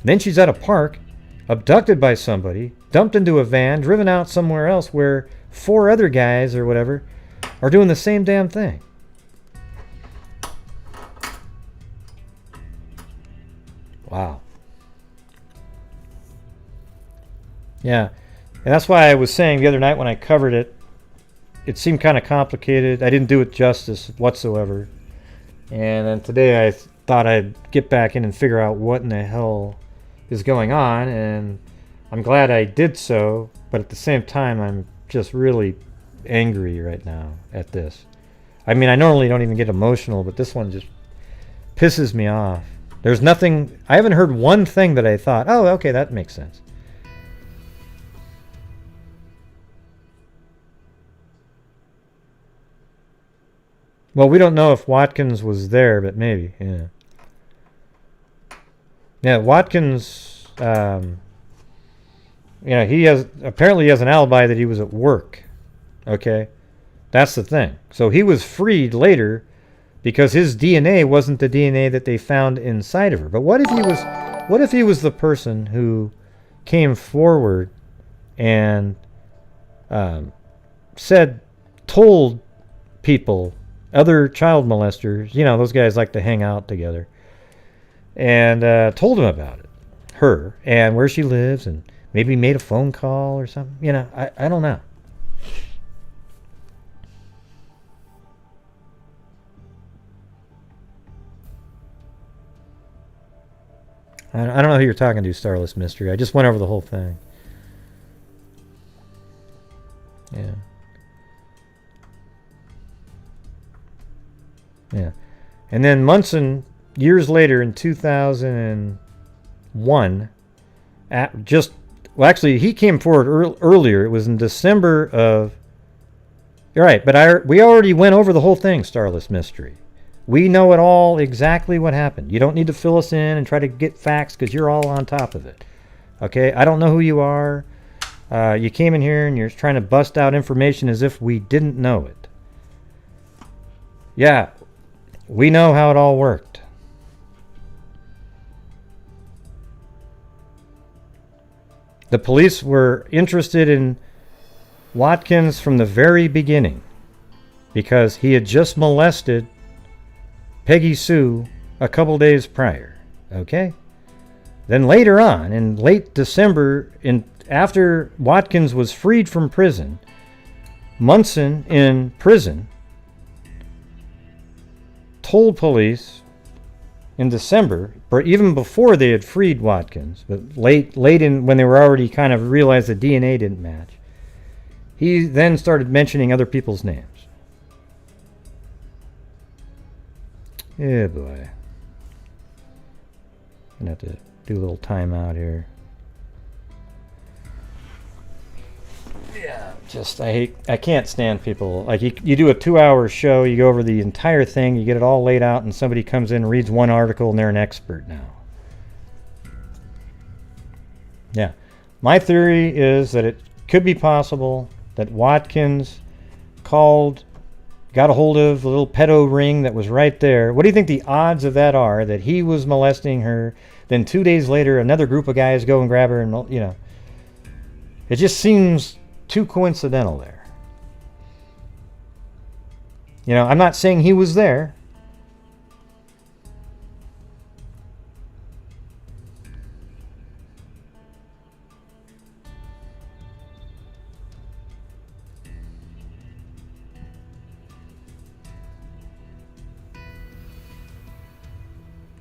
Then she's at a park, abducted by somebody, dumped into a van, driven out somewhere else where 4 other guys or whatever are doing the same damn thing. Wow. Yeah. And that's why I was saying the other night when I covered it, it seemed kind of complicated. I didn't do it justice whatsoever. And then today I thought I'd get back in and figure out what in the hell is going on. And I'm glad I did so. But at the same time, I'm just really angry right now at this. I mean, I normally don't even get emotional, but this one just pisses me off. There's nothing, I haven't heard one thing that I thought, oh, okay, that makes sense. Well, we don't know if Watkins was there, but maybe, yeah. Yeah, Watkins, he apparently has an alibi that he was at work. Okay? That's the thing. So he was freed later because his DNA wasn't the DNA that they found inside of her. But what if he was the person who came forward and told people, other child molesters, those guys like to hang out together, and told them about it, her, and where she lives, and maybe made a phone call or something. I don't know. I don't know who you're talking to, Starless Mystery. I just went over the whole thing. Yeah. Yeah. And then Munson, years later in 2001, he came forward earlier. It was in December of... You're right, but we already went over the whole thing, Starless Mystery. We know it all, exactly what happened. You don't need to fill us in and try to get facts because you're all on top of it. Okay? I don't know who you are. You came in here and you're trying to bust out information as if we didn't know it. Yeah, we know how it all worked. The police were interested in Watkins from the very beginning because he had just molested Peggy Sue a couple days prior. Okay? Then later on, in late December, after Watkins was freed from prison, Munson in prison told police, in December, or even before they had freed Watkins, but late in when they were already kind of realized the DNA didn't match, he then started mentioning other people's names. Yeah, boy. Gonna have to do a little timeout here. Yeah, just I can't stand people like you do a 2-hour show, you go over the entire thing, you get it all laid out, and somebody comes in, reads one article, and they're an expert now. Yeah, my theory is that it could be possible that Watkins got a hold of the little pedo ring that was right there. What do you think the odds of that are, that he was molesting her, then 2 days later another group of guys go and grab her, and it just seems too coincidental there. I'm not saying he was there.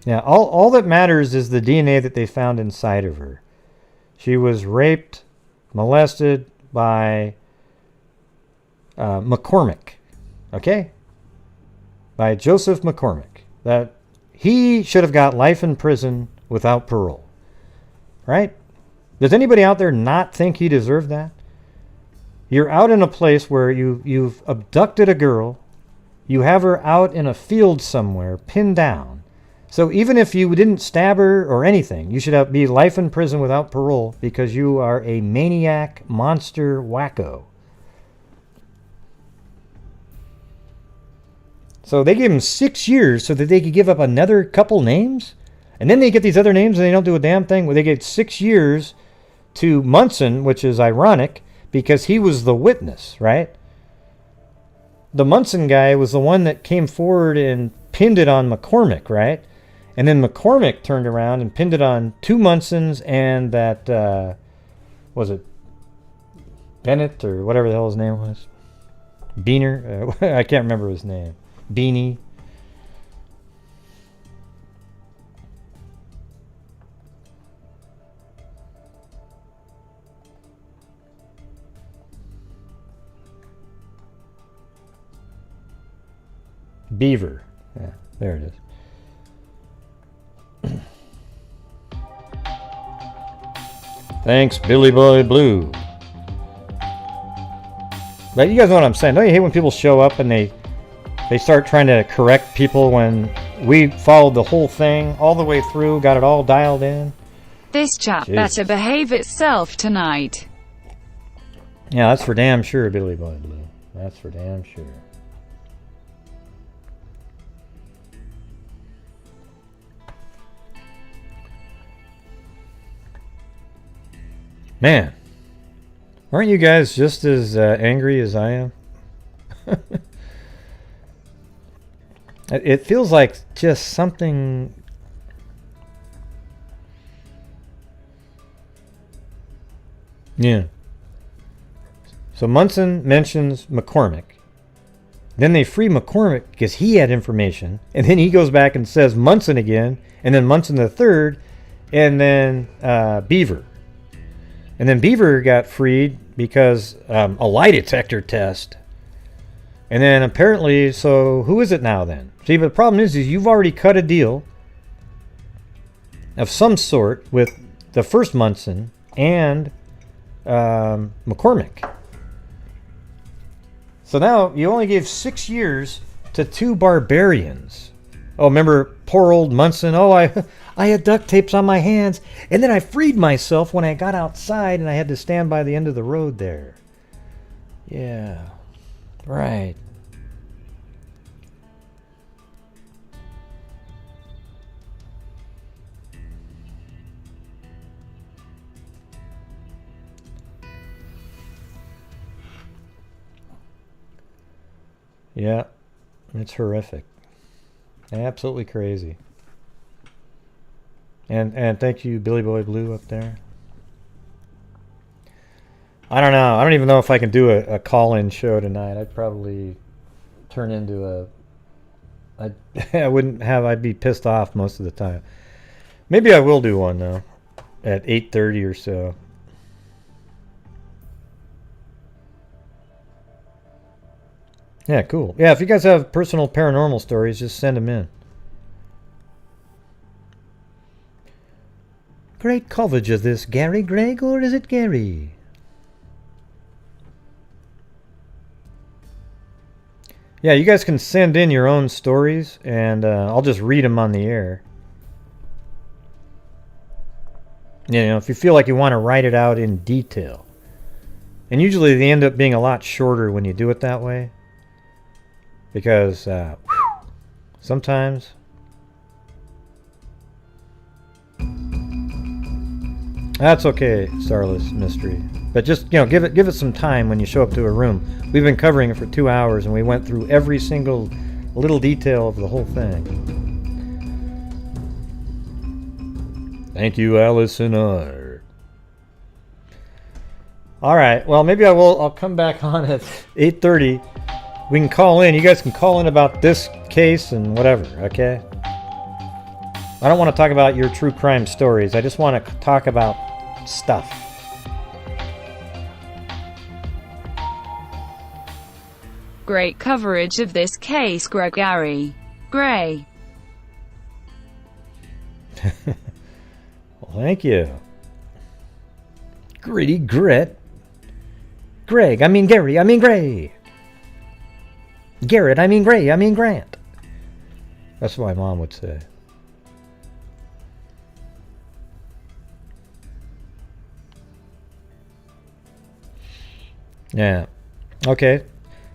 Yeah, all that matters is the DNA that they found inside of her. She was raped, molested by McCormick, okay? By Joseph McCormick. That he should have got life in prison without parole, right? Does anybody out there not think he deserved that? You're out in a place where you've abducted a girl, you have her out in a field somewhere, pinned down. So even if you didn't stab her or anything, you should be life in prison without parole because you are a maniac, monster, wacko. So they gave him 6 years so that they could give up another couple names? And then they get these other names and they don't do a damn thing. Well, they gave 6 years to Munson, which is ironic because he was the witness, right? The Munson guy was the one that came forward and pinned it on McCormick, right? And then McCormick turned around and pinned it on 2 Munsons and that, was it Bennett or whatever the hell his name was? Beaner? I can't remember his name. Beanie. Beaver. Yeah, there it is. Thanks, Billy Boy Blue. But you guys know what I'm saying. Don't you hate when people show up and they start trying to correct people when we followed the whole thing all the way through, got it all dialed in? This chap better behave itself tonight. Yeah, that's for damn sure, Billy Boy Blue. That's for damn sure. Man, aren't you guys just as angry as I am? It feels like just something... Yeah. So Munson mentions McCormick. Then they free McCormick because he had information. And then he goes back and says Munson again. And then Munson the third. And then Beaver. And then Beaver got freed because a lie detector test. And then apparently, so who is it now then? See, but the problem is you've already cut a deal of some sort with the first Munson and McCormick. So now you only gave 6 years to 2 barbarians. Oh, remember poor old Munson? Oh, I had duct tapes on my hands, and then I freed myself when I got outside and I had to stand by the end of the road there. Yeah, right. Yeah, it's horrific. Absolutely crazy. And thank you, Billy Boy Blue up there. I don't know. I don't even know if I can do a call-in show tonight. I'd probably turn into I wouldn't have. I'd be pissed off most of the time. Maybe I will do one though, at 8:30 or so. Yeah, cool. Yeah, if you guys have personal paranormal stories, just send them in. Great coverage of this, Gary Gregg, or is it Gary? Yeah, you guys can send in your own stories, and I'll just read them on the air. You know, if you feel like you want to write it out in detail. And usually they end up being a lot shorter when you do it that way. Because sometimes that's okay, Starless Mystery. But just, you know, give it some time when you show up to a room. We've been covering it for 2 hours and we went through every single little detail of the whole thing. Thank you, Allison R. Alright, well maybe I'll come back on at 8:30. We can call in. You guys can call in about this case and whatever, okay? I don't want to talk about your true crime stories. I just want to talk about stuff. Great coverage of this case, Gregory Gray. Well, thank you. Gritty grit. Greg, I mean Gary, I mean Gray. Garrett, I mean Gray, I mean Grant. That's what my mom would say. Yeah. Okay.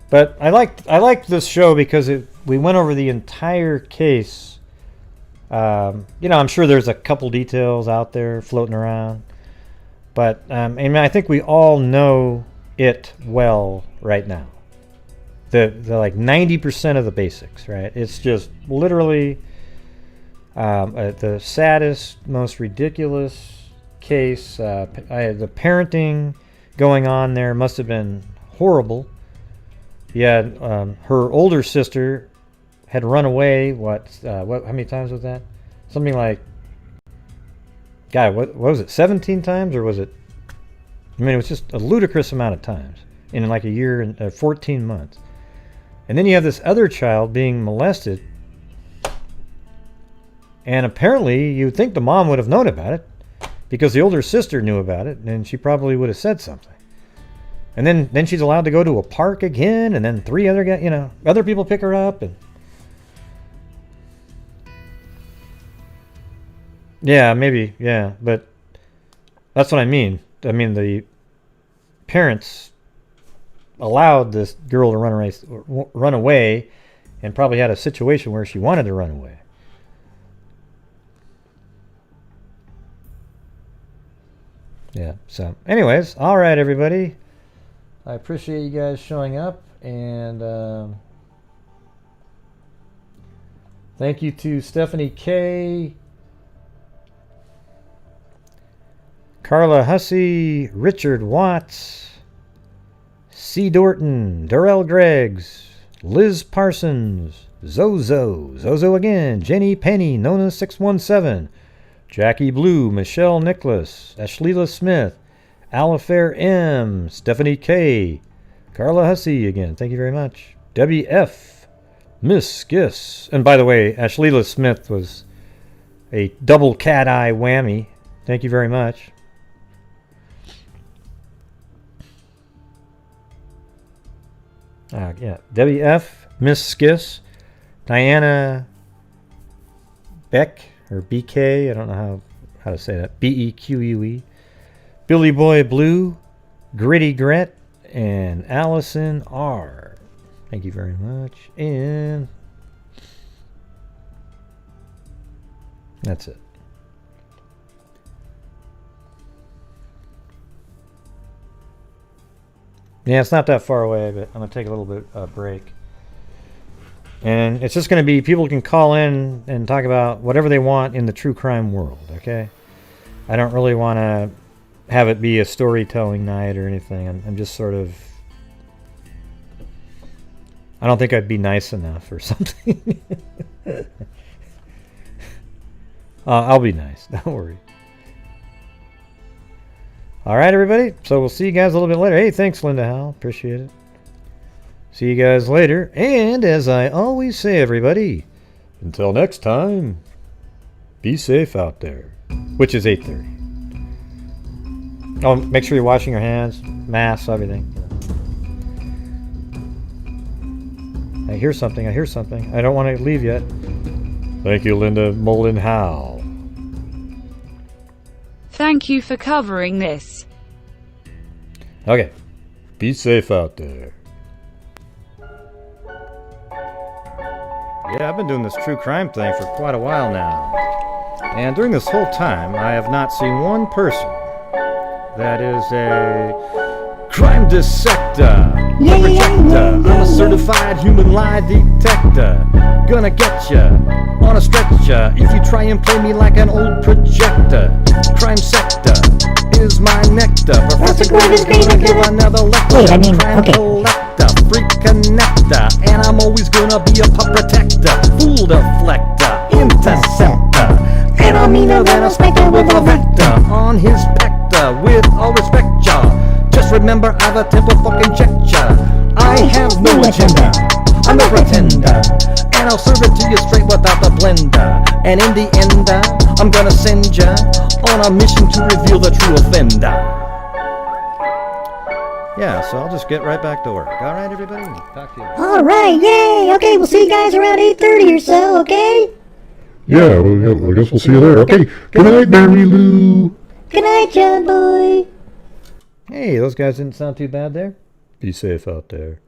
But I liked this show because we went over the entire case. You know, I'm sure there's a couple details out there floating around. But I mean, I think we all know it well right now. The like 90% of the basics, right? It's just literally the saddest, most ridiculous case. The parenting going on there must have been horrible. Yeah, her older sister had run away. What? How many times was that? Something like, God, what was it? 17 times, or was it? I mean, it was just a ludicrous amount of times in like a year and 14 months. And then you have this other child being molested. And apparently you'd think the mom would have known about it because the older sister knew about it and she probably would have said something. And then she's allowed to go to a park again, and then 3 other guys, you know, other people pick her up, and yeah, maybe, yeah, but that's what I mean. I mean, the parents allowed this girl to run away, and probably had a situation where she wanted to run away. Yeah. So, anyways, all right, everybody. I appreciate you guys showing up, and thank you to Stephanie K, Carla Hussey, Richard Watts, C. Dorton, Darrell Greggs, Liz Parsons, Zozo again, Jenny Penny, Nona 617, Jackie Blue, Michelle Nicholas, Ashleela Smith, Alifair M, Stephanie K, Carla Hussey again, thank you very much. WF, Miss Giss, and by the way, Ashleela Smith was a double cat eye whammy. Thank you very much. Yeah, WF, Miss Skiss, Diana Beck, or BK, I don't know how to say that, BEQUE, Billy Boy Blue, Gritty Gret, and Allison R. Thank you very much. And that's it. Yeah, it's not that far away, but I'm going to take a little bit break. And it's just going to be, people can call in and talk about whatever they want in the true crime world, okay? I don't really want to have it be a storytelling night or anything. I'm just sort of, I don't think I'd be nice enough or something. I'll be nice. Don't worry. All right, everybody. So we'll see you guys a little bit later. Hey, thanks, Linda Howell. Appreciate it. See you guys later. And as I always say, everybody, until next time, be safe out there. Which is 8:30. Oh, make sure you're washing your hands, masks, everything. I hear something. I hear something. I don't want to leave yet. Thank you, Linda Mullen Howe. Thank you for covering this. Okay. Be safe out there. Yeah, I've been doing this true crime thing for quite a while now. And during this whole time, I have not seen one person that is a crime dissector, projector. I'm a certified human lie detector. Gonna get ya on a stretcher if you try and play me like an old projector. Crime sector is my nectar. Professor Greg is gonna give another lecture. Wait, I mean, crime okay. collector, freak connector, and I'm always gonna be a pup protector, fool deflector, interceptor, and I'm meaner than a spectre with a vector on his pector. With all respect, y'all, just remember I've a temple fucking checked ya. I have no agenda, I'm a pretender, and I'll serve it to you straight without the blender. And in the end, I'm gonna send ya on a mission to reveal the true offender. Yeah, so I'll just get right back to work. All right, everybody? Talk to you. All right, yay. Okay, we'll see you guys around 8:30 or so, okay? Yeah, well, I guess we'll see you there. Okay, good night, Mary Lou. Good night, John boy. Hey, those guys didn't sound too bad there. Be safe out there.